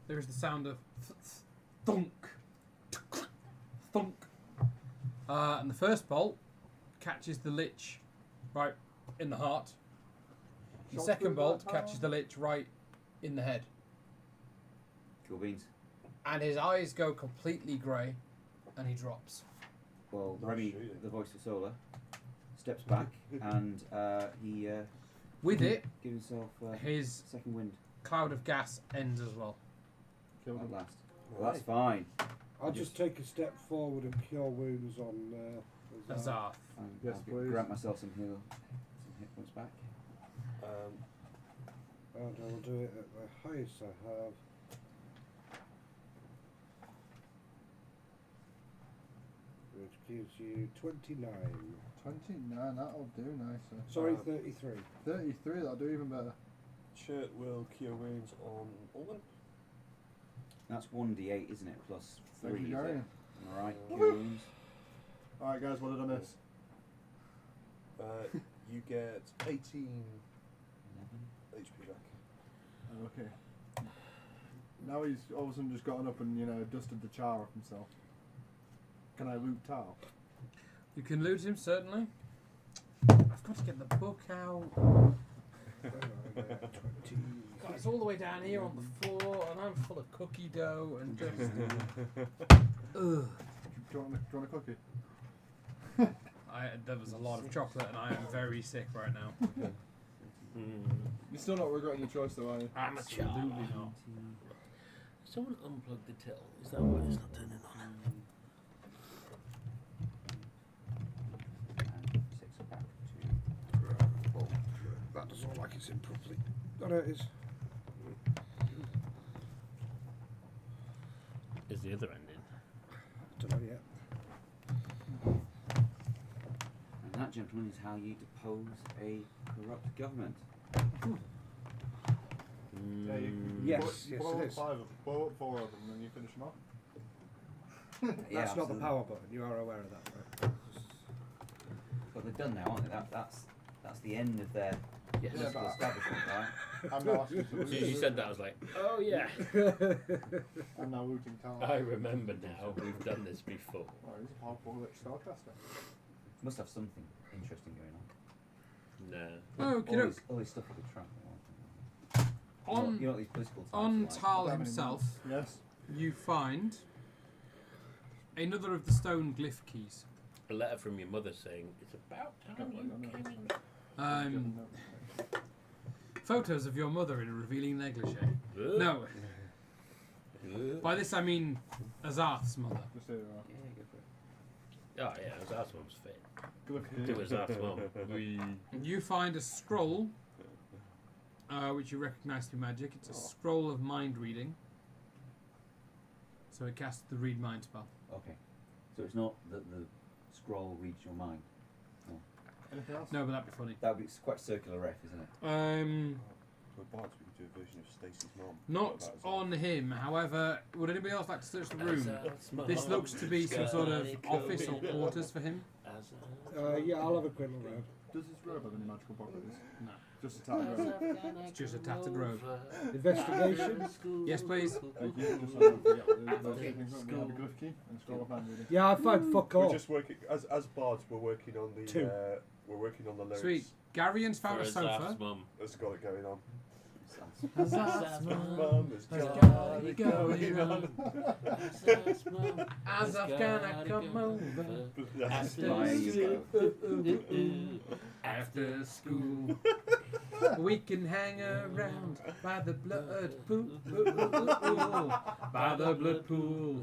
there is the sound of thunk, thunk. And the first bolt catches the lich right in the heart. The Shot second through bolt that catches the lich right in the head. Cool beans. And his eyes go completely grey and he drops. Well, Nice Remy, shooting. the voice of Solar, steps back and he With it, gives himself his second wind cloud of gas ends as well. Killed at him. last. Well, that's fine. I'll just take a step forward and cure wounds on Azar. Azarth. Yes, I'll please. grant myself some hit points back. And I'll do it at the highest I have. Which gives you 29. 29, that'll do nicer. Sorry, 33. 33, that'll do even better. Chert will cure wounds on Ulman. That's 1d8, isn't it? Plus 3. Thank you, is it? Gary. Alright, Woohoo. cure wounds. Alright, guys, what did I miss? You get 18 11. HP back. Okay. Now he's all of a sudden just gotten up and, dusted the char off himself. Can I loot Tal? You can loot him, certainly. I've got to get the book out. God, it's all the way down here on the floor, and I'm full of cookie dough and just. Ugh. Do you want a cookie? There was a lot of chocolate, and I am very sick right now. You're still not regretting your choice, though, are you? I'm a child. Absolutely not. Someone unplug the till. Is that why it's not turning on? And 6 back to. Oh, that doesn't look like it's in properly. Oh, no, it is. Is the other ending? Don't know yet. And that, gentlemen, is how you depose a corrupt government. Yeah, you Yes, yes, blow it up is. 5 of them, blow up 4 of them, and then you finish them off. Yeah, That's not the absolutely. power button. You are aware of that, right? But they're done now, aren't they? That's the end of their Yes. Yeah, political but- establishment, right? I'm now asking to As soon as you said that, I was like, oh yeah. I'm now looting Tal. I remember now. We've done this before. Oh, he's a powerful lich spellcaster. Must have something interesting going on. No. Okay, All this stuff with the trap. On you know what these political types on are like. Tal Don't have any himself, Yes. you find another of the stone glyph keys. A letter from your mother saying it's about time you came in. Photos of your mother in a revealing negligee. No, by this I mean Azarth's mother. Just here you are. Yeah, go for it. Oh yeah, it was our mum's fit. Glyph It was our mum. You find a scroll, which you recognise through magic. It's a scroll of mind reading. So it casts the read mind spell. Okay. So it's not that the scroll reads your mind. Anything else? No, but that'd be funny. That would be quite circular ref, isn't it? For Bards, we could do a version of Stacey's mom. Not That as well. on him. However, would anybody else like to search the room? Azarth's This mum. looks to be some sort of Scotty office or Cohen. quarters for him. Yeah, I'll have a quick look around. Does this robe have any magical properties? No. Just a tattered robe. It's just a tattered robe. Investigation? Yes, please. Thank you. Just so I don't forget what it is. Those things that we have a glyph key and scroll of hand reading. Yeah, I find fuck We're off. just working as Bards. We're working on the. 2. We're working on the lyrics. Sweet. Garian's For found a sofa. Azarth's mum. That's got it going on. Azarth's mum. Mum has Has got got it it going going on. Azarth's mum. Azarth gonna come over. That's After There you school. After school. We can hang around by the blood pool. By the blood pool.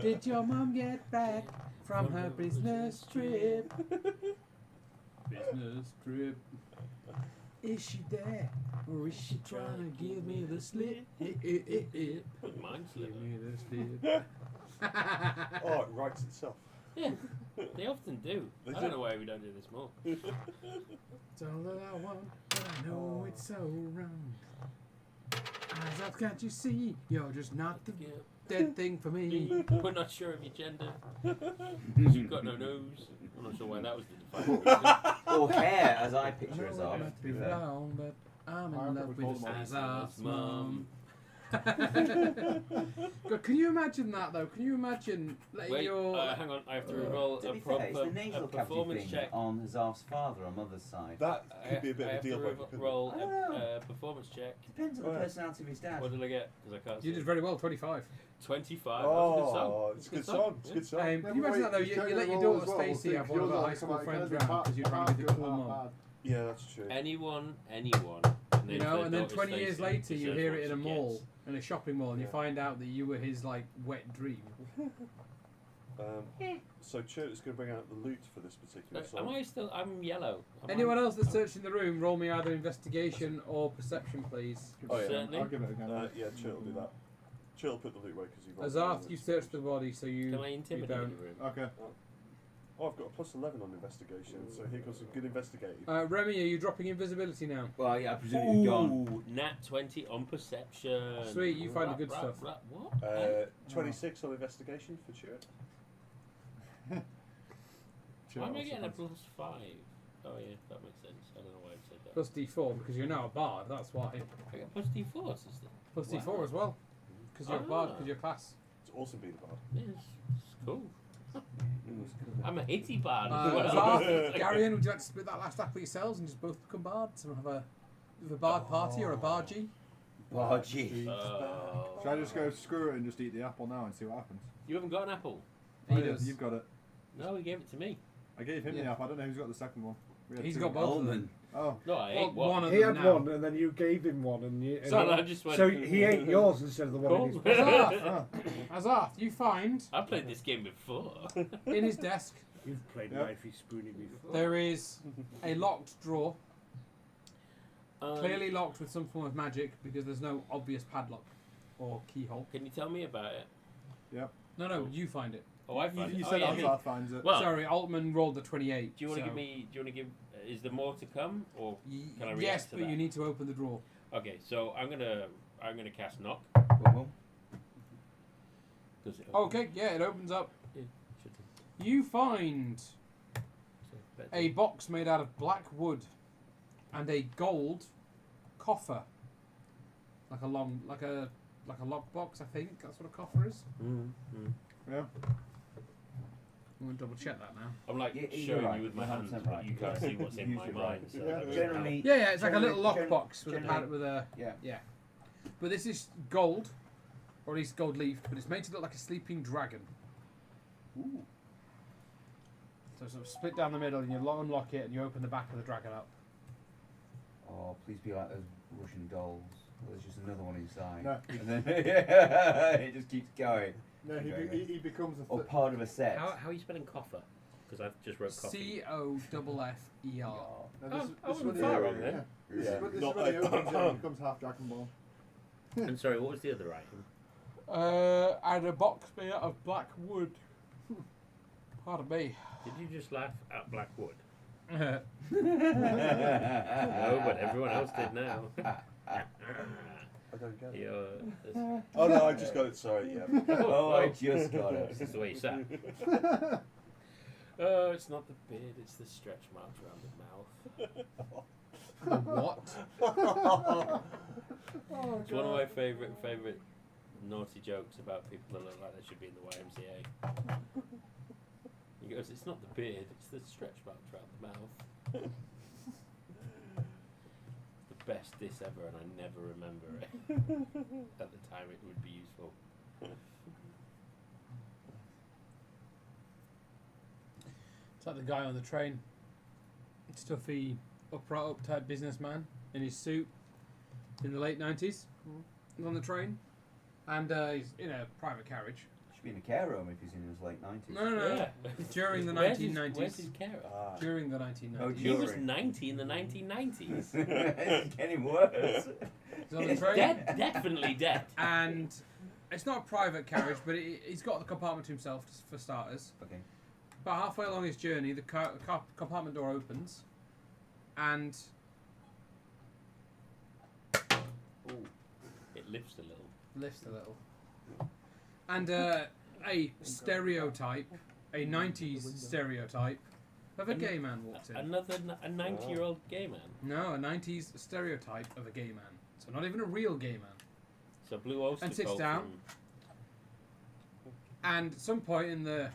Did your mum get back from her business trip? Business trip. Is she there? Or is she trying to give me the slip? Mind Give slipper. me the slip. Oh, it writes itself. Yeah, they often do. They I do. don't know why we don't do this more. It's all that I want, but I know it's so wrong. Eyes up, can't you see? You're just not the dead thing for me. We're not sure of your gender. 'Cause you've got no nose. I'm not sure why that was the defining reason. Or hair, as I picture I us know off. it might be wrong, but I'm in I love probably with told his him I Azar's was mum. God, can you imagine that though? Can you imagine letting Wait, your hang on. I have to roll To a, be fair, it's the a nasal cavity performance thing check. on Hazar's father on mother's side. That I could be a bit I of a have deal to breaker. couldn't it? roll I don't know. a performance check. Depends on the Right. personality of his dad. What did I get? Because I can't You see. did very well, 25. 25. That's a good song. Oh, it's a good song. It's a good song. Can you imagine that though? You let your daughter Stacey have one of her high school friends round because you're trying to be the cool mum. Yeah, that's true. Anyone. You know, and then 20 years later you hear it in a mall, in a shopping mall, and you Yeah. find out that you were his like wet dream. So Chert is going to bring out the loot for this particular Am song. I still? I'm yellow. Anyone else that's searching the room, roll me either investigation or perception, please. Oh, yeah. Certainly. I'll give it a go. Yeah, Chert will do that. Chert will put the loot away because he rolled Azarth, well. you searched the body, so you, Can I you intimidate the don't. room? Okay. Oh, I've got a plus 11 on investigation, so here comes some good investigating. Remy, are you dropping invisibility now? Well, yeah, I presume you've gone. Ooh, nat 20 on perception. Sweet, you find the good stuff. What? 26 on investigation for Chert. Why am I getting a plus 5? Oh yeah, that makes sense. I don't know why I said that. Plus D4, because you're now a bard, that's why. I got plus D4, sister. Plus Wow. D4 as well. Because you're a bard, Ah. because you're class. It's awesome being a bard. Yes, it's cool. I'm a hitty bard. Azarth, Garion, would you like to split that last act with yourselves and just both become bards and have a bard party or a bargy? Bargy. Oh. Should I just go screw it and just eat the apple now and see what happens? You haven't got an apple? He Oh, yeah, does. You've got it. No, he gave it to me. I gave him the Yeah. apple. I don't know who's got the second one. We had He's two. got both of them. Oh. No, I Well, ate one. one of He them had now. one, and then you gave him one, and you. So I just went. So he ate yours instead of the one in his Cool. Azarth, Ah. Azarth, you find I played this game before. in his desk You've played Yeah. Knifey Spoony before. there is a locked drawer, Um, clearly locked with some form of magic because there's no obvious padlock or keyhole. Can you tell me about it? No, you find it. Oh, I find You it. said oh, yeah, me. Azarth finds it. Well, Sorry, Altman rolled the 28. do you want to so give me? Do you want to give? Is there more to come, or can I react yes, to but that? you need to open the drawer. Okay, so I'm gonna cast knock. Does it? Okay, yeah, it opens up. Yeah, should do. You find So, better. a box made out of black wood and a gold coffer, like a lockbox. I think that's what a coffer is. Yeah. I'm gonna double check that now. I'm like Yeah, you're showing right, you with my you're hands, 100% but right. you can't see what's in Use my it mind. right. So Yeah, I don't generally- know. Yeah, it's like a little Generally- lockbox with a generally- pad with a Yeah. But this is gold, or at least gold leafed, but it's made to look like a sleeping dragon. Ooh. So sort of split down the middle, and you unlock it, and you open the back of the dragon up. Oh, please be like those Russian dolls. Well, there's just another one inside. No. And then it just keeps going. No, he becomes a. Or part of a set. How are you spelling coffer? Because I've just wrote coffee. COFFER. No, I wasn't far wrong then. This Yeah, is when not he like- opens it and becomes half Dragon Ball. And sorry, what was the other item? And a box made out of black wood. Pardon me. Did you just laugh at Blackwood? No, No, but everyone else did now. I don't get it. You're, Oh no, I just got it. Sorry, yeah. Oh, I just got it. this is the way you sat. Oh, it's not the beard; it's the stretch marks around the mouth. The what? It's one of my favourite naughty jokes about people that look like they should be in the YMCA. He goes, "It's not the beard; it's the stretch marks around the mouth." The best diss ever, and I never remember it. At the time, it would be useful. It's like the guy on the train. Stuffy, uptight businessman in his suit in the late 90s. He's on the train. And he's in a private carriage. Should be in a care home if he's in his late 90s. No. Yeah. During the Where's 1990s. Where's his carer? During the 1990s. Oh, He was During. 90 in the 1990s. It's getting worse. He's on the train. Dead, definitely dead. And it's not a private carriage, but he's got the compartment to himself, for starters. Okay. About halfway along his journey, the compartment door opens, and Ooh, it lifts a little. lifts a little. And a stereotype, a 90s stereotype of a gay man walked in. Another a 90-year-old gay man. No, a 90s stereotype of a gay man. So not even a real gay man. So Blue Oyster And sits Cult down. from- And at some point in the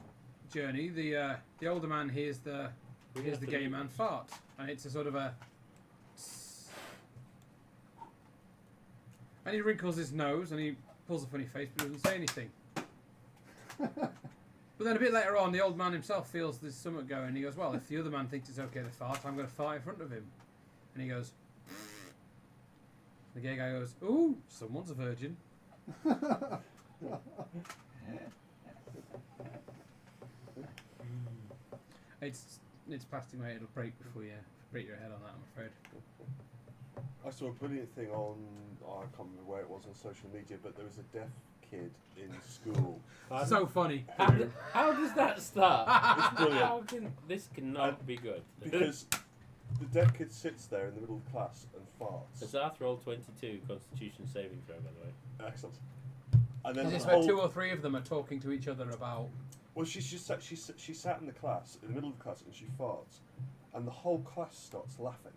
journey, the older man hears the gay man fart, and it's a sort of a. And he wrinkles his nose and he pulls a funny face, but doesn't say anything. But then a bit later on, the old man himself feels there's something going. And he goes, "Well, if the other man thinks it's okay to fart, I'm going to fart in front of him." And he goes. The gay guy goes, "Ooh, someone's a virgin." It's plastic, mate. It'll break before you break your head on that, I'm afraid. I saw a brilliant thing on, I can't remember where it was on social media, but there was a deaf kid in school. So funny. How does that start? It's brilliant. This cannot be good. Because the deaf kid sits there in the middle of class and farts. It's after all 22 Constitution saving throw, by the way. Excellent. And then Is the this where whole, 2 or 3 of them are talking to each other about... well, she sat in the class, in the middle of the class, and she farts, and the whole class starts laughing.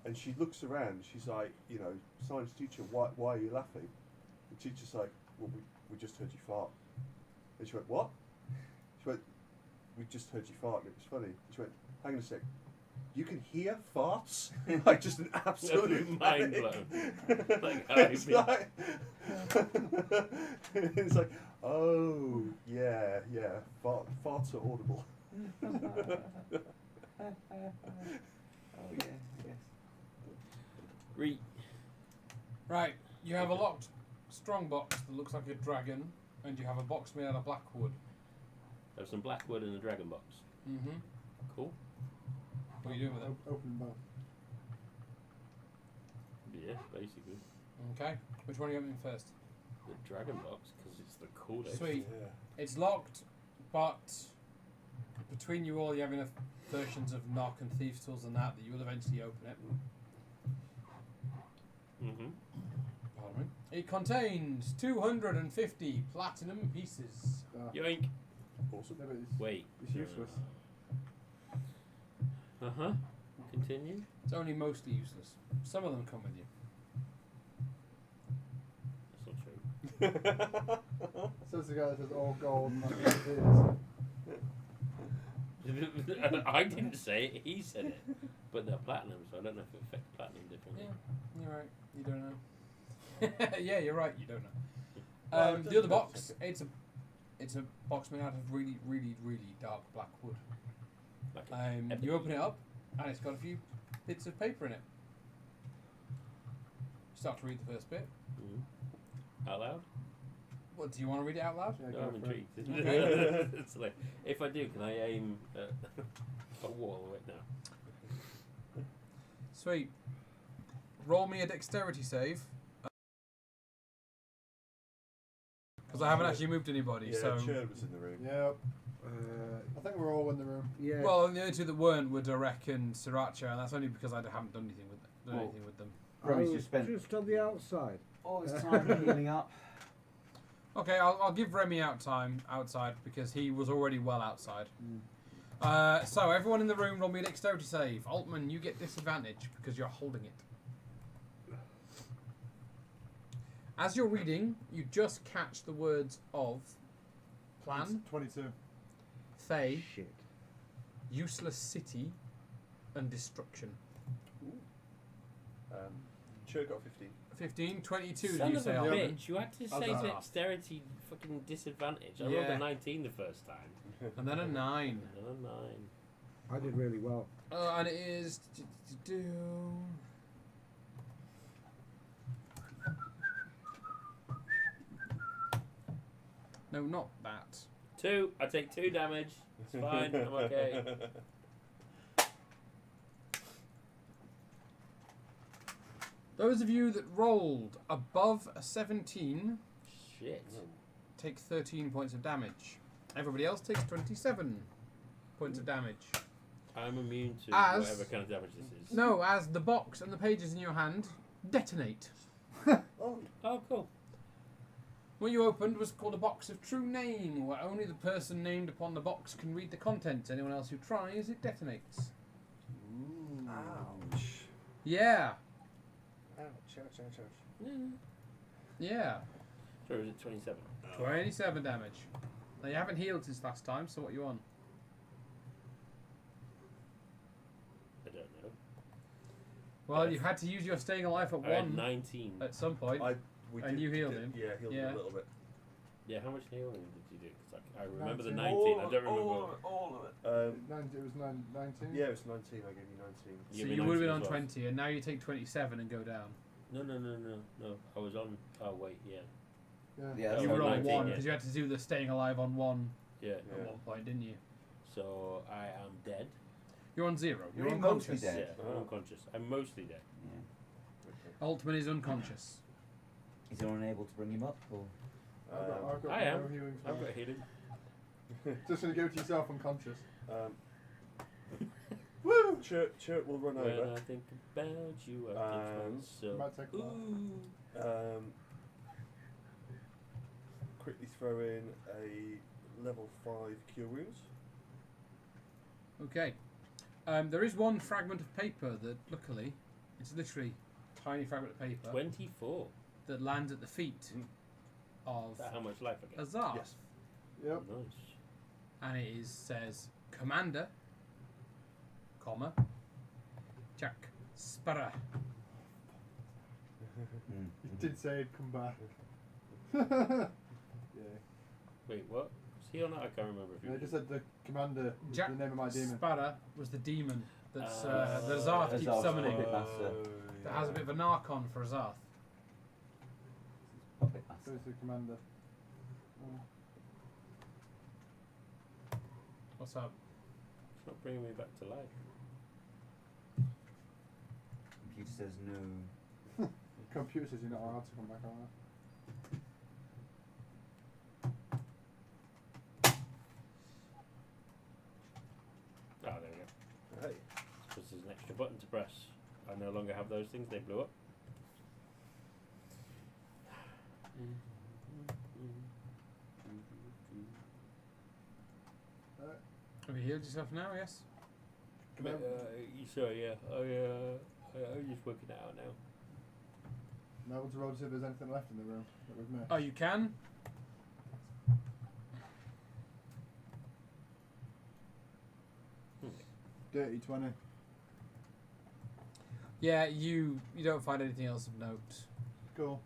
And she looks around, she's like, you know, science teacher, why are you laughing? The teacher's like, well, we just heard you fart. And she went, what? She went, we just heard you fart, and it was funny. She went, hang on a sec, you can hear farts? Like, just an absolute Mind panic. blown. Like, how It's you like, it's like, oh, yeah, farts are audible. Oh yeah, yes. Right, you have a locked strong box that looks like a dragon, and you have a box made out of black wood. There's some black wood in the dragon box. Mm-hmm. Cool. What are you doing with it? Open both. Yeah, basically. Okay. Which one are you opening first? The dragon box, because it's the coolest. Sweet. Yeah. It's locked, but between you all, you have enough versions of knock and thieves' tools and that you will eventually open it. Mm-hmm. Pardon me. It contains 250 platinum pieces. Yoink. Awesome. Yeah, but it's, Wait. it's useless. Uh-huh. Continue. It's only mostly useless. Some of them come with you. That's not true. Says the guy that says all gold and that's what it is. I didn't say it, he said it. But they're platinum, so I don't know if it affects platinum differently. Yeah, you're right. You don't know. Yeah, you're right. You don't know. Well, it The doesn't other box, make it's a box made out of really, really, really dark black wood. Like a You open it up, and it's got a few bits of paper in it. Start to read the first bit. Out loud? What do you want to read it out loud? Yeah, No, go I'm for it. intrigued. Okay. It's like, if I do, can I aim at a wall right now? Sweet. Roll me a dexterity save. Because I haven't actually moved anybody, Yeah, so... Churn was in the room. Yep. I think we're all in the room. Yeah. Well, the only 2 that weren't were Derek and Sriracha, and that's only because I haven't done anything with them. Probably I was just spent just on the outside. all his time healing up. Okay, I'll give Remy outside because he was already well outside. So everyone in the room, roll me a dexterity save. Altman, you get disadvantage because you're holding it. As you're reading, you just catch the words of plan, It's 22. Thay, Shit. useless city, and destruction. Churn got 15. 15, 22 Son did you of say, a Altman? bitch, you had to How's say that? dexterity fucking disadvantage. I rolled Yeah. a 19 the first time. And then a 9. And a 9. I did really well. And it is... No, not that. 2. I take 2 damage. It's fine. I'm okay. Those of you that rolled above a 17 Shit. take 13 points of damage. Everybody else takes 27 points of damage. I'm immune to As- whatever kind of damage this is. No, as the box and the pages in your hand detonate. Oh, cool. What you opened was called a box of true name, where only the person named upon the box can read the contents. Anyone else who tries, it detonates. Ooh. Ouch. Yeah. Ouch. Yeah. So is it 27? 27 damage. Now you haven't healed since last time, so what are you on? I don't know. Well, you had to use your staying alive at I had 1 19. at some point. We And you healed him? Yeah, healed him Yeah. a little bit. Yeah, how much healing did you do? 'Cause I remember the 19. 19. I don't remember. All of it. It was 19. Yeah, it was 19. I gave you 19. So Give me you would have been 19 on as well. 20, and now you take 27 and go down. No. I was on. Oh wait, yeah. Yeah. Yeah, You so were on 19, 1 yeah. because you had to do the staying alive on 1 Yeah. at one point, didn't you? So I am dead. You're on 0. You're You're mostly unconscious. dead. Yeah, I'm unconscious. I'm mostly dead. Yeah. Altman is unconscious. Is anyone able to bring him up? Or? I've got I am. no healing I've spell. got healing. Just gonna go to yourself unconscious. Woo! Chert will run When over. I think about you, I think so. Might take a while. Ooh. Quickly throw in a level 5 cure wounds. Okay. There is one fragment of paper that, luckily, it's literally a tiny fragment of paper 24. that lands at the feet Mm. of Is that how much life I get? Azar. Yes. Yep. Nice. And it says, Commander, comma, Jack Sparrow. He did say he'd come back. Yeah. Wait, what? Was he or not? I can't remember. If he I just said the commander was Jack the name of my demon. Sparrow was the demon that's, Ah. that Azarth keeps Azarth's summoning. puppet master. That has a bit of a narcon for Azarth. Puppet So master. it's the commander. What's up? It's not bringing me back to life. Computer says no. Computer says you're not allowed to come back on Ah, there we go. Hey. Because there's an extra button to press. I no longer have those things. They blew up. Have you healed yourself now? Yes. Sorry, yeah. I'm just working it out now. I'm able to roll to see if there's anything left in the room that we've missed. Oh, you can? Dirty 20. Yeah, you don't find anything else of note. Cool.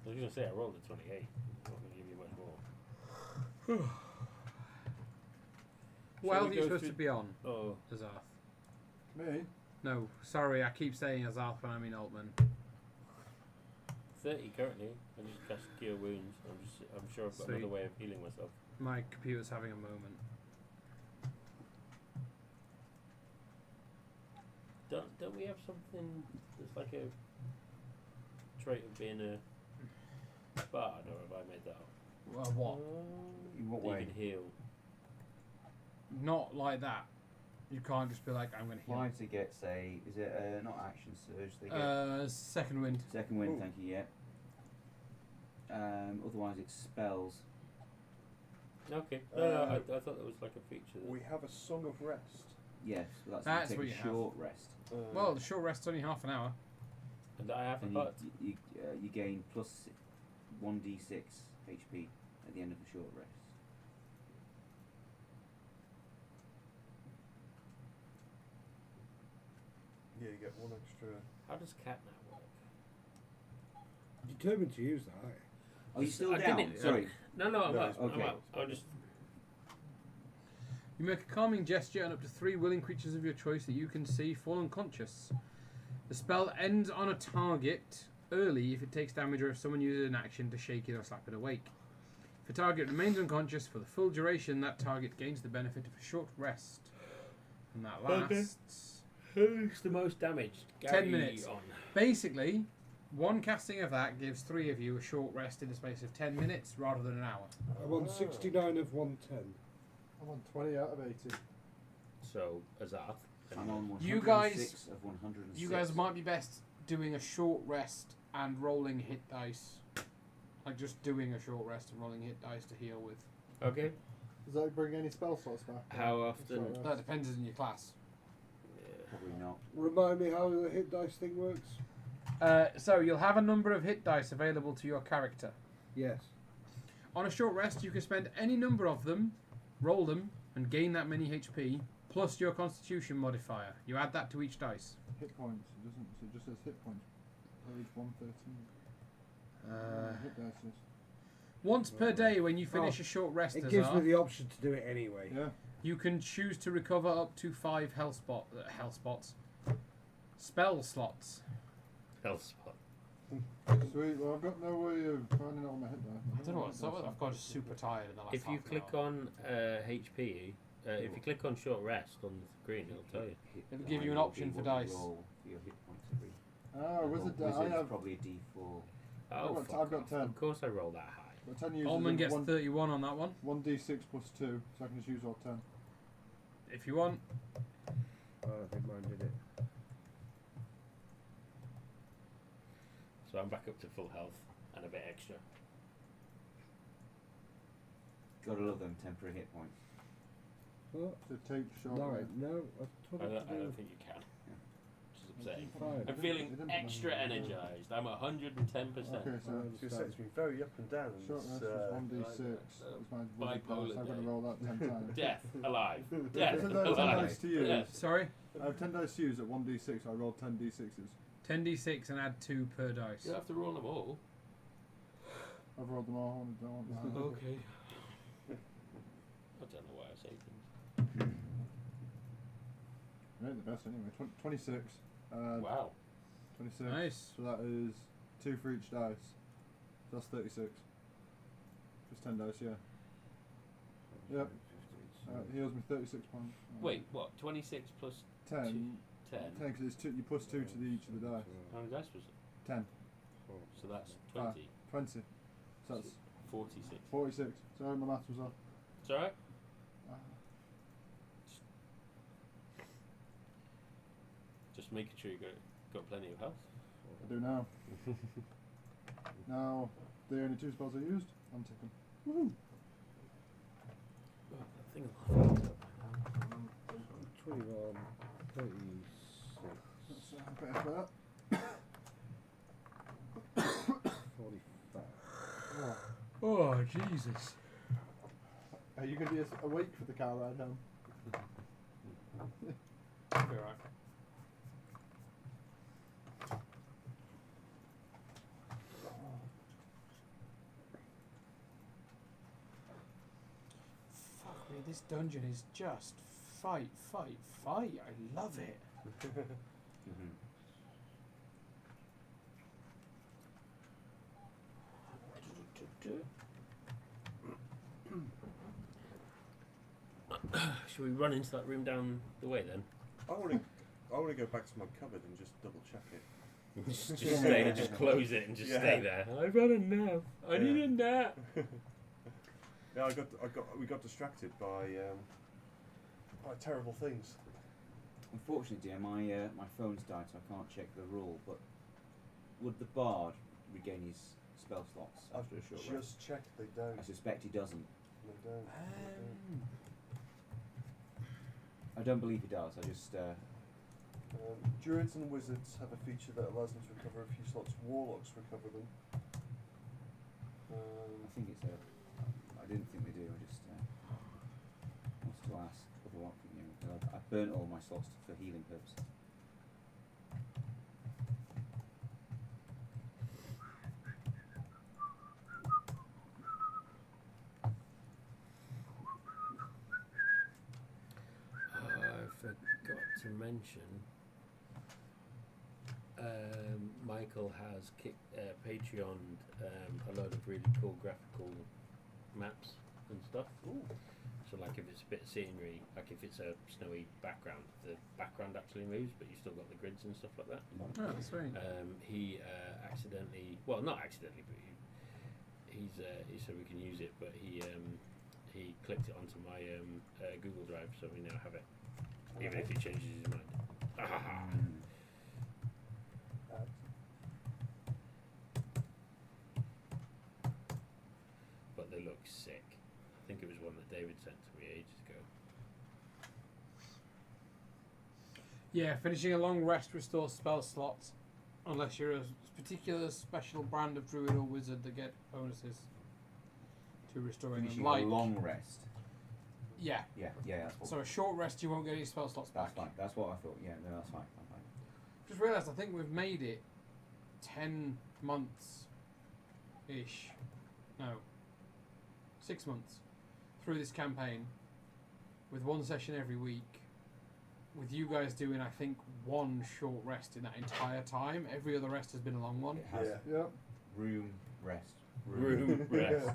I was going to say I rolled a 28. I'm not going to give you much more. Well, we you're go supposed through- to be on, Oh, Azarth. Me? No, sorry, I keep saying Azarth when I mean Altman. 30 currently. I just cast Cure Wounds. I'm sure I've got Sweet. another way of healing myself. My computer's having a moment. Don't we have something that's like a trait of being a bard, or have I made that up? What? In what That way? you can heal. Not like that. You can't just be like, I'm going to heal. Fighter gets a. Is it not action surge? They get Second wind. second wind. Ooh. Thank you. Yeah. Otherwise, it's spells. Okay. I thought that was like a feature. That We have a Song of Rest. Yes, but That's take what a you have. short rest. Well, the short rest's only half an hour. and I have a And part. you gain plus 1d6 HP at the end of the short rest. Yeah, you get one extra. How does cat now work? Determined to use that, aren't you? Oh, you still I down? didn't- Sorry. No, I'm No, up. it's I'm okay. up. I'll just. You make a calming gesture and up to 3 willing creatures of your choice that you can see fall unconscious. The spell ends on a target early if it takes damage or if someone uses an action to shake it or slap it awake. If a target remains unconscious for the full duration, that target gains the benefit of a short rest. And that Okay. lasts... Who's the most damaged? 10 minutes. On. Basically, one casting of that gives 3 of you a short rest in the space of 10 minutes rather than an hour. I'm on 69 of 110. I'm on 20 out of 80. So Azarth. I'm on 106 You guys- of 106. You guys might be best doing a short rest and rolling hit dice Like just doing a short rest and rolling hit dice to heal with. Okay. Does that bring any spell slots back? How often? Sorry. That depends on your class. Probably not. Remind me how the hit dice thing works. So you'll have a number of hit dice available to your character. Yes. On a short rest, you can spend any number of them, roll them, and gain that many HP, plus your Constitution modifier. You add that to each dice. Hit points. It doesn't. It just says hit points. Page 113. Hit dice. Once per day, when you finish a short rest, It gives me the option to do it anyway. Yeah. you can choose to recover up to 5 spell slots. Health spot. Sweet. Well, I've got no way of finding out my hit dice. I don't know what's up with it. I've got super tired in the last If you half an click hour. on HP, if you click on short rest on the screen, it'll tell you. It'll give you an option for dice. Roll for your hit points every. Oh, wizard. I Wizard's have. probably a D4. Oh, I've got 10. Of course, I roll that high. Got 10 uses. Ullman of gets one, 31 on that one. 1d6 plus 2, so I can just use all 10. If you want. Oh, I think mine did it. So I'm back up to full health and a bit extra. Gotta love them temporary hit points. What? To take short. No, rest. no. I thought I it don't was think you can. Which is upsetting. Fine. I'm feeling extra energized. I'm 110%. Okay, I so was going to say, it's been very up and down. short It's, rest was 1d6. That was my wizard bipolar dice. I'm going to day. roll that 10 times. Death, alive. I Death, have 10 alive. dice to use. Yes. Sorry? I have 10 dice to use at 1d6. I rolled 10 d6s. 10d6 and add 2 per dice. You don't have to roll them all. I've rolled them all. I don't want that. Okay. I don't know why I say things. I ain't the best anyway. 26. Wow. 26. Nice. So that is 2 for each dice. So that's 36. Just 10 dice, yeah. Yep. Heals me 36 points. Wait, what? 26 plus 10. 10? 10 because it's two, you plus 2 to each of the dice. How many dice was it? 10. So that's 20. 20. So that's 46. 46. Sorry, my maths was off. It's alright? Just making sure you got plenty of health. I do now. Now, the only 2 spells I used, I'm taking. Woohoo! Oh, that thing will have up. 21, 36. That's better for that. 45. Oh, Jesus. Are you going to be awake for the car ride home? Be alright. Fuck me, this dungeon is just fight. I love it. Mm-hmm. Should we run into that room down the way then? I want to go back to my cupboard and just double check it. just stay, just close it and just stay there. I've had enough. I need a nap. Yeah, we got distracted by terrible things. Unfortunately, dear, my phone's died, so I can't check the rule. But would the bard regain his spell slots after a short rest? Just checked, they don't. I suspect he doesn't. They don't. I don't believe he does. I just. Druids and wizards have a feature that allows them to recover a few slots. Warlocks recover them. I think it's a. I didn't think they do. I just wanted to ask. Otherwise, you know, I burnt all my slots for healing purposes. I forgot to mention. Michael has Patreoned a load of really cool graphical maps and stuff. Ooh. So like if it's a bit of scenery, like if it's a snowy background, the background actually moves, but you've still got the grids and stuff like that. Oh, that's right. He accidentally, well not accidentally, but he said we can use it, but he clicked it onto my Google Drive, so we now have it, even if he changes his mind. Yeah, finishing a long rest restores spell slots, unless you're a particular special brand of druid or wizard that get bonuses to restoring Finishing them. a long rest. Yeah. Yeah, that's what. So a short rest, you won't get any spell slots back. That's fine. That's what I thought. Yeah, no, that's fine. Just realised I think we've made it 10 months ish. No. 6 months through this campaign with one session every week. With you guys doing, I think, one short rest in that entire time. Every other rest has been a long one. It has Yep. room rest. Room rest.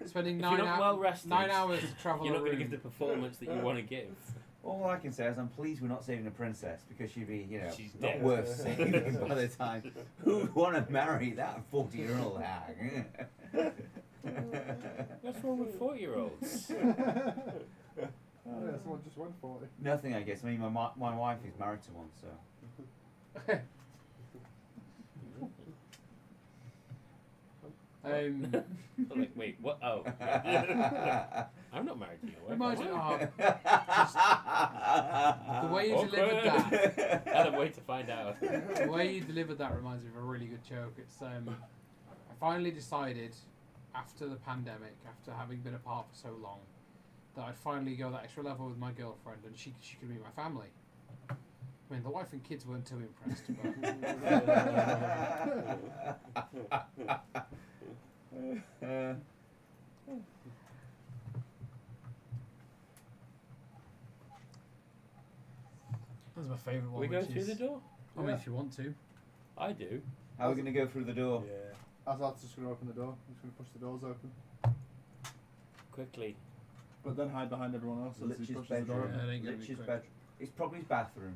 Spending If 9 you're not well rested, 9 hours to travel You're a not going to room. give the performance that you want to give. All I can say is I'm pleased we're not saving a princess because she'd be, She's not dead. worth saving by the time. Who would want to marry that 40-year-old hag? What's wrong with 4-year-olds? Oh, yeah, someone just went 40. Nothing, I guess. I mean, my wife is married to one, so. Like, wait, what? Oh. I'm not married to your wife. Imagine, am the way you Awkward. delivered that. I? Had a way to find out. The way you delivered that reminds me of a really good joke. It's I finally decided after the pandemic, after having been apart for so long, that I'd finally go that extra level with my girlfriend, and she could meet my family. I mean, the wife and kids weren't too impressed, that's my favourite one. We go which through is- the door? I mean, if you want to. I do. How are we going to go through the door? Yeah. Azad's just going to open the door. I'm just going to push the doors open. Quickly. But then hide behind everyone else as he Lich's pushes the door bedroom. open. Yeah, it ain't gonna be Lich's quick. bedroom. It's probably his bathroom.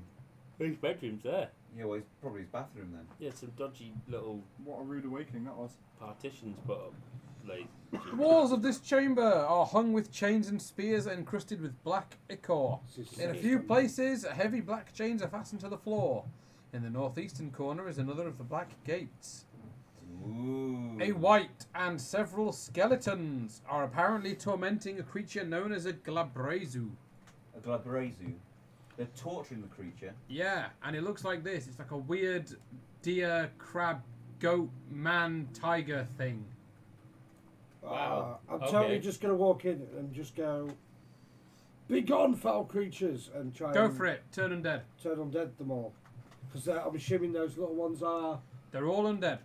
His bedroom's there. Yeah, well, it's probably his bathroom then. Yeah, some dodgy little What a rude awakening that was. partitions put up. Like, The walls of this chamber are hung with chains and spears encrusted with black ichor. In a few places, heavy black chains are fastened to the floor. In the northeastern corner is another of the black gates. Ooh. A white and several skeletons are apparently tormenting a creature known as a glabrezu. A glabrezu. They're torturing the creature. Yeah, and it looks like this. It's like a weird deer, crab, goat, man, tiger thing. Wow. I'm Okay. totally just going to walk in and just go, "Be gone, foul creatures," and try Go and for it. Turn undead. turn undead them all. Because I'm assuming those little ones are They're all undead.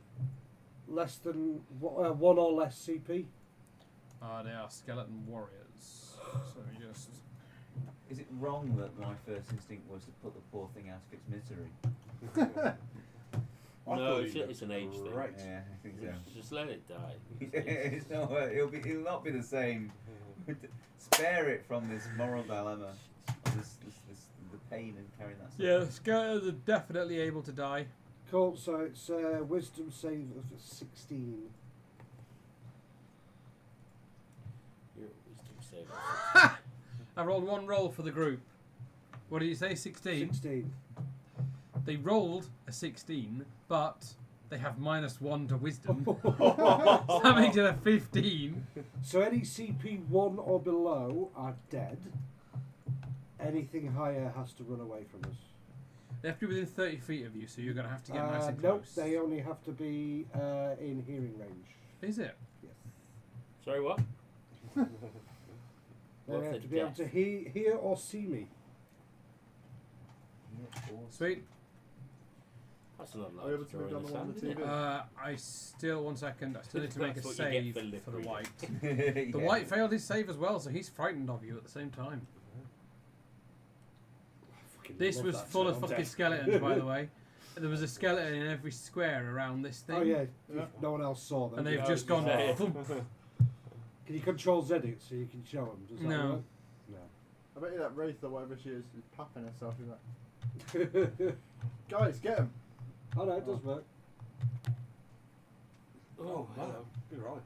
less than 1 or less CP. They are skeleton warriors. So just... Is it wrong that my first instinct was to put the poor thing out of its misery? no, it's an age thing. Right. Yeah, I think so. Just let it die. It's not, it'll not be the same. Spare it from this moral dilemma. The pain in carrying that stuff. Yeah, the skeletons are definitely able to die. Cool, so it's wisdom save of 16. Your wisdom save. I rolled one roll for the group. What did you say? 16? 16. They rolled a 16, but they have -1 to wisdom. So that makes it a 15. So any CP 1 or below are dead. Anything higher has to run away from us. They have to be within 30 feet of you, so you're going to have to get nice and Nope, close. they only have to be in hearing range. Is it? Yes. Sorry, what? They What's have the to be able to hear or see me. Sweet. That's not Are you able to move down the one on the TV? I still, 1 second, I still need to make a That's what you get save for for the lip white. The The white failed his save as well, so he's frightened of you at the same time. This was full of fucking skeletons, by the way. There was a skeleton in every square around this thing. Oh yeah, Yeah. if no one else saw them. And they've Yeah, just I was gone. gonna say. thump. Can you control Z it so you can show them? Does that No. work? I bet you that Wraith or whatever she is papping herself. She's like, No. guys, get him! Oh no, it does work. Oh, hello. You're right.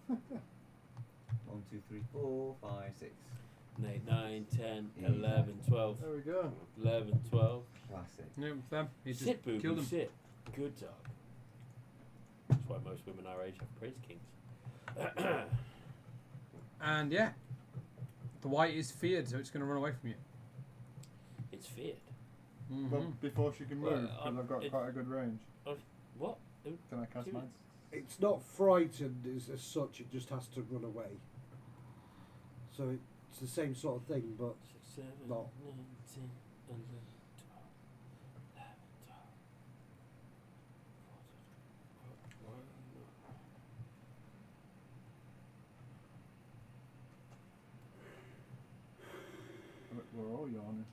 1, 2, 3, 4, 5, 6. 8, 9, 10, 11, 12. There we go. 11, 12. Classic. Yeah, it's them. He just Sit, boo, killed him. sit. Good dog. That's why most women our age have praise kings. And yeah, The white is feared, so it's going to run away from you. It's feared. Well, before she can Well, move, because I've got quite a good range. What? Can I cast Shoot. mine? It's not frightened as such, it just has to run away. So it's the same sort of thing, but 6, 7, No. 9, 10, 11, 12, 11, 12, 14, We're all yawning.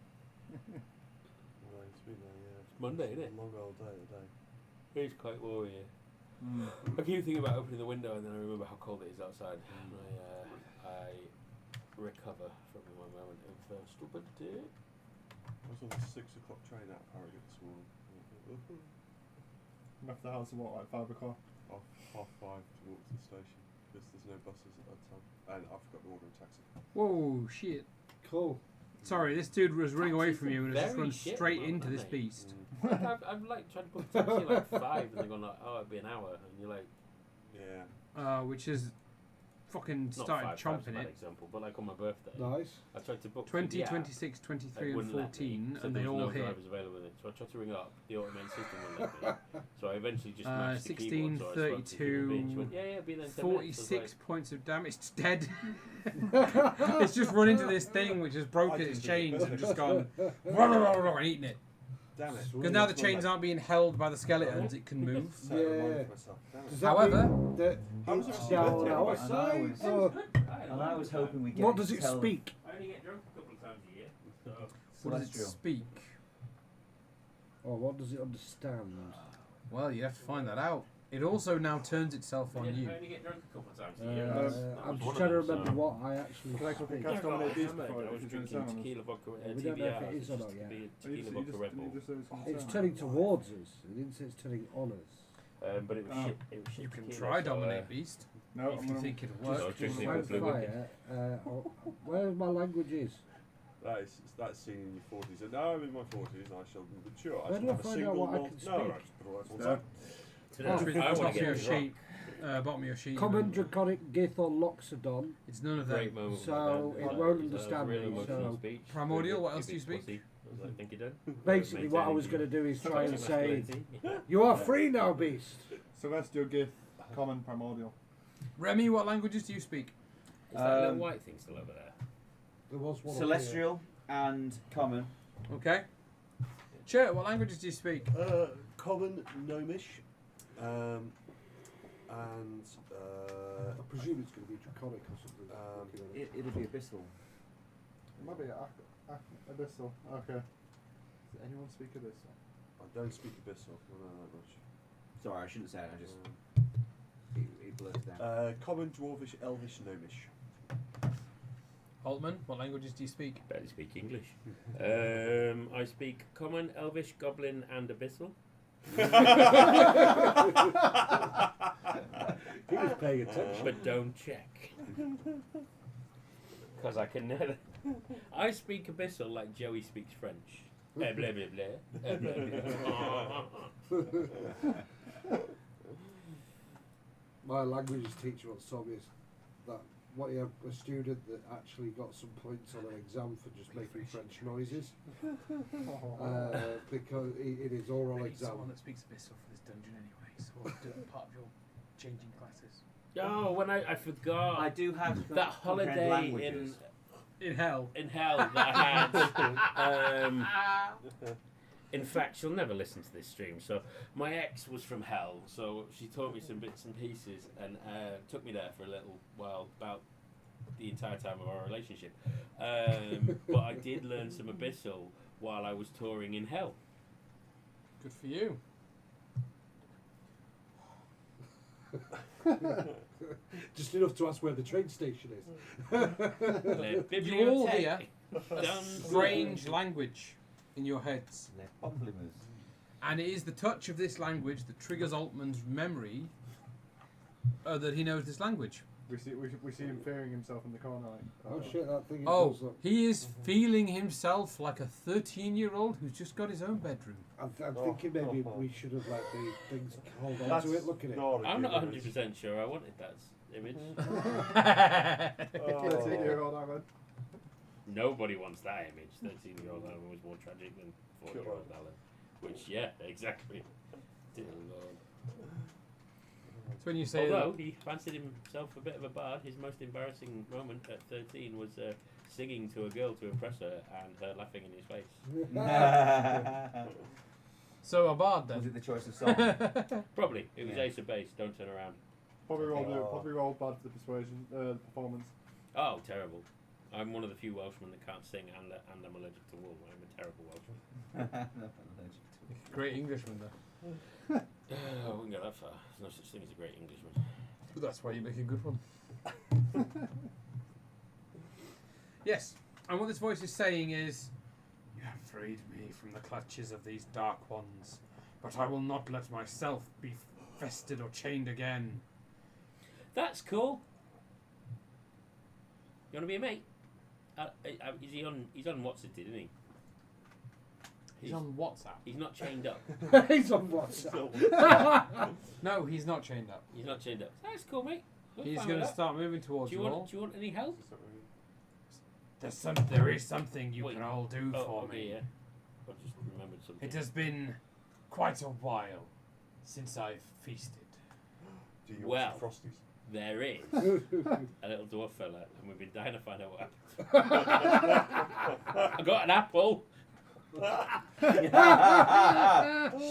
Well, it's been It's Monday, isn't it? a long old day today. It's quite warm, yeah. Mm. I keep thinking about opening the window and then I remember how cold it is outside. I recover from my moment of stupidity. I was on the 6 o'clock train out of Harrogate this morning. Left the house at what, like 5 o'clock? Half 5 to walk to the station because there's no buses at that time, and I forgot to order a taxi. Whoa, shit. cool. Sorry, this dude was running away from you and has just Very run shit, straight man, into this aren't they? beast. Like I've like tried to book a taxi at like 5 and they're going like, oh, it'd be an hour, and you're like, Yeah. Which is fucking not started 5, 5's a chomping bad it. example, but like on my birthday, Nice. I tried to book 20, for the app. 26, 23 It and wouldn't let me, 14, so and there they was all no hit. drivers available. So I tried to ring up, the automated system wouldn't let me. So I eventually just 16, mashed the keyboard, so I spoke to the human being. She went, 32, yeah, be there in 10 minutes. I was 46 points of damage. It's dead. It's just run into this thing which has broken its chains and just gone and eaten it. Damn it. Because now the chains aren't being held by the skeletons, it can move. Set a reminder for myself. Damn it. Does that However, mean that How was it's it down birthday on our anyway? side? And Or And I was hoping we get what does it tell speak? I only get drunk a couple of times a year. So what does it Celestial. speak? Or what does it understand? Well, you have to find that out. It also now turns itself on you. I only get drunk a couple of times a Uh, year. I'm just trying to remember what I actually Can I quickly speak. cast dominate beast before I it was turns drinking down on us? tequila vodka We don't know if it is or not yet. Tequila vodka Red Bull. It's turning towards us. It didn't say it's turning on us. But it was Oh. shit. It was shit You can tequila, try so, Dominate Beast No, if I'm you gonna think it'll I was work. drinking Find with Blue Wicket. fire. Where my language is? That's seen in your 40s. And now I'm in my 40s and I shall mature. I Where shall do I have a find single out what I malt. can No, speak? I just put all that No. on It's I top want of to your get sheet. drunk. Bottom of your sheet. Common, draconic, gith, or loxodon. It's none of Great them. moment. So with it that. won't That was a understand really me, emotional so- speech. Primordial, what Give else do you me speak? pussy. I was like, think you're done? Basically, what I was going to do is try and say, "You are free now, beast." Celestial, Gith, Common, Primordial. Remy, what languages do you speak? Is that little white thing still over there? There was one. Celestial and common. Okay. Chet, what languages do you speak? Common, gnomish, and I presume it's going to be draconic or something. Looking at it. It'll be abyssal. It might be Abyssal. Okay. Does anyone speak Abyssal? I don't speak abyssal. I don't know that much. Sorry, I shouldn't say it. I just it blurted out. Common, dwarvish, elvish, gnomish. Altman, what languages do you speak? Barely speak English. I speak Common, Elvish, Goblin, and Abyssal. He was paying attention. But don't check. Because I can never. I speak Abyssal like Joey speaks French. Blah, blah, blah, blah. Blah, blah. My languages teacher once told me is that what you have a student that actually got some points on an exam for just making French noises because in his oral I need exam. someone that speaks Abyssal for this dungeon anyway, so I'll do it part of your changing classes. Oh, when I forgot I do have that comprehend holiday languages. In hell. in hell that I had. In fact, she'll never listen to this stream. So my ex was from hell, so she taught me some bits and pieces, and took me there for a little while, about the entire time of our relationship. But I did learn some Abyssal while I was touring in hell. Good for you. Just enough to ask where the train station is. You all hear a Done. strange language in your heads. Les pamplemousses. And it is the touch of this language that triggers Altman's memory that he knows this language. We see him fearing himself in the corner. Like, Oh shit, that thing Oh, goes up. he is feeling himself like a 13-year-old who's just got his own bedroom. I'm thinking maybe we should have let the things hold on That's to it. Look at it. not a I'm good not image. 100% sure I wanted that image. Let's take your old Ahmed. Nobody wants that image. 13-year-old Alan was more tragic than 4-year-old Alan. Which, yeah, exactly. Dear Lord. So when you say Although he fancied himself a bit of a bard, his most embarrassing moment at 13 was singing to a girl to impress her and her laughing in his face. so a bard Was then? it the choice of song? Probably. It was Yeah. Ace of Base, Don't Turn Around. Probably rolled Oh. bad for the persuasion performance. Oh, terrible. I'm one of the few Welshmen that can't sing and I'm allergic to wool. I'm a terrible Welshman. Great Englishman though. I wouldn't go that far. There's no such thing as a great Englishman. That's why you make a good one. Yes, and what this voice is saying is, "You have freed me from the clutches of these dark ones, but I will not let myself be festered or chained again." That's cool. You want to be a mate? Is he on? He's on WhatsApp, isn't he? He's on WhatsApp. He's not chained up. He's on WhatsApp. No, he's not chained up. He's not chained up. That's cool, mate. We're He's fine going with to that. start moving towards Do you you all. want? Do you want any help? There is something you Wait. can all do for okay, me. yeah. I just remembered something. It has been quite a while since I've feasted. Do you Well. want some Frosties? There is a little dwarf fella, and we've been dying to find out what happened. I got an apple.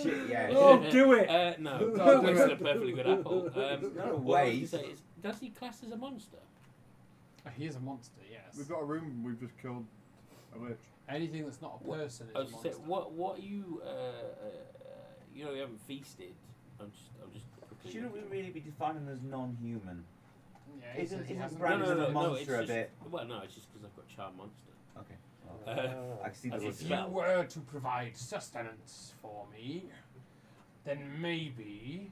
Shit, yeah. Oh, do it! No, Oh, it's do a perfectly good apple. Not a what I was waste. gonna say is, does he class as a monster? He is a monster, yes. We've got a room. We've just killed a witch. Anything that's not a person I is was a gonna say, monster. what are you? You know, you haven't feasted. I'm just. quickly Shouldn't we looking. really be defining them as non-human? Yeah, he says he Isn't hasn't Brandon done a it. monster it's a just, bit? Well, no, it's just because I've got charm monster. Okay. Uh, I can see the as word if If spell. you were to provide sustenance for me, then maybe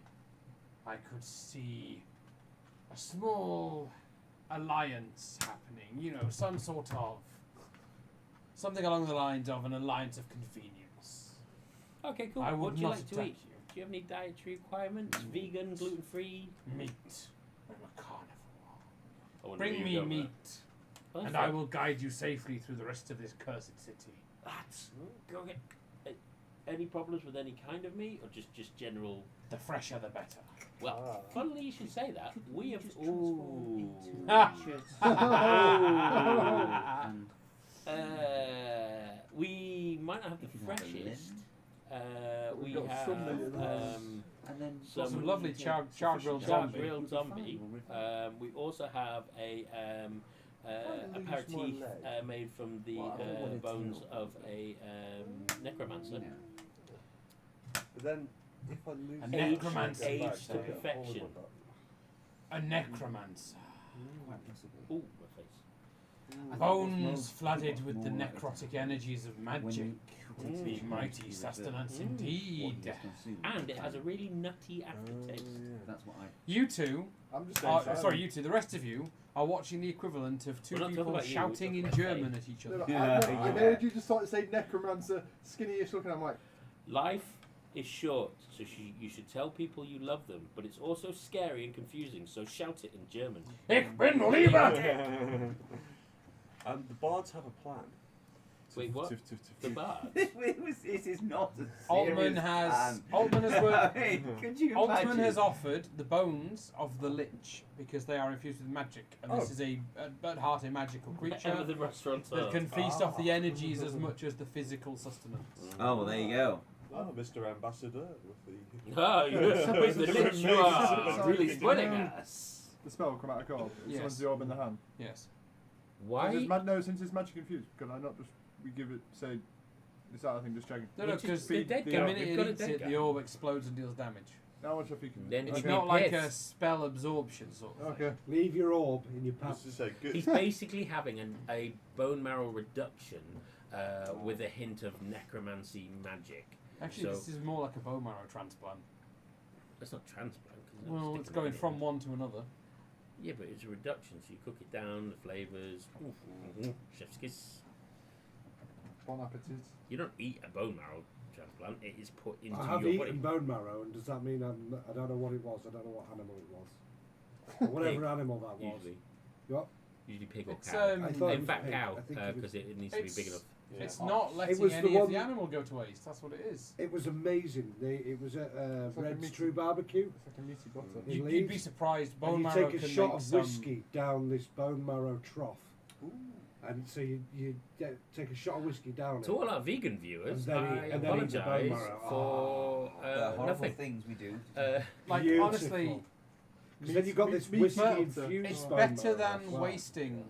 I could see a small alliance happening. You know, some sort of something along the lines of an alliance of convenience. Okay, cool. I What would do you not like to attack eat? Do you have any dietary requirements? Vegan, gluten free? Meat. I'm a carnivore. Bring Bring me meat, Well, and that's I fine. will guide you safely through the rest of this cursed city. That's go get. Any problems with any kind of meat, or just general? The fresher, the better. Well, funnily you should say that. We have. We might not have the You can have a freshest. We We've got have some meat in there. And then Some lovely char grilled charred zombie. grilled zombie. We also have a aperitif leg. made from the Well, I don't want it to bones know. of a necromancer. But then, if I lose A the necromancer. shape, Aged to I get perfection. all of that. A necromancer. Quite possibly. Ooh, my face. Bones flooded with the necrotic energies of magic. The mighty sustenance indeed. And it has a really nutty aftertaste. That's what I. You two, I'm just are, saying. sorry, you two, the rest of you are watching the equivalent of two We're not talking people about you, shouting we're in talking about German at each No, other. no, Yeah, I yeah. heard you just start to say necromancer, skinny-ish looking. I'm like, Life is short, so you should tell people you love them, but it's also scary and confusing, so shout it in German. Ich bin Liebe! And the bards have a plan. Wait, what? The bard. This is not a Altman serious has plan. Altman has worked. I mean, could you Altman imagine? has offered the bones of the lich because they are infused with magic, and this is at heart a magical creature Emma the restaurateur. that can feast off the energies as much as the physical sustenance. Oh well, there you go. Oh, Mr. Ambassador with the. Oh, with the lich you are really spoiling us. the spell will come out of cold. Yes. Someone's the orb in the hand. Yes. Since it's magic infused, can I not just we give it say this other thing just checking? No, no, Which is because the the dead the guy. minute We've got it a eats dead it, guy. the orb explodes and deals damage. How much have you can? Then It's Okay. not like a Pissed. spell absorption sort of thing. Okay. Leave your orb in your I was pants. to say, good. He's basically having a bone marrow reduction with a hint of necromancy magic. Actually, So- this is more like a bone marrow transplant. That's not transplant. 'cause it's not Well, it's sticking going in from it. one to another. Yeah, but it's a reduction, so you cook it down, the flavours. Chef's kiss. Bon appetit. You don't eat a bone marrow transplant, it is put into I have your eaten body. bone marrow, and does that mean I don't know what it was? I don't know what animal it was. Or whatever Pig, animal that was. Usually. What? Usually pig or It's, cow. I thought it In was fact, pig. cow, I think it was- because it needs to be big It's- enough. Yeah. It's not letting was the any of one- the animal go to waste. That's what it is. It was amazing. It was at It's like a Red's meaty- True Barbecue. It's like a meaty butter. In You'd be Leeds. surprised. Bone And you marrow take a can shot make of some. whiskey down this bone marrow trough. And so you take a shot of whiskey down To it. all our vegan viewers, And then I and then eat the bone apologise marrow. for the horrible nothing. things we do. Like Beautiful. honestly, Because then you've got this Meat- whiskey meat infused it's bone better marrow than as well. wasting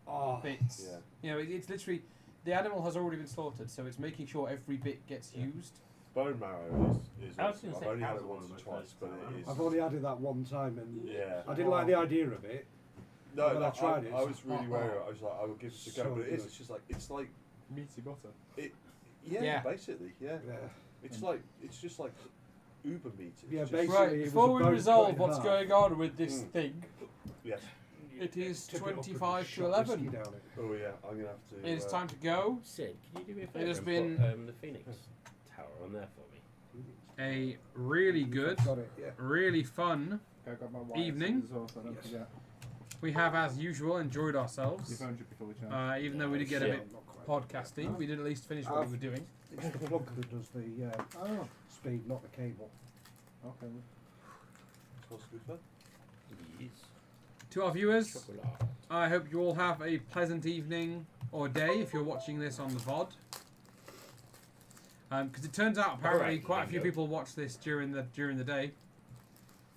Oh, bits. Yeah. You know, it's literally the animal has already been slaughtered, so it's making sure every bit gets Yeah. used. Bone marrow is I was awesome. gonna I've say only had cows it are once one or of the twice, most but it is. I've only had it that one time, and Yeah. I didn't like the idea of it. No, When no, I tried it, I it's was really wary. I was like, I will give it a So go, but it is. good. It's just like it's like Meaty butter. Yeah. basically, yeah. Yeah, It's like it's just like uber meat. It's Yeah, just, basically- Right, it was before a we bone resolve cut in what's half. going on with this Mm. thing, Yes. it is tip it up and 25 to shot 11. whiskey down it. Oh yeah, I'm gonna have to. It is time to go. Sid, can you do me a It favour has and been- put the Phoenix Tower on there for me? A really good, Got it. Yeah. really fun. I got my wires Evening. as well, so I don't Yes. forget. We have, as usual, enjoyed Your ourselves. phone should be fully charged. Even though we did get a Shit. bit Not quite. podcasting, we did at least finish what we were doing. It's the plug that does the Oh, speed, not the cable. okay. Smells good, fun. Yes. To our viewers, Chocolate. I hope you all have a pleasant evening or day if you're watching this on the VOD. Because it turns out apparently Alright, quite a few bingo. people watch this during the day,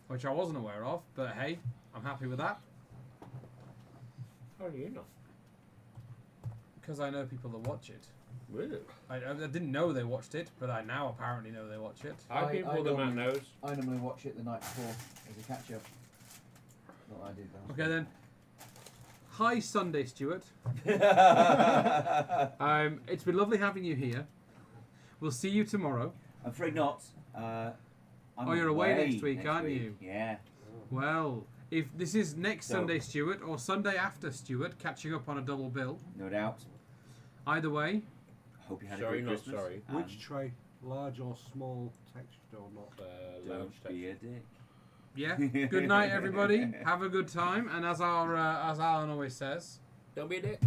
which I wasn't aware of. But hey, I'm happy with that How do you know? because I know people that watch it. Really? I didn't know they watched it, but I now apparently know they watch it. I've been I for the don't- man knows. I normally watch it the night before as a catch up. Not I did that. Okay then. Hi Sunday, Stuart. It's been lovely having you here. We'll see you tomorrow. I'm afraid not. I'm Oh, you're away next week, aren't week. you? Yeah. Well, if this is next So- Sunday, Stuart, or Sunday after Stuart, catching up on a double bill. No doubt. Either way, Hope you had Sorry, a good not Christmas. sorry. and Which tray, large or small, textured or not? Lounge Don't be a text. dick. yeah. Good night, everybody. Have a good time, and as Alan always says. Don't be a dick.